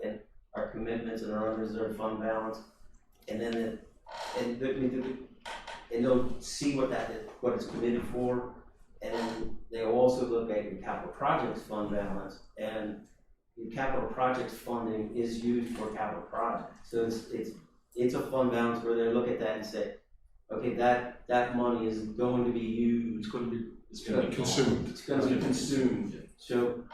and our commitments and our unreserved fund balance, and then and they'll see what it's committed for, and they'll also look at your capital projects fund balance, and your capital projects funding is used for capital projects. So it's a fund balance where they look at that and say, okay, that money is going to be used. It's going to be consumed. It's going to be consumed. So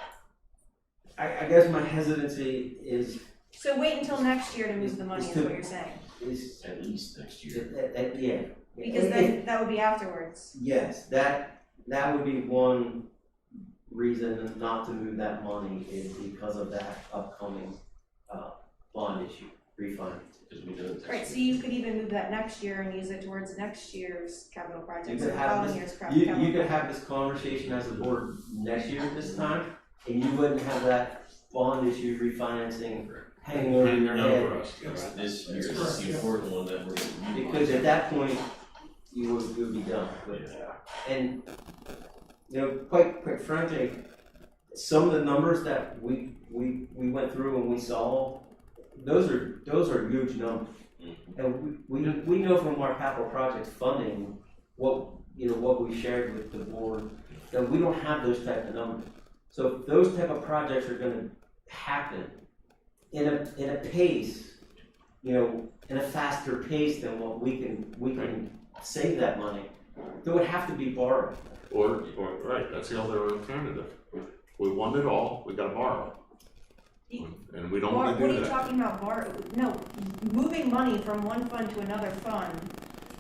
I guess my hesitancy is. So wait until next year to move the money, is what you're saying? Is at least next year. Yeah. Because then that would be afterwards. Yes, that would be one reason not to move that money, is because of that upcoming bond issue, refinance. Right, so you could even move that next year and use it towards next year's capital projects, or following year's capital. You could have this conversation as a board next year at this time, and you wouldn't have that bond issue refinancing hanging over your head. This year is the important one that we're going to. Because at that point, you would be done with it. And, quite frankly, some of the numbers that we went through and we saw, those are huge numbers. And we know from our capital projects funding, what we shared with the board, that we don't have those type of numbers. So if those type of projects are gonna happen in a pace, in a faster pace than what we can save that money, there would have to be borrowing. Or right, that's the other alternative. We want it all, we gotta borrow. And we don't want to do that. What are you talking about, no, moving money from one fund to another fund,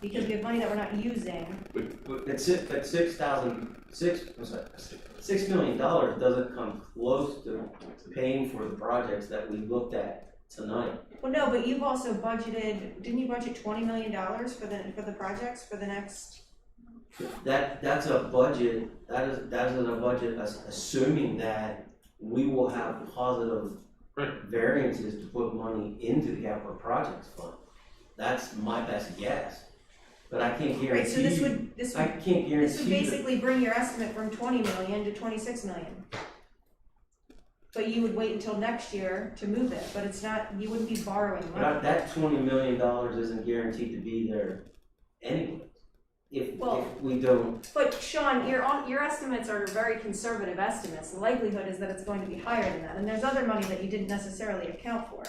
because we have money that we're not using. But $6 million doesn't come close to paying for the projects that we looked at tonight. Well, no, but you've also budgeted, didn't you budget $20 million for the projects for the next? That's a budget, that is a budget assuming that we will have positive variances to put money into the capital projects fund. That's my best guess, but I can't guarantee. Right, so this would guarantee. This would basically bring your estimate from 20 million to 26 million. But you would wait until next year to move it, but it's not, you wouldn't be borrowing money. But that $20 million isn't guaranteed to be there anyway. If we don't. But Sean, your estimates are very conservative estimates. The likelihood is that it's going to be higher than that, and there's other money that you didn't necessarily account for.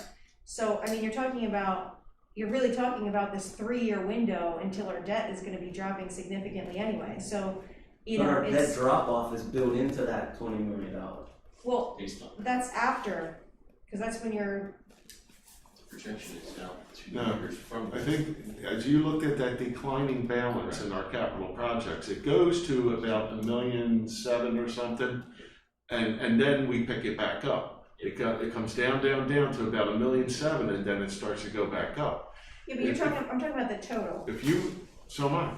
So, I mean, you're really talking about this 3-year window until our debt is going to be dropping significantly anyway. So, Our debt drop off is built into that $20 million. Well, that's after, because that's when you're. Projection is now 2 No, years from. I think as you look at that declining balance in our capital projects, it goes to about $1.7 million or something, and then we pick it back up. It comes down to about $1.7 million, and then it starts to go back up. Yeah, but I'm talking about the total. So am I.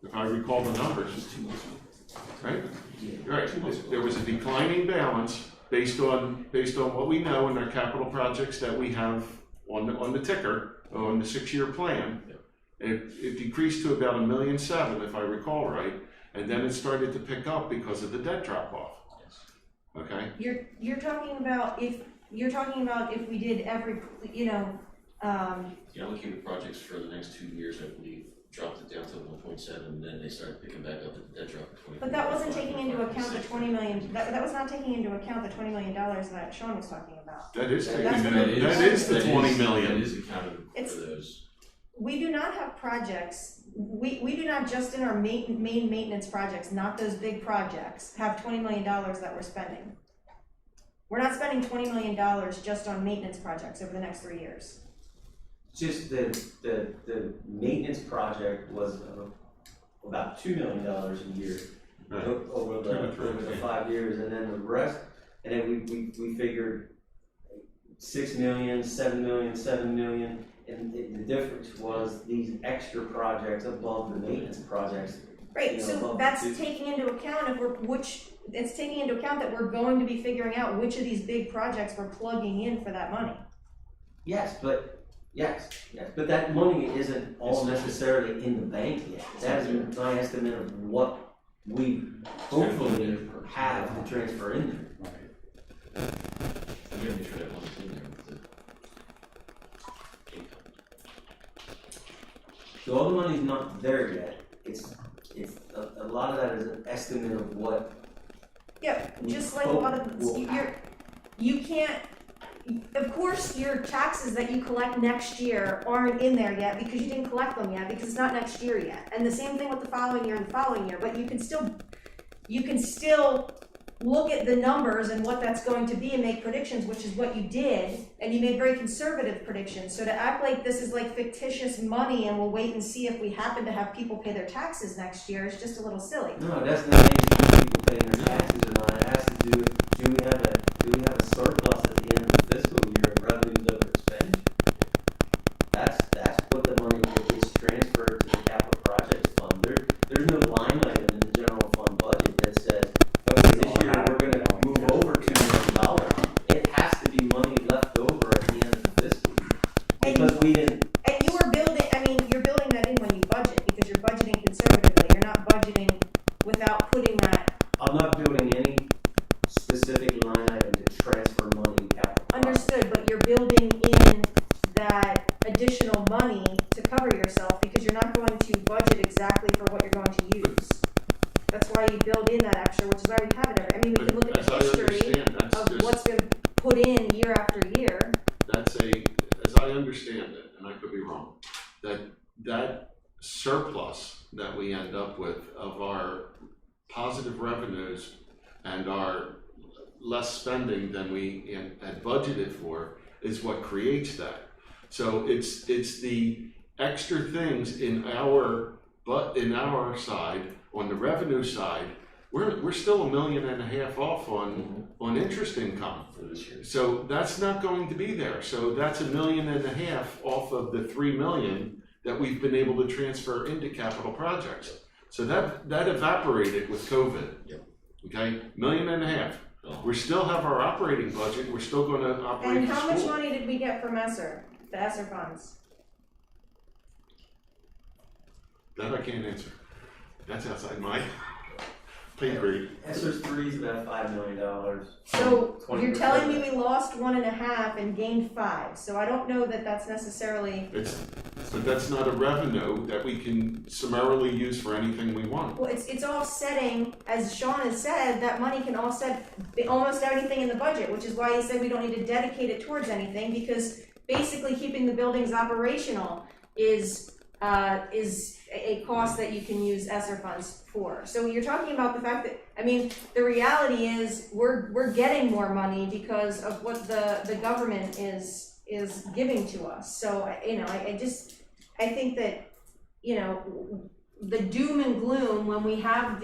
If I recall the numbers, right? Right. There was a declining balance based on what we know in our capital projects that we have on the ticker, on the 6-year plan. It decreased to about $1.7 million, if I recall right, and then it started to pick up because of the debt drop off. Okay? You're talking about if we did every, The allocated projects for the next 2 years, I believe, dropped it down to 1.7, and then they started picking back up at the debt drop of 20. but that wasn't taking into account the 20 million, that was not taking into account the $20 million that Sean was talking about. That is taking That's that is the 20 million. That is accounted for those. We do not have projects, we do not just in our main maintenance projects, not those big projects, have $20 million that we're spending. We're not spending $20 million just on maintenance projects over the next 3 years. Just the maintenance project was about $2 million a year over the 5 years, and then the rest, and then we figured 6 million, 7 million, 7 million, and the difference was these extra projects above the maintenance projects. Right, so that's taking into account it's taking into account that we're going to be figuring out which of these big projects we're plugging in for that money. Yes, but that money isn't all necessarily in the bank yet. That is my estimate of what we hopefully have to transfer in there. You gotta make sure that money's in there with the income. So all the money's not there yet. It's a lot of that is an estimate of what. Yeah, just like a lot of you can't. Of course, your taxes that you collect next year aren't in there yet because you didn't collect them yet because it's not next year yet. And the same thing with the following year and the following year. But you can still look at the numbers and what that's going to be and make predictions, which is what you did, and you made very conservative predictions. So to act like this is like fictitious money and we'll wait and see if we happen to have people pay their taxes next year is just a little silly. No, that's not anything people paying their taxes or not. It has to do with do we have a surplus at the end of the fiscal year of revenues over expenditure? That's what the money gets transferred to the capital projects fund. There's no line item in the general fund budget that says, okay, this year we're going to move over $2 million. It has to be money left over at the end of the fiscal year because we didn't. And you were building. I mean, you're building that in when you budget because you're budgeting conservatively. You're not budgeting without putting that. I'm not building any specific line item to transfer money to capital. Understood, but you're building in that additional money to cover yourself because you're not going to budget exactly for what you're going to use. That's why you build in that extra, which is why we have it every. I mean, we can look at the history of what's been put in year after year. As I understand it, and I could be wrong, that surplus that we end up with of our positive revenues and our less spending than we had budgeted for is what creates that. So it's the extra things in our side, on the revenue side, we're still $1.5 million off on interest income for this year. So that's not going to be there. So that's $1.5 million off of the $3 million that we've been able to transfer into capital projects. So that evaporated with COVID. Yep. Okay, $1.5 million. We still have our operating budget. We're still going to operate. And the how much school. money did we get from ESSER, the ESSER funds? That I can't answer. That's outside my pay grade. ESSER's 3 is about $5 million. So you're 20%. telling me we lost 1.5 and gained 5. So I don't know that that's necessarily. But that's not a revenue that we can summarily use for anything we want. Well, it's offsetting, as Sean has said, that money can offset almost anything in the budget, which is why he said we don't need to dedicate it towards anything, because basically keeping the buildings operational is a cost that you can use ESSER funds for. So you're talking about the fact that, I mean, the reality is we're getting more money because of what the government is giving to us. So I think that, the doom and gloom when we have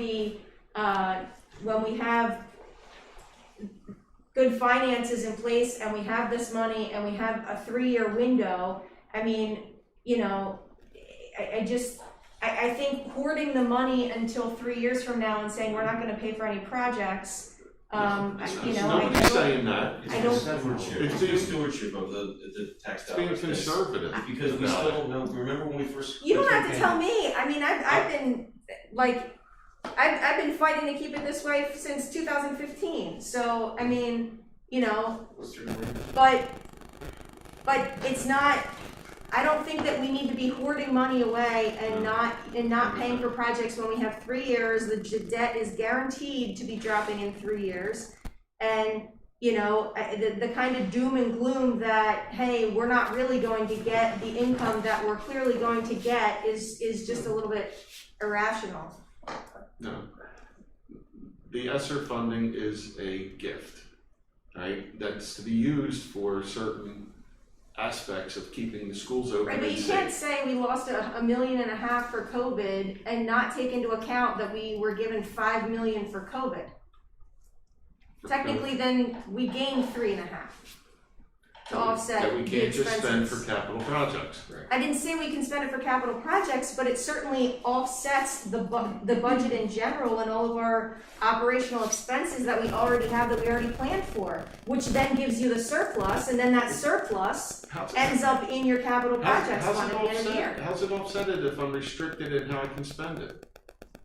good finances in place and we have this money and we have a 3-year window, I mean, I think hoarding the money until 3 years from now and saying we're not going to pay for any projects You know, I Nobody's don't, saying that. I don't- It's the stewardship of the tax It's being dollars. conservative. Because we still don't know, remember when we first. you don't have to tell me, I mean, I've been, like, I've been fighting to keep it this way since 2015, so, I mean, you know, but it's not, I don't think that we need to be hoarding money away and not paying for projects when we have 3 years, the debt is guaranteed to be dropping in 3 years. And, you know, the kind of doom and gloom that, hey, we're not really going to get the income that we're clearly going to get is just a little bit irrational. No. The ESSER funding is a gift, right? That's to be used for certain aspects of keeping the schools open Right, but and you safe. can't say we lost $1.5 million for COVID and not take into account that we were given $5 million for COVID. Technically, then we gained 3.5 to offset That we the can't just spend expenses. for capital projects. I didn't say we can spend it for capital projects, but it certainly offsets the budget in general and all of our operational expenses that we already have, that we already planned for, which then gives you the surplus, and then that surplus ends up in your capital projects How's fund it at the end of the year. offset? How's it offset if I'm restricted in how I can spend it?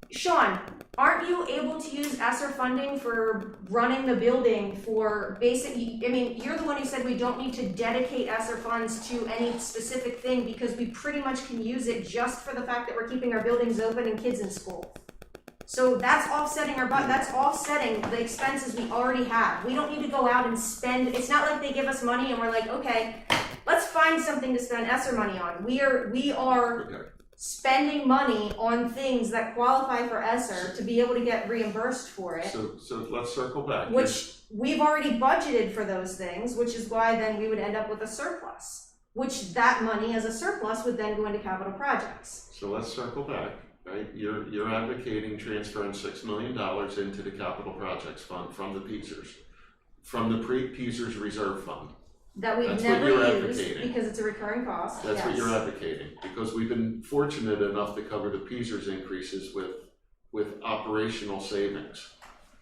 Sean, aren't you able to use ESSER funding for running the building for basic, I mean, you're the one who said we don't need to dedicate ESSER funds to any specific thing because we pretty much can use it just for the fact that we're keeping our buildings open and kids in school. So that's offsetting that's offsetting the expenses we already have. We don't need to go out and spend, it's not like they give us money and we're like, okay, let's find something to spend ESSER money on. We are spending money on things that qualify for ESSER to be able to get reimbursed for it. So let's circle back. Which we've already budgeted for those things, which is why then we would end up with a surplus. Which that money as a surplus would then go into capital projects. So let's circle back, right? You're advocating transferring $6 million into the capital projects fund from the PESERS, from the PESERS reserve fund. That we've That's what never you're used advocating. because it's a recurring cost, That's what yes. you're advocating, because we've been fortunate enough to cover the PESERS increases with operational savings,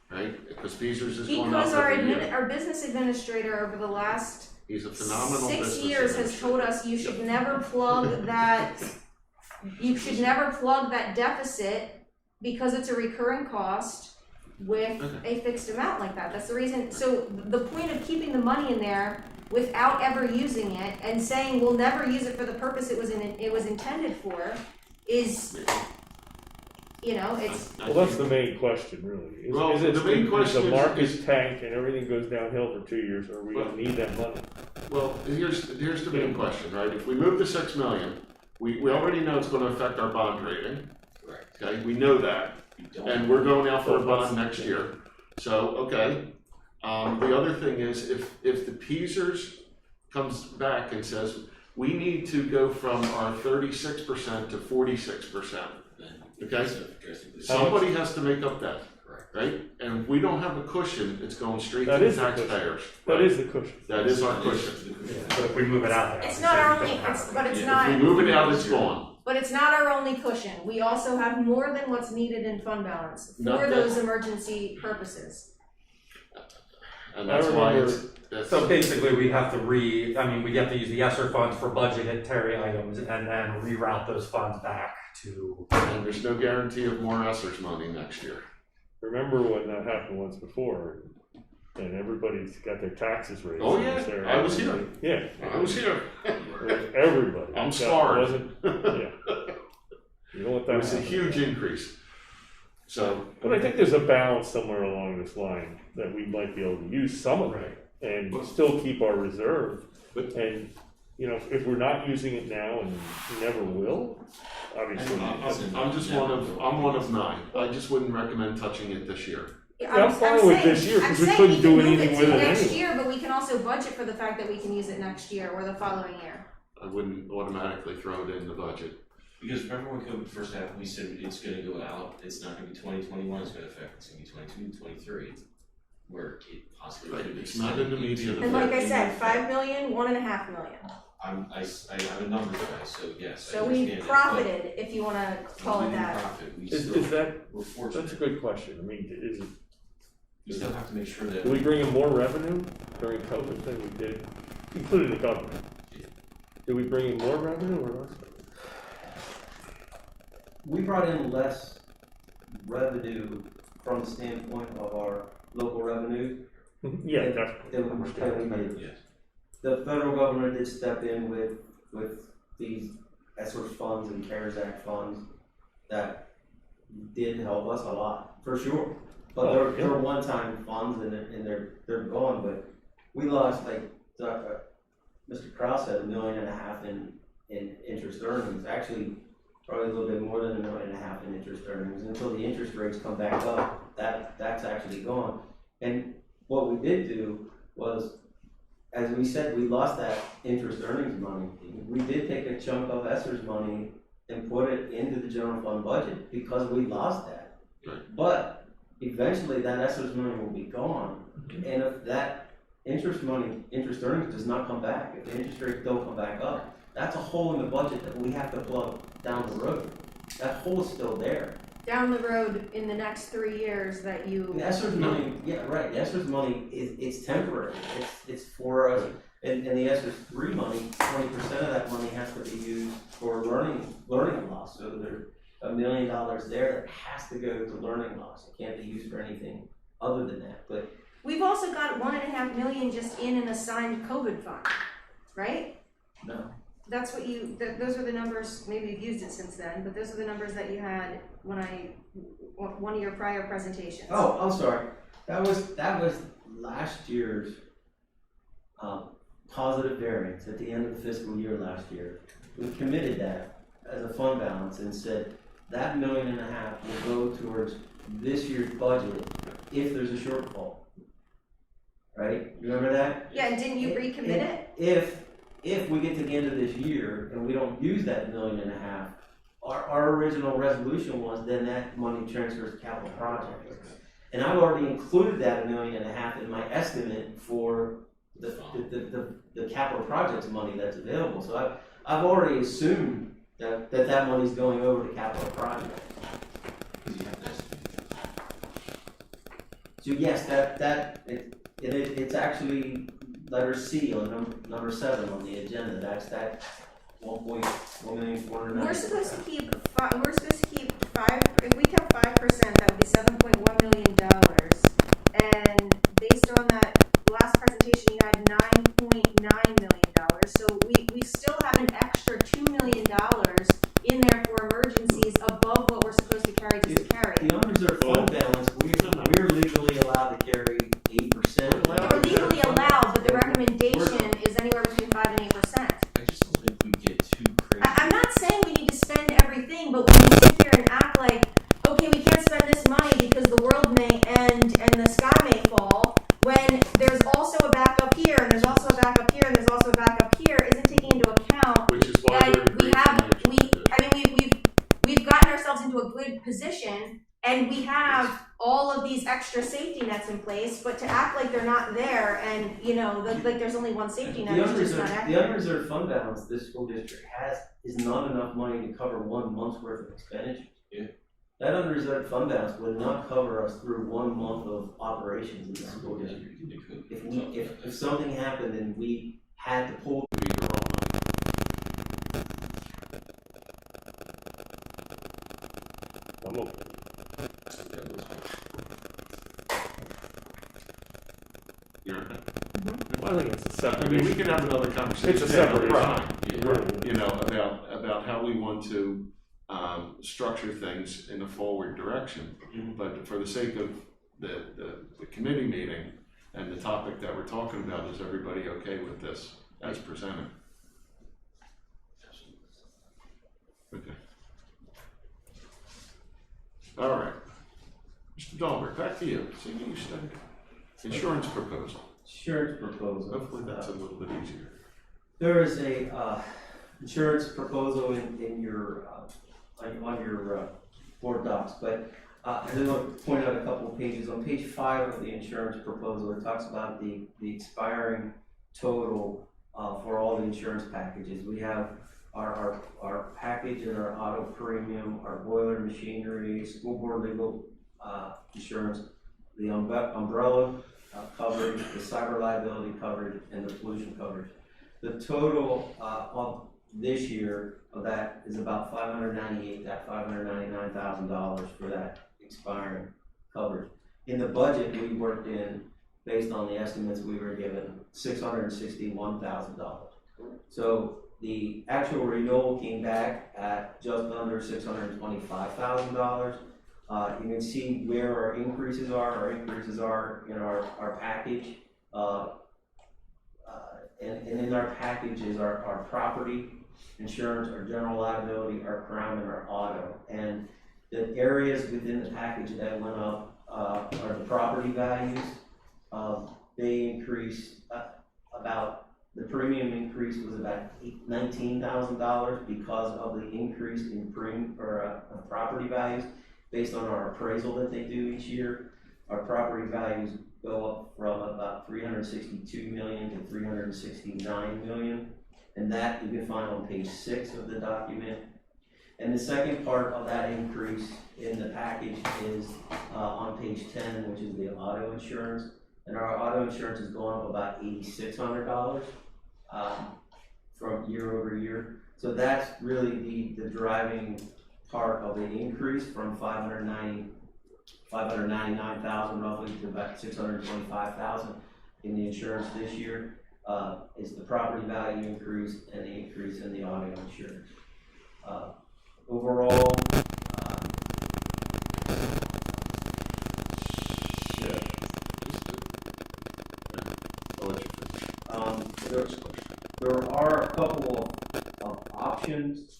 right? Because PESERS is going up Because every year. our business administrator over the last He's a phenomenal 6 business years has told us you should never plug that, you should never plug that deficit because it's a recurring cost with a fixed amount like that. That's the reason. So the point of keeping the money in there without ever using it and saying we'll never use it for the purpose it was intended for is, you know, it's. Well, that's the main question, really. Well, the main question is the market is- tanked and everything goes downhill for 2 years, or are we gonna need that money? Well, here's the main question, right? If we move the $6 million, we already know it's gonna affect our bond rating. Correct. Okay, we know that, and we're going out for a bond next year. So, okay. The other thing is, if the PESERS comes back and says, we need to go from our 36% to 46%, okay? Somebody has to make up that, right? And if we don't have a cushion, it's going straight to That the is the cushion. taxpayers. That right? is the cushion. That is our cushion. So if we move it out there. It's not our only, but it's not. If we move it out, it's gone. But it's not our only cushion. We also have more than what's needed in fund balance Not for that- those emergency purposes. And that's why it's, So basically, we have to we have to use the ESSER funds for budgetary items and then reroute those funds back to. and there's no guarantee of more ESSER's money next year. Remember when that happened once before, and everybody's got their taxes raised? Oh, yeah. I was here. Yeah. I was here. Everybody. I'm That scarred. wasn't- yeah. You don't want that It was a happen. huge increase. So. But I think there's a balance somewhere along this line that we might be able to use some of it and still keep our reserve. And, you know, if we're not using it now and we never will, obviously. I'm one of 9. I just wouldn't recommend touching it this year. I'm fine with this year, because we couldn't do anything with it Next anyway. year, but we can also budget for the fact that we can use it next year or the following year. I wouldn't automatically throw it in the budget. Because remember when COVID first happened, we said it's gonna go out, it's not gonna be 2021, it's gonna affect, it's gonna be 22, 23, where it possibly could be. It's not in the media. And like I said, 5 million, 1.5 million. I'm a numbers guy, so yes. I So we understand that, profited, if you wanna but call we it didn't that. profit, we Is still that, were fortunate. that's a good question. I mean, is it, You still have to make sure that. Did we bring in more revenue during COVID than we did, including the government? Did we bring in more revenue or less? We brought in less revenue from the standpoint of our local revenue. Yeah, than definitely. we did. Yes. The federal government did step in with these ESSER funds and CARES Act funds that did help us a lot, for sure. But they're one-time funds and they're gone, but we lost, like, Mr. Krause said, $1.5 million in interest earnings. Actually, probably a little bit more than $1.5 million in interest earnings. Until the interest rates come back up, that's actually gone. And what we did do was, as we said, we lost that interest earnings money. We did take a chunk of ESSER's money and put it into the general fund budget because we lost that. Right. But eventually that ESSER's money will be gone. And if that interest earnings does not come back, if the interest rates don't come back up, that's a hole in the budget that we have to plug down the road. That hole is still there. Down the road in the next 3 years that you. The ESSER's money, yeah, right, the ESSER's money it's temporary, it's for us, and the ESSER's 3 money, 20% of that money has to be used for learning loss, so there's $1 million there that has to go to learning loss, it can't be used for anything other than that, but. We've also got $1.5 million just in an assigned COVID fund, right? No. That's what those are the numbers, maybe you've used it since then, but those are the numbers that you had one of your prior presentations. Oh, I'm sorry. That was last year's positive variance at the end of the fiscal year last year. We committed that as a fund balance and said that $1.5 million will go towards this year's budget if there's a shortfall. Right? Remember that? Yeah, and didn't you recommit it? If we get to the end of this year and we don't use that $1.5 million, our original resolution was then that money transfers to capital projects. And I've already included that $1.5 million in my estimate for the capital projects money that's available. So I've already assumed that money's going over to capital projects. So yes, it's actually letter C on number 7 on the agenda. That's that 1.490. We're supposed to keep 5. If we kept 5%, that would be $7.1 million. And based on that last presentation, you had $9.9 million. So we still have an extra $2 million in there for emergencies above what we're supposed to carry to carry. The unreserved fund balance, we're legally allowed to carry 8%. We're legally allowed, but the recommendation is anywhere between 5 and 8%. I just don't think we get too crazy. I'm not saying we need to spend everything, but when you sit here and act like, okay, we can't spend this money because the world may end and the sky may fall, when there's also a backup here, and there's also a backup here, and there's also a backup here, isn't taking into account Which is why we've gotten ourselves into a good position, and we have all of these extra safety nets in place, but to act like they're not there, and like there's only one safety net, is just not accurate. The unreserved fund balance this school district has is not enough money to cover 1 month's worth of expenditures. Yeah. That unreserved fund balance would not cover us through 1 month of operations in the school district. If something happened and we had to pull. I'm okay. I think it's a separate. I mean, we could have another conversation. It's a separate time, issue. you know, about how we want to structure things in a forward direction. But for the sake of the committee meeting and the topic that we're talking about, is everybody okay with this as presented? Okay. All right. Mr. Dahlberg, back to you. See, you studied insurance proposal. Insurance proposal. Hopefully that's a little bit easier. There is a insurance proposal in your on your board docs, but I did want to point out a couple of pages. On page 5 of the insurance proposal, it talks about the expiring total for all the insurance packages. We have our package and our auto premium, our boiler machinery, school board legal insurance, the umbrella coverage, the cyber liability coverage, and the pollution coverage. The total of this year of that is about $599,000 for that expiring coverage. In the budget, we worked in, based on the estimates we were given, $661,000. So the actual renewal came back at just under $625,000. You can see where our increases are. Our increases are in our package. And in our package is our property insurance, our general liability, our crime, and our auto. And the areas within the package that went up are the property values. They increased the premium increase was about $19,000 because of the increase in property values based on our appraisal that they do each year. Our property values go up from about $362 million to $369 million, and that you can find on page 6 of the document. And the second part of that increase in the package is on page 10, which is the auto insurance. And our auto insurance is going up about $8,600 from year over year. So that's really the driving part of the increase from $599,000 roughly to about $625,000 in the insurance this year. Is the property value increase and the increase in the auto insurance. Overall, there are a couple of options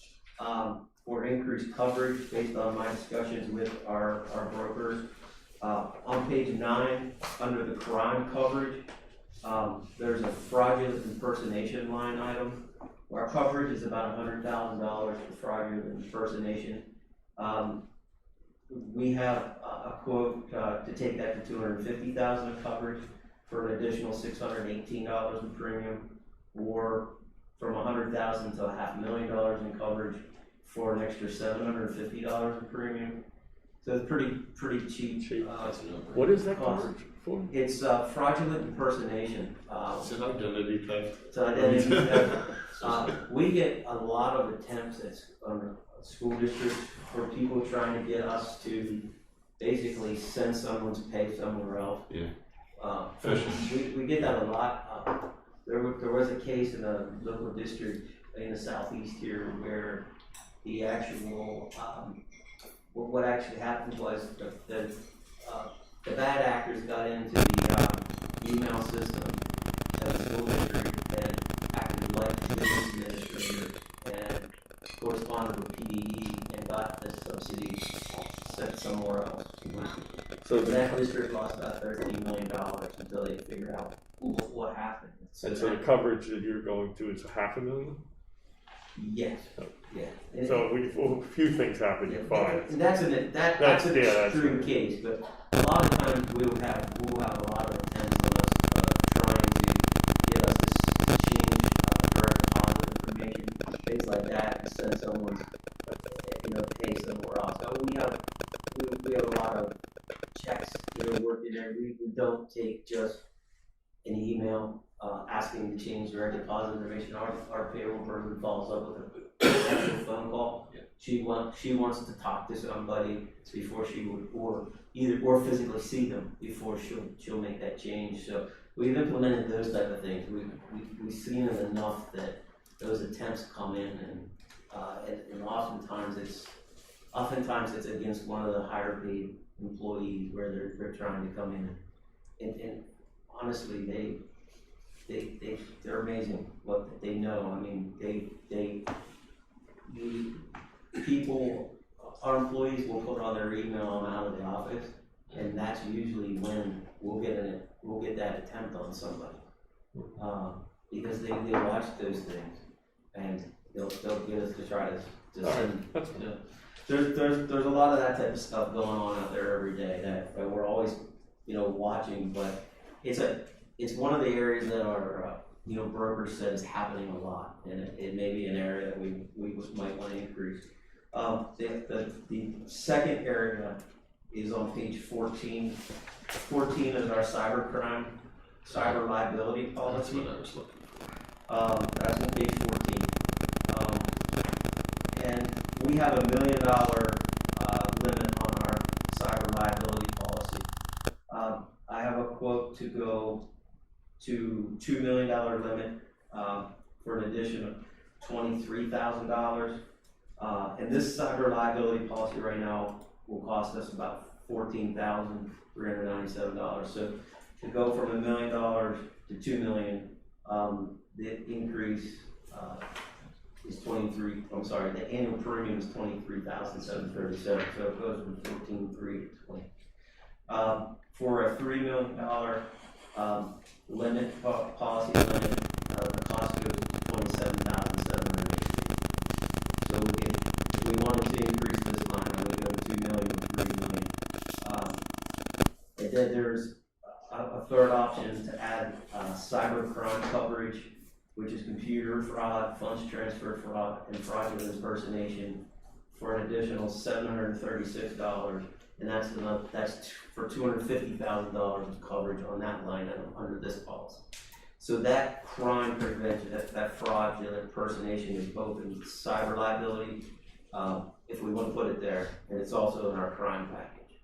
for increased coverage based on my discussions with our brokers. On page 9, under the crime coverage, there's a fraudulent impersonation line item. Our coverage is about $100,000 for fraudulent impersonation. We have a quote to take that to $250,000 of coverage for an additional $618 in premium, or from $100,000 to $500,000 in coverage for an extra $750 in premium. So it's pretty cheap. What is that coverage for? It's fraudulent impersonation. It's an identity theft. It's an identity theft. We get a lot of attempts at school districts for people trying to get us to basically send someone to pay somewhere else. Yeah. We get that a lot. There was a case in a local district in the southeast here where the actual what actually happened was the bad actors got into the email system of the school district and acted like the business administrator and corresponded with PDE and got the subsidy sent somewhere else. So that district lost about $13 million until they figured out what happened. And so the coverage that you're going to is $500,000? Yes. Yeah. So if a few things happen, you're fine. And that's an extreme case, but a lot of times we'll have a lot of attempts on us trying to get us to change direct deposit information, things like that, and send someone pay somewhere else. So we have a lot of checks working there. We don't take just an email asking to change direct deposit information. Our payroll person follows up with a phone call. Yeah. She wants to talk to somebody before she would, or physically see them before she'll make that change. So we've implemented those type of things. We've seen it enough that those attempts come in, and oftentimes it's against one of the higher paid employees where they're trying to come in, and honestly they're amazing what they know. I mean, our employees will put on their email I'm out of the office, and that's usually when we'll get that attempt on somebody, because they watch those things, and they'll get us to try to send. There's a lot of that type of stuff going on out there every day that we're always watching, but it's one of the areas that our brokers said is happening a lot, and it may be an area that we might want to increase. The second area is on page 14. 14 is our cyber liability policy. That's what I was looking for. That's on page 14. And we have $1 million limit on our cyber liability policy. I have a quote to go to $2 million limit for an addition of $23,000. And this cyber liability policy right now will cost us about $14,397. So to go from $1 million to $2 million, the increase is the annual premium is $23,737. So it goes from $14,300 to $20,000. For a $3 million limit, policy limit, the cost goes to $27,780. So if we wanted to increase this line, I would go to $2 million or $3 million. And then there's a third option to add cyber crime coverage, which is computer fraud, funds transfer fraud, and fraudulent impersonation for an additional $736, and that's for $250,000 of coverage on that line item under this policy. So that crime prevention, that fraudulent impersonation is both in cyber liability, if we want to put it there, and it's also in our crime package.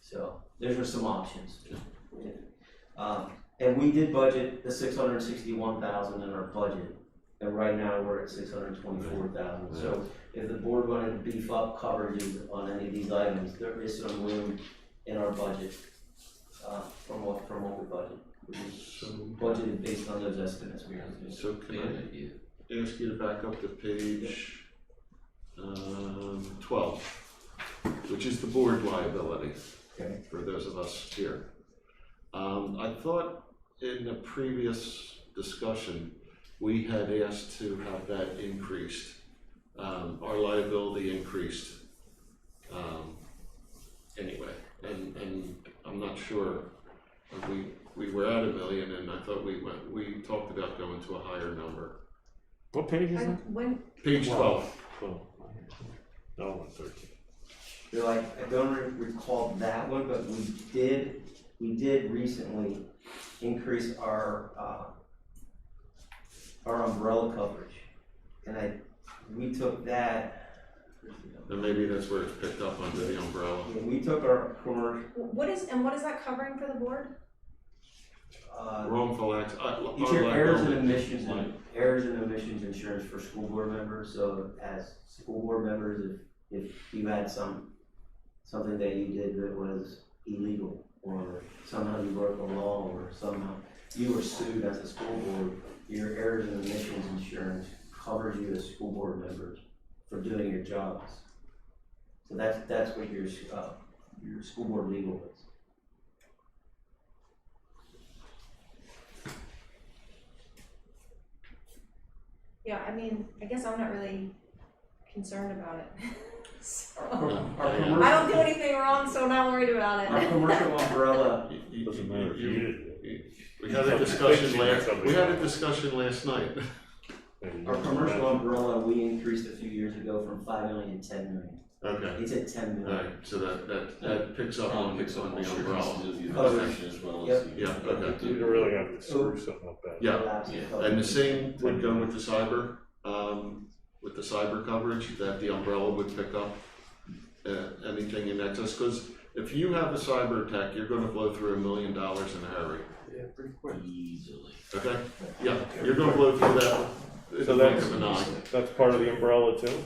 So those are some options. And we did budget the $661,000 in our budget, and right now we're at $624,000. So if the board wanted to beef up coverages on any of these items, there is some room in our budget from what we budget. So budgeted based on those estimates we have. So can I ask you to back up to page 12, which is the board liability, okay, for those of us here. I thought in the previous discussion, we had asked to have that increased, our liability increased anyway, and I'm not sure, we were at $1 million, and I thought we talked about going to a higher number. What page is that? Page 12. No, 13. You're like, I don't recall that one, but we did recently increase our umbrella coverage, and we took that. And maybe that's where it's picked up under the umbrella. Yeah, we took our commercial. What is that covering for the board? Wrongful acts. It's your errors and omissions insurance for school board members. So as school board members, if you had something that you did that was illegal, or somehow you broke the law, or somehow you were sued as a school board, your errors and omissions insurance covers you as school board members for doing your jobs. So that's what your school board legal is. Yeah, I mean, I guess I'm not really concerned about it. So, I don't do anything wrong, so I'm not worried about it. Our commercial umbrella. Doesn't matter if you did. We had a discussion last night. Our commercial umbrella, we increased a few years ago from $5 million to $10 million. Okay. It's at $10 million. Alright, so that picks up on the umbrella. Coverage. As well Yep. Yeah, okay. You really have to screw something up bad. Yeah, and the same would go with the cyber coverage, that the umbrella would pick up anything in excess, because if you have a cyber attack, you're gonna blow through $1 million in a hurry. Yeah, pretty quick. Easily. Okay? Yeah, you're gonna blow through that. So that's part of the umbrella too?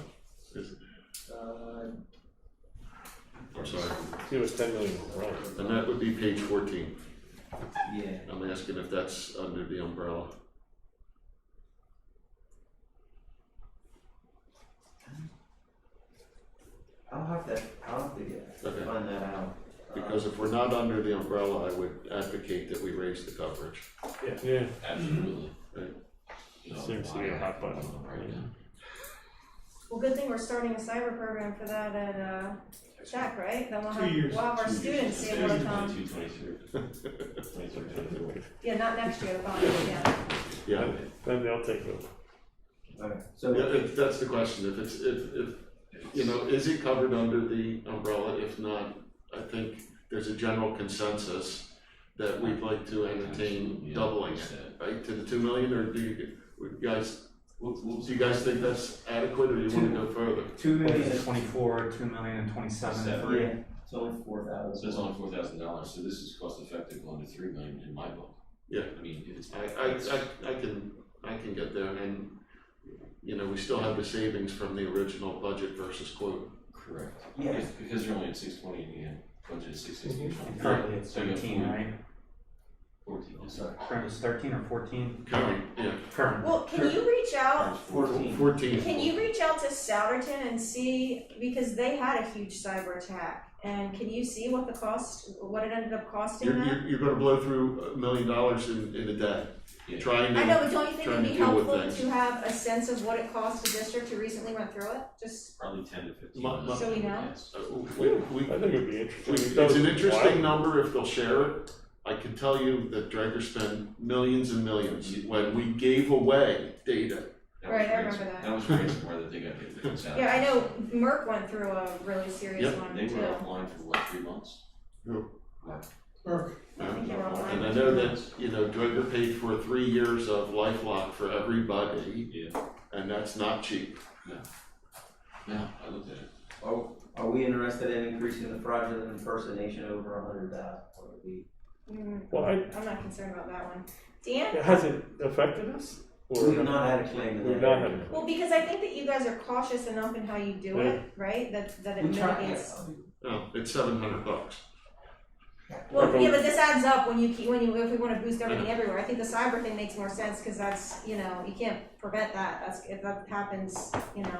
I'm sorry. See, it was 10 million, right? And that would be page 14. Yeah. I'm asking if that's under the umbrella. I'll have to find that out. Because if we're not under the umbrella, I would advocate that we raise the coverage. Yeah. Absolutely. Right. Seems to be a hot button. Right now. Well, good thing we're starting a cyber program for that at Tech, right? Then we'll have our students be able to come. 22, Yeah, not next year, the following, yeah. Yeah. Then they'll take over. Okay. So That's the question. If is it covered under the umbrella? If not, I think there's a general consensus that we'd like to entertain doubling it, right, to the 2 million, or do you guys think that's adequate, or do you want to go further? 2 million in 24, 2 million in 27. Yeah. It's only $4,000. So it's only $4,000, so this is cost effective going to 3 million in my book. Yeah. I mean, if it's. I can get there, and, you know, we still have the savings from the original budget versus quote. Correct. Yeah. Because you're only at 620 and you had budgeted 660. Currently it's So you have 13, right? 14, I'm sorry. Current is 13 or 14? Current, yeah. Current. Well, can you reach out, 14. can you reach out to Souderton and see, because they had a huge cyber attack, and can you see what it ended up costing them? You're gonna blow through $1 million in a day, Yeah. trying to. I know, but don't you think trying it'd to be deal with helpful things. to have a sense of what it cost the district who recently went through it? Just, Probably 10 to 15. So we know? Yes. I think it'd be interesting. It's an interesting number if they'll share it. I can tell you that Drager spent millions and millions when we gave away data. That Right, was I remember ransom- that. That was ransomware that they got hit. yeah, I know Merck went through a really serious Yep, one They too. were offline for what, 3 months? Who? Mark, I think they were offline. And I know that, you know, Drager paid for 3 years of LifeLock for everybody, Yeah. and that's not cheap. No, I looked at it. Are we interested in increasing the fraudulent impersonation over 100,000? Well, I'm not concerned about that one. Dan? Has it affected us? Or We've not had a claim in We've that not area. had. Well, because I think that you guys are cautious enough in how you do it, right? That it We try, mitigates. No, it's $700. Well, yeah, but this adds up when if we want to boost everything everywhere. I think the cyber thing makes more sense because that's, you know, you can't prevent that. If that happens, you know.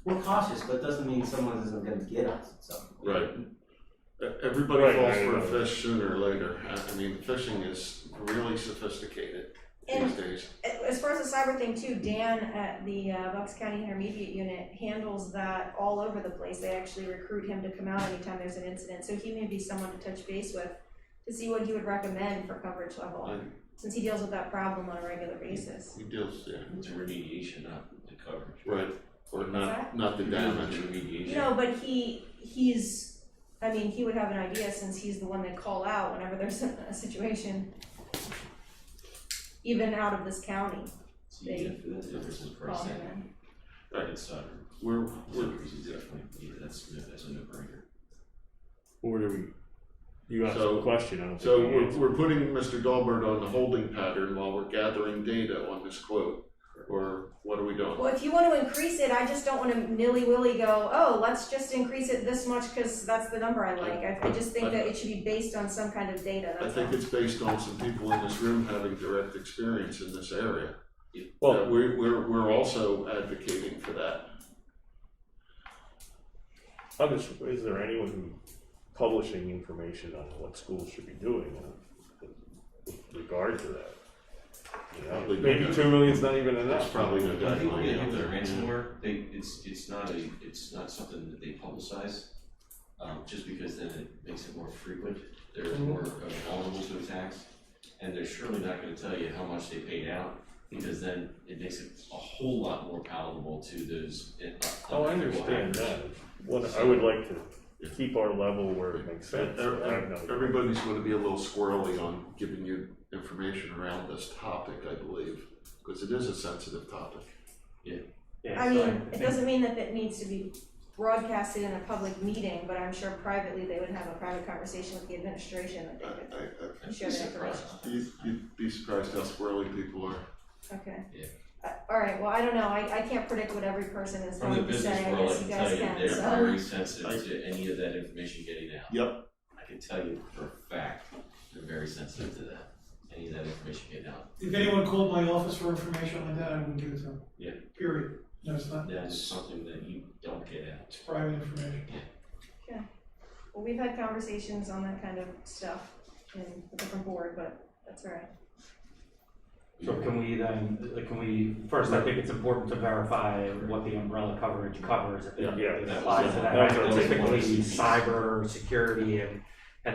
We're cautious, but it doesn't mean someone isn't gonna get us at some point. Right. Everybody Right, falls I for a know. fish sooner or later. I mean, fishing is really sophisticated And these days. as far as the cyber thing too, Dan at the Bucks County Intermediate Unit handles that all over the place. They actually recruit him to come out anytime there's an incident. So he may be someone to touch base with to see what he would recommend for coverage level, since he deals with that problem on a regular basis. He deals, yeah. It's a remediation, not the coverage. Right. Or that? not the damage. Remediation. No, but he's, I mean, he would have an idea since he's the one they call out whenever there's a situation, even out of this county. So you get the difference in price. Call him in. Right, it's, We're definitely, yeah, that's a no-brainer. Or do we, you asked So- a question, I don't So think you answered. we're putting Mr. Dahlberg on the holding pattern while we're gathering data on this quote, or what are we doing? Well, if you want to increase it, I just don't want to nilly-willy go, oh, let's just increase it this much because that's the number I like. I just think that it should be based on some kind of data, I that's think all. it's based on some people in this room having direct experience in this area. Well, We're also advocating for that. is there anyone publishing information on what schools should be doing with regard to that? You know, maybe 2 million's not even enough. That's probably no When people get hit deadline. with a ransomware, it's not something that they publicize, just because then it makes it more frequent. They're more vulnerable to attacks, and they're surely not gonna tell you how much they paid out, because then it makes it a whole lot more palatable to those. Oh, I understand that. What I would like to keep our level where it makes sense. Everybody's gonna be a little squirrely on giving you information around this topic, I believe, because it is a sensitive topic. I mean, it doesn't mean that it needs to be broadcasted in a public meeting, but I'm sure privately they would have a private conversation with the administration that they could share the information. You'd be surprised how squirrely people are. Okay. Yeah. All right, well, I don't know, I can't predict what every person is From the going to business say, I world, I guess you can tell guys you, can, they're so. very sensitive to any of that information getting out. Yep. I can tell you for a fact, they're very sensitive to that, any of that information getting out. if anyone called my office for information like that, I wouldn't give it to them. Yeah. Period. No, it's not, That is something that you don't get out. it's private information. Well, we've had conversations on that kind of stuff in a different board, but that's all right. So can we, first, I think it's important to verify what the umbrella coverage covers, if Yeah, it that's applies to that. what I'm Typically, saying. cyber security and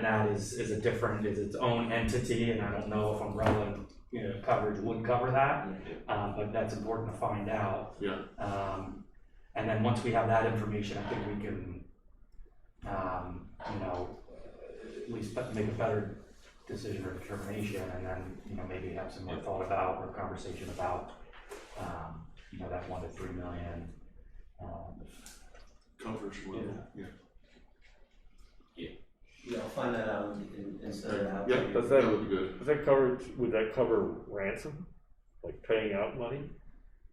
that is its own entity, and I don't know if umbrella, coverage would cover that, but that's important to find out. Yeah. And then once we have that information, I think we can, you know, at least make a better decision or determination, and then, you know, maybe have some more thought about or conversation about, you know, that 1 to 3 million. Coverage level, yeah. Yeah, I'll find that out and send it out. Yeah, Does that would be good. would that cover ransom? Like paying out money?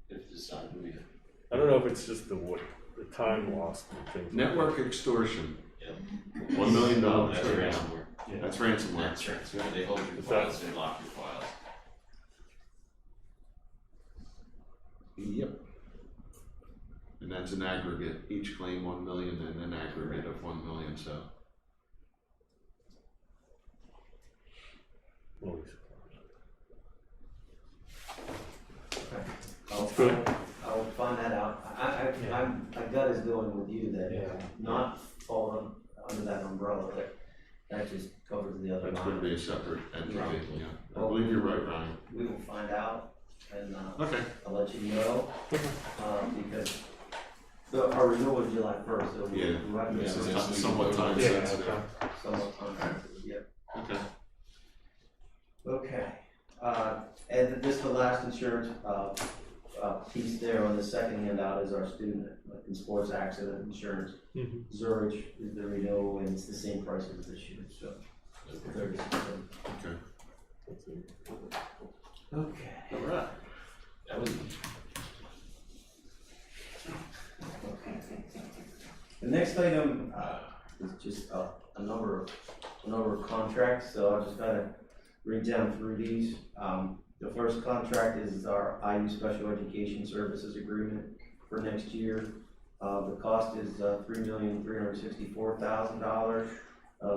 If decided, we, I don't know if it's just the time lost and things. Network extortion, yeah. $1 million. That's ransomware. That's ransomware. That's ransomware, they hold your Is files, they lock your files. Yep. And that's an aggregate, each claim 1 million and an aggregate of 1 million, so. Always. I'll find that out. My gut is going with you that not fall under that umbrella, that just covers the other That's line. gonna be a separate entity, Yeah. yeah. I believe you're right, Ryan. We will find out and, Okay. I'll let you know, because our renewal is July 1st, so we Yeah. we have to. This is Yeah. somewhat time Yeah. sensitive. Somewhat time-sensitive, yep. Okay. Okay, and this is the last insurance, piece there on the second handout is our student and sports accident insurance. Mhm. Zurich is the renewal and it's the same price as this year, so. 36. Okay. Okay. All right. That was, The next item, is just a number of contracts, so I just gotta read down through these. The first contract is our IU Special Education Services Agreement for next year. The cost is $3,364,000.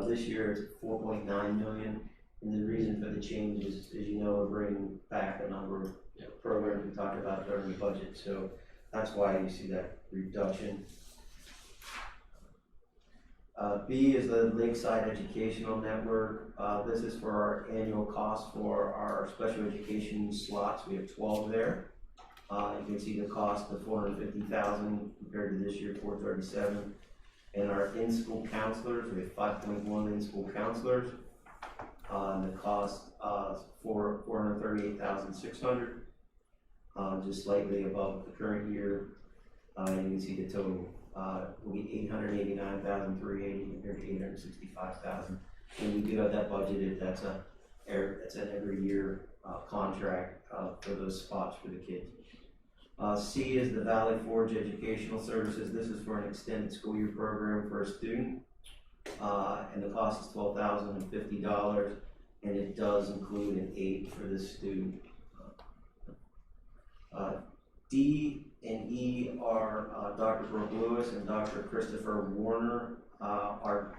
This year it's $4.9 million, and the reason for the change is, as you know, we're bringing back a number of programs we talked about during the budget, so that's why you see that reduction. B is the Lakeside Educational Network. This is for our annual cost for our special education slots. We have 12 there. You can see the cost of $450,000 compared to this year, $437,000. And our in-school counselors, we have 5.1 in-school counselors. And the cost for $438,600, just slightly above the current year. You can see the total will be $889,380 compared to $865,000. And we do have that budgeted. That's an every year contract for those spots for the kids. C is the Valley Forge Educational Services. This is for an extended school year program for a student. And the cost is $12,050, and it does include an aid for the student. D and E are Dr. Brooke Lewis and Dr. Christopher Warner, our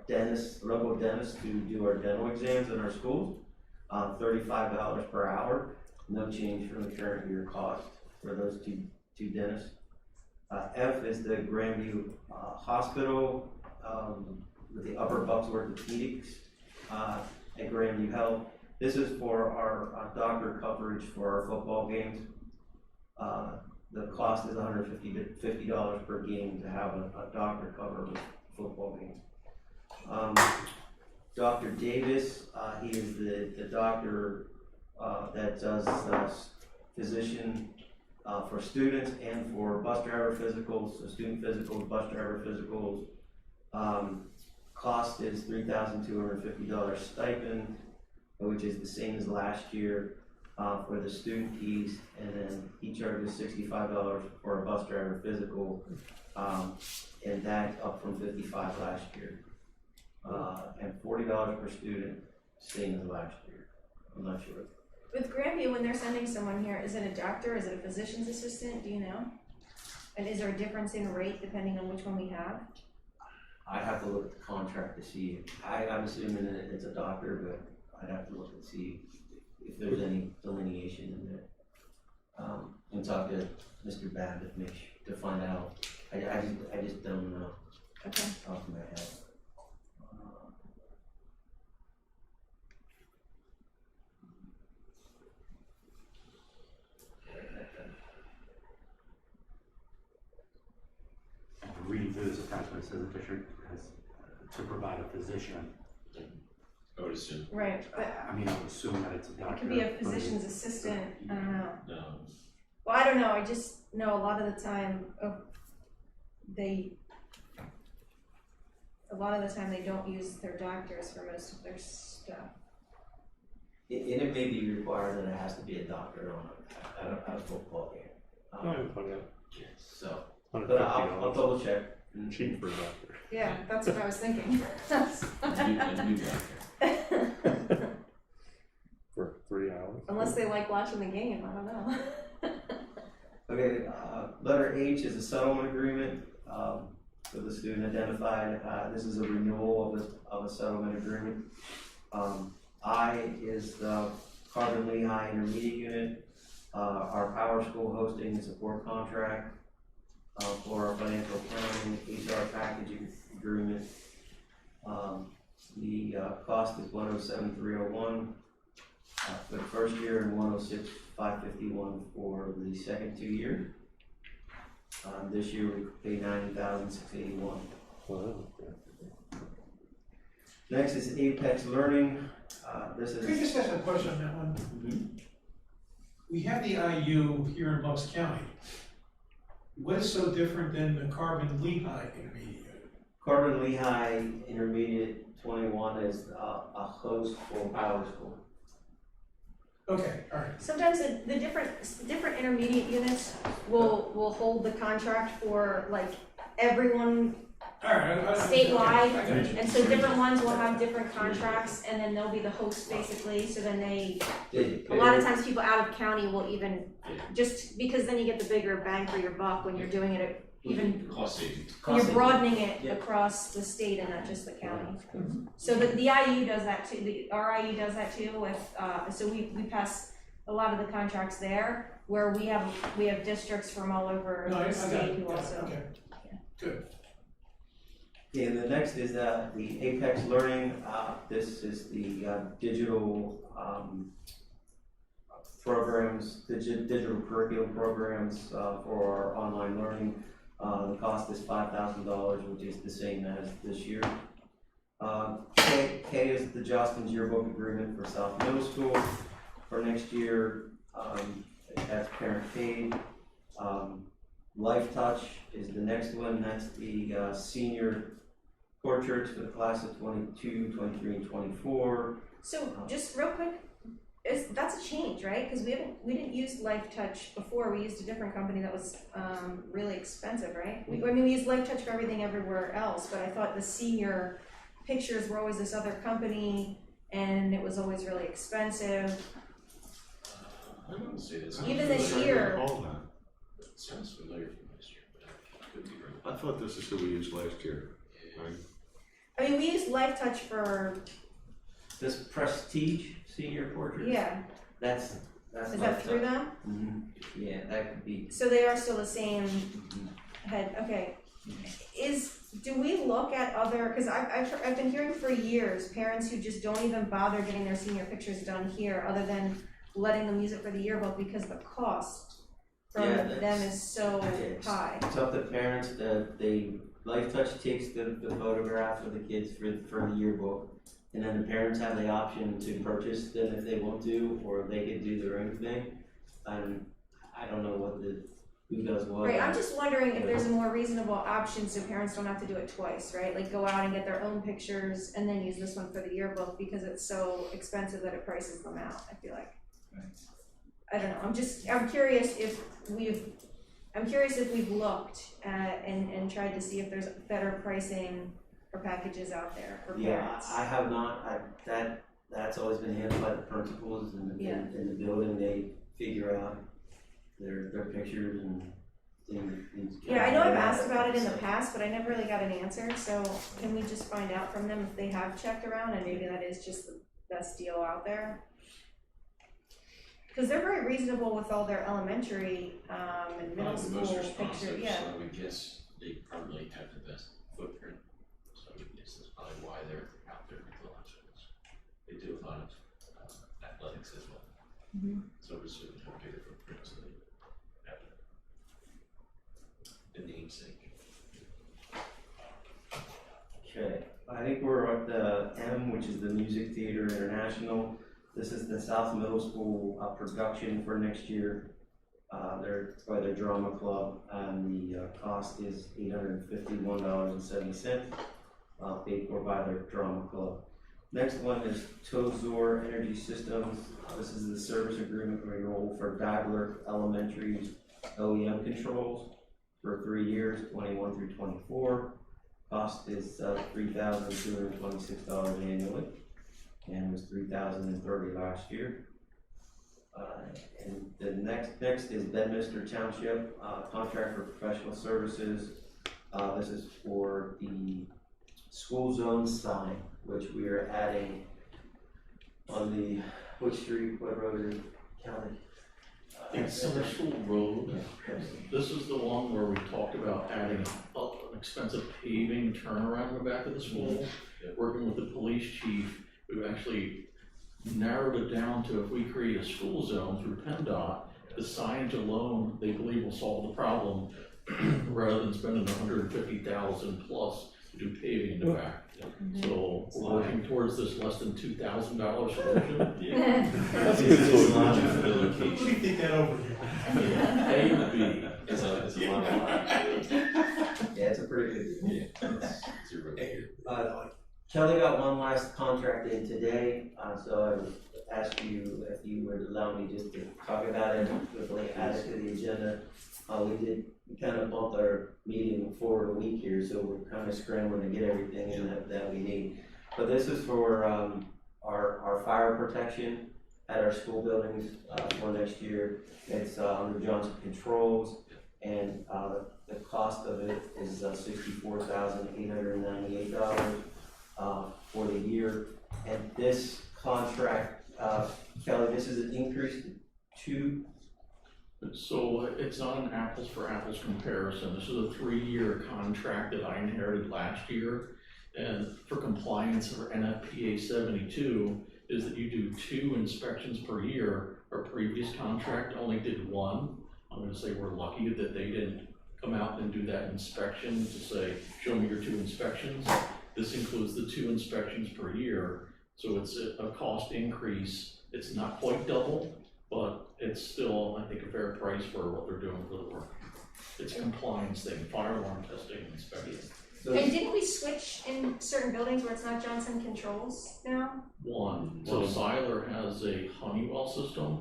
dentists, local dentists who do our dental exams in our schools. $35 per hour, no change from the current year cost for those two dentists. F is the Grandview Hospital with the Upper Bucksworth Orthopedics at Grandview Health. This is for our doctor coverage for our football games. The cost is $150 per game to have a doctor cover with football games. Dr. Davis, he is the doctor that does physician for students and for bus driver physicals, so student physicals, bus driver physicals. Cost is $3,250 stipend, which is the same as last year for the student piece, and then he charges $65 for a bus driver physical, and that up from $55 last year. And $40 per student, same as last year. I'm not sure. With Grandview, when they're sending someone here, is it a doctor, is it a physician's assistant, do you know? And is there a difference in rate depending on which one we have? I'd have to look at the contract to see. I'm assuming that it's a doctor, but I'd have to look and see if there's any delineation in there. And talk to Mr. Babbitt to find out. I just don't know. Okay. Off my head. Reading through this attachment, it says the district has to provide a physician. I would assume. Right, but I mean, I would assume that it's a doctor. it could be a but physician's assistant, I don't know. No. Well, I don't know, I just know a lot of the time, they don't use their doctors for most of their stuff. And it may be required that it has to be a doctor on a football game. So, but I'll double check. Cheap for a doctor. Yeah, that's what I was thinking. A new doctor. For 3 hours. Unless they like watching the game, I don't know. Okay, letter H is a settlement agreement, for the student identified. This is a renewal of a settlement agreement. I is the Carbon Lehigh Intermediate Unit, our Power School hosting and support contract, for our financial planning, HR packaging agreement. The cost is $107,301 for the first year and $106,551 for the second 2 years. This year we pay $90,681. Next is Apex Learning. This is. Can I just ask a question on that one? Mhm. We have the IU here in Bucks County. What is so different than the Carbon Lehigh Intermediate? Carbon Lehigh Intermediate 21 is a host for Power School. Okay, all right. Sometimes the different intermediate units will hold the contract for like everyone All right, statewide, I got you. and so different ones will have different contracts, and then they'll be the host basically, so then a lot of times people out of county will even, just because then you get the bigger bang for your buck when you're doing it at even, Cost savings. you're broadening it across the state and not just the county. So the IU does that too, the RIU does that too with, so we pass a lot of the contracts there, where we have districts from all over No, I the got state it, who also. okay. Good. Okay, and the next is the Apex Learning. This is the digital programs, digital curriculum programs for our online learning. The cost is $5,000, which is the same as this year. K is the Justin's yearbook agreement for South Middle School for next year. That's parent paid. Life Touch is the next one. That's the senior portraits for the class of 22, 23, and 24. So just real quick, that's a change, right? Because we didn't use Life Touch before. We used a different company that was really expensive, right? We used Life Touch for everything everywhere else, but I thought the senior pictures were always this other company, and it was always really expensive. I wouldn't say that's. Even this year. It sounds familiar from last year, but I could be wrong. I thought this is who we used last year. Right? I mean, we used Life Touch for. This Prestige senior portrait. Yeah. That's Is that through them? Mm-hmm. Yeah, that could be. So they are still the same head. Okay. Do we look at other? Because I've been hearing for years parents who just don't even bother getting their senior pictures done here, other than letting them use it for the yearbook because the cost from them is so high. It's up to parents that Life Touch takes the photographs of the kids for the yearbook, and then the parents have the option to purchase them if they want to, or they could do their own thing. And I don't know who does what. Right, I'm just wondering if there's a more reasonable option so parents don't have to do it twice, right? Like go out and get their own pictures and then use this one for the yearbook because it's so expensive that it prices them out, I feel like. I don't know, I'm curious if we've looked at and tried to see if there's better pricing or packages out there for parents. Yeah, I have not. That's always been handled by the principals in the building. They figure out their pictures and things. Yeah, I know I've asked about it in the past, but I never really got an answer. So can we just find out from them if they have checked around and maybe that is just the best deal out there? Because they're very reasonable with all their elementary and middle school pictures. Yeah. So I would guess they probably have the best footprint. So I would guess that's probably why they're out there with a lot of schools. They do a lot of athletics as well. Mm-hmm. So we're certainly have bigger footprints than they have the namesake. Okay, I I think we're at the M, which is the Music Theater International. This is the South Middle School production for next year. They're by their drama club, and the cost is $851.70, paid for by their drama club. Next one is Tozor Energy Systems. This is the service agreement renewal for Dabbler Elementary's OEM controls for 3 years, 21 through 24. Cost is $3,226 annually, and it was $3,030 last year. And the next is Bedminster Township, contract for professional services. This is for the school zone sign, which we are adding on the, which street, what road is it, County? It's Summer School Road. This is the one where we talked about adding an expensive paving turnaround in the back of the school. Working with the police chief, we've actually narrowed it down to if we create a school zone through PennDOT, the signage alone, they believe will solve the problem rather than spending $150,000 plus to do paving in the back. So we're working towards this less than $2,000 solution. That's a good solution. What do you think that over here? A to B. It's a lot of Yeah, it's a pretty good deal. zero. Kelly got one last contract in today, so I would ask you if you would allow me just to talk about it and quickly add it to the agenda. We kind of bumped our meeting forward a week here, so we're kind of scrambling to get everything in that we need. But this is for our fire protection at our school buildings for next year. It's under Johnson Controls, and the cost of it is $64,898 for the year. And this contract, Kelly, this is an increase to. So it's not an apples for apples comparison. This is a 3-year contract that I inherited last year. And for compliance for NFPA 72 is that you do 2 inspections per year. Our previous contract only did 1. I'm gonna say we're lucky that they didn't come out and do that inspection to say, show me your 2 inspections. This includes the 2 inspections per year. So it's a cost increase. It's not quite double, but it's still, I think, a fair price for what they're doing for the work. It's a compliance thing, fire alarm testing, inspection. And didn't we switch in certain buildings where it's not Johnson Controls now? One, so Seiler has a Honeywell system,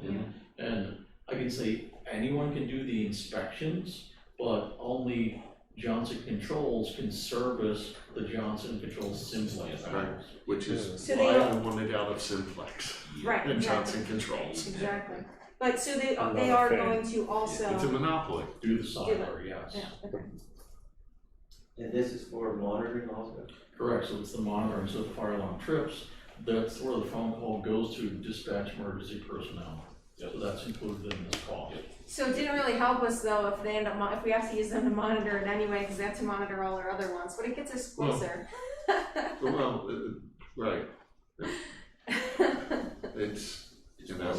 and I can say anyone can do the inspections, but only Johnson Controls can service the Johnson Controls Simplex. Right, which is So why they I wanted out of Simplex. Right, And exactly. Johnson Controls. Exactly. But so they I'm not are a fan. going to also. It's a monopoly. Do the Seiler, yes. Yeah, okay. And this is for monitoring also? Correct, so it's the monitoring, so the fire alarm trips, that's where the phone call goes to dispatch emergency personnel. So that's included in this call. So it didn't really help us though if they end up, if we have to use them to monitor it anyway, because they have to monitor all our other ones, but it gets us closer. Well, right. It's, you know,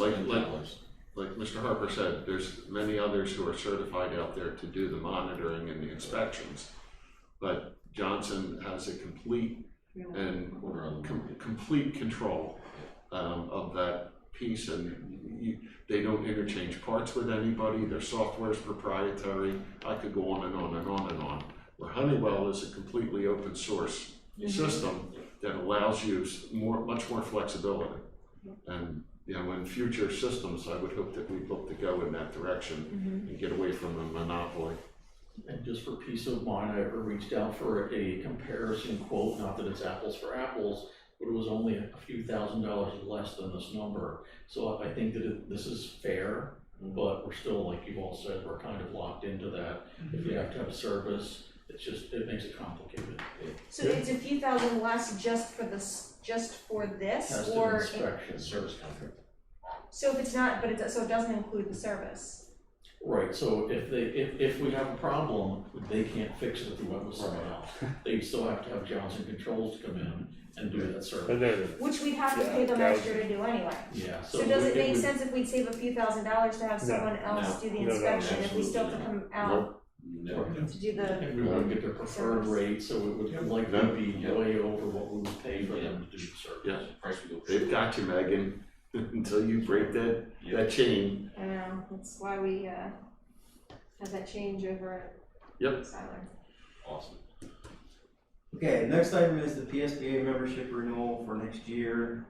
like Mr. Harper said, there's many others who are certified out there to do the monitoring and the inspections. But Johnson has a complete and complete control of that piece, and they don't interchange parts with anybody. Their software is proprietary. I could go on and on and on and on. Where Honeywell is a completely open source system that allows you much more flexibility. And you know, in future systems, I would hope that we look to go in that direction and get away from a monopoly. And just for peace of mind, I reached out for a comparison quote, not that it's apples for apples, but it was only a few $1,000s less than this number. So I think that this is fair, but we're still, like you've all said, we're kind of locked into that. If you have to have service, it makes it complicated. So it's a few thousand less just for this, Testing, or? inspection, service contract. So if it's not, but so it doesn't include the service? Right, so if we have a problem, they can't fix it if we went with someone else. They still have to have Johnson Controls to come in and do that service. And then, Which we'd have to pay them extra to do anyway. Yeah. So does it make sense if we'd save a few $1,000s to have someone else do the No, inspection, if we still have to absolutely come out? to do the. And we wouldn't get their preferred rate, so it would likely be way over what we would pay for them to do the service. Yeah. Price would go. They've got you, Megan, until you break that chain. I know, that's why we, had that change over at Yep. Siler. Awesome. Okay, next item is the PSBA membership renewal for next year.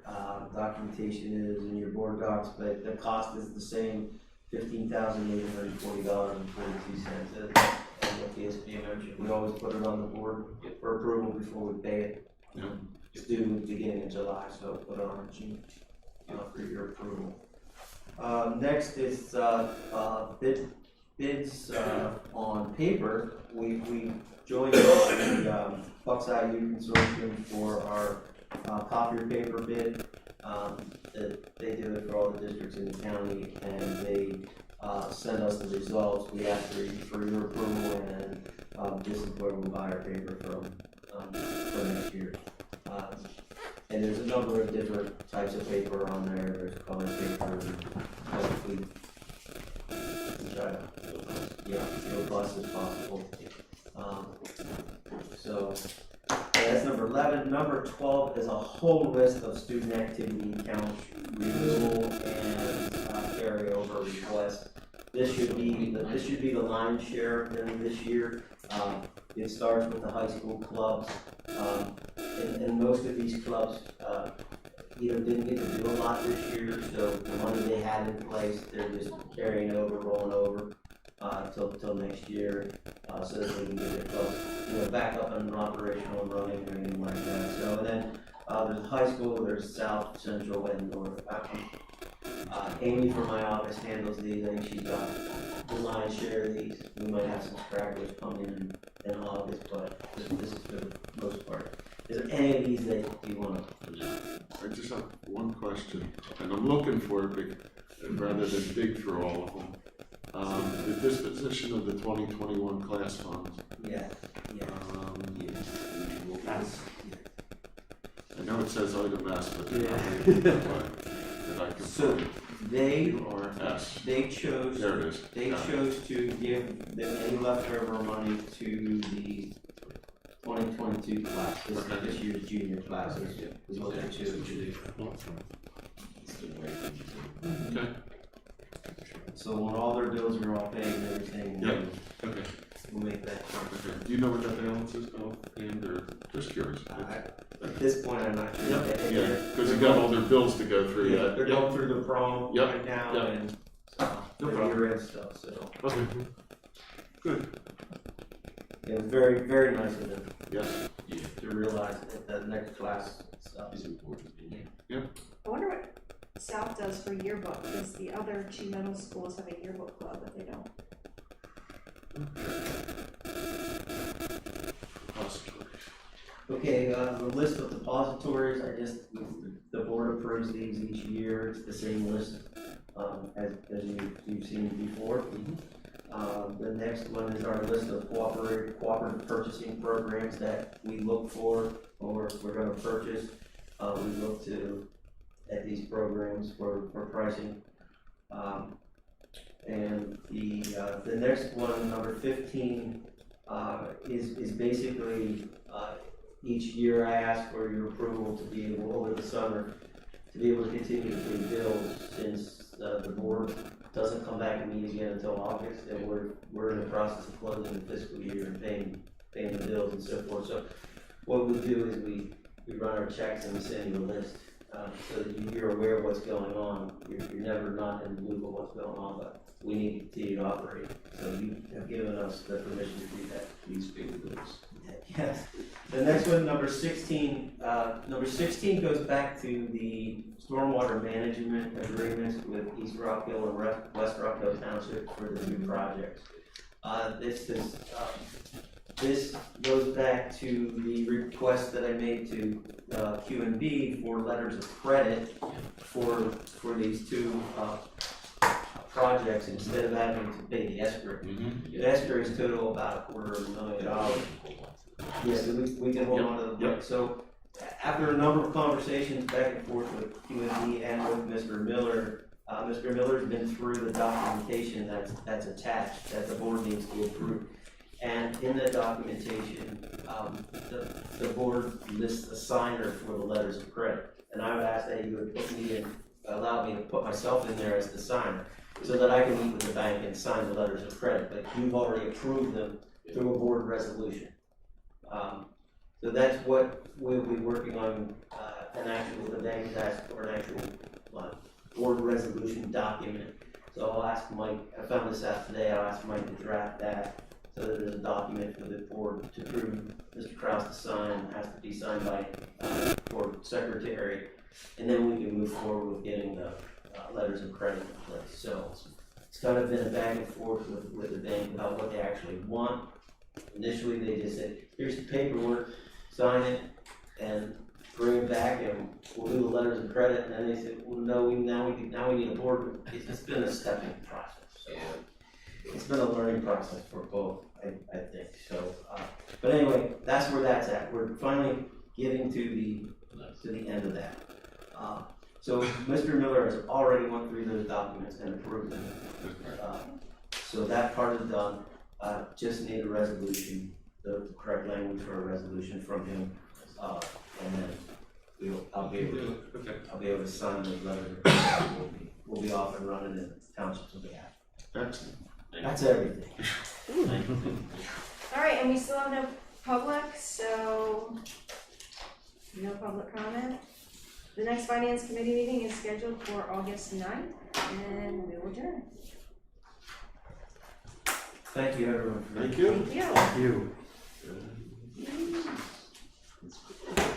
Documentation is in your board docs, but the cost is the same, $15,840.42 as the PSBA membership. We always put it on the board for approval before we pay it. Yep. It's due at the beginning of July, so put it on in June for your approval. Next is bids on paper. We joined the Buckside U Consortium for our copier paper bid. They do it for all the districts in the county, and they send us the results. We ask for your approval, and this is where we'll buy our paper from for next year. And there's a number of different types of paper on there. There's color paper, hopefully, feel plus as possible. So that's number 11. Number 12 is a whole list of student activity accounts renewal and carryover requests. This should be the lion's share during this year. It starts with the high school clubs, and most of these clubs didn't get to do a lot this year, so the money they had in place, they're just carrying over, rolling over till next year, so that they can get their clubs back up and operational and running and anything like that. So and then there's high school, there's South, Central, and North. Amy from my office handles these. I think she's got the lion's share of these. We might have some stragglers coming in August, but this is for the most part. Is there any of these that you want to? I just have one question, and I'm looking for it rather than dig through all of them. The disposition of the 2021 class funds. Yeah. I know it says item S, but that I can So they URS. They chose. There it is. They chose to give them any leftover money to the 2022 class. This year's junior classes is what they chose to do. Okay. So when all their bills are all paid and everything, Yep. Okay. we'll make that. Okay. Do you know what that balance is, and or just curious? At this point, I'm not sure. Yeah, because you got all their bills to go through yet. They're going through the prom Yep. right now Yep. and No the problem. year-end stuff, so. Okay. Good. It was very, very nice of them. Yes. To realize that the next class stuff is important. Yeah. I wonder what South does for yearbook, because the other two middle schools have a yearbook club, but they don't. Okay, the list of depositories, the board approves these each year. It's the same list as you've seen before. The next one is our list of cooperative purchasing programs that we look for or we're going to purchase. We look at these programs for pricing. And the next one, number 15, is basically each year I ask for your approval to be able, over the summer, to be able to continue to pay bills since the board doesn't come back and meet again until August, and we're in the process of closing the fiscal year and paying the bills and so forth. So what we do is we run our checks and we send you a list so that you're aware of what's going on. You're never not in the loop of what's going on, but we need to continue to operate. So you have given us the permission to do that. Please pay the bills. Yes. The next one, number 16. Number 16 goes back to the stormwater management agreements with East Rockville and West Rockville Township for the new projects. This goes back to the request that I made to Q&B for letters of credit for these two projects instead of having to pay the escrow. The escrow is total about $250,000. Yeah, so we can hold on to the book. So after a number of conversations back and forth with Q&B and with Mr. Miller, Mr. Miller's been through the documentation that's attached that the board needs to approve. And in the documentation, the board lists a signer for the letters of credit. And I would ask that you would put me in, allow me to put myself in there as the signer, so that I can meet with the bank and sign the letters of credit, but you've already approved them through a board resolution. So that's what we'll be working on, the bank has asked for an actual board resolution document. So I'll ask Mike, I found this out today, I'll ask Mike to draft that, so that there's a document for the board to approve, Mr. Kraus to sign, has to be signed by, board secretary, and then we can move forward with getting the, letters of credit in place. So it's kind of been a back and forth with the bank about what they actually want. Initially, they just said, here's the paperwork, sign it, and bring it back, and we'll do the letters of credit. And then they said, well, no, now we need a board. It's been a stepping process. So it's been a learning process for both, I think. So, but anyway, that's where that's at. We're finally getting to the end of that. So Mr. Miller has already went through those documents and approved them. So that part is done. Just need a resolution, the correct language for a resolution from him, and then I'll be able to sign those letters. We'll be off and running, and the townships will be happy. Excellent. That's everything. All right, and we still have no public, so no public comment. The next finance committee meeting is scheduled for August 9th, and we will adjourn. Thank you, everyone. Thank you. Thank you. You. Good.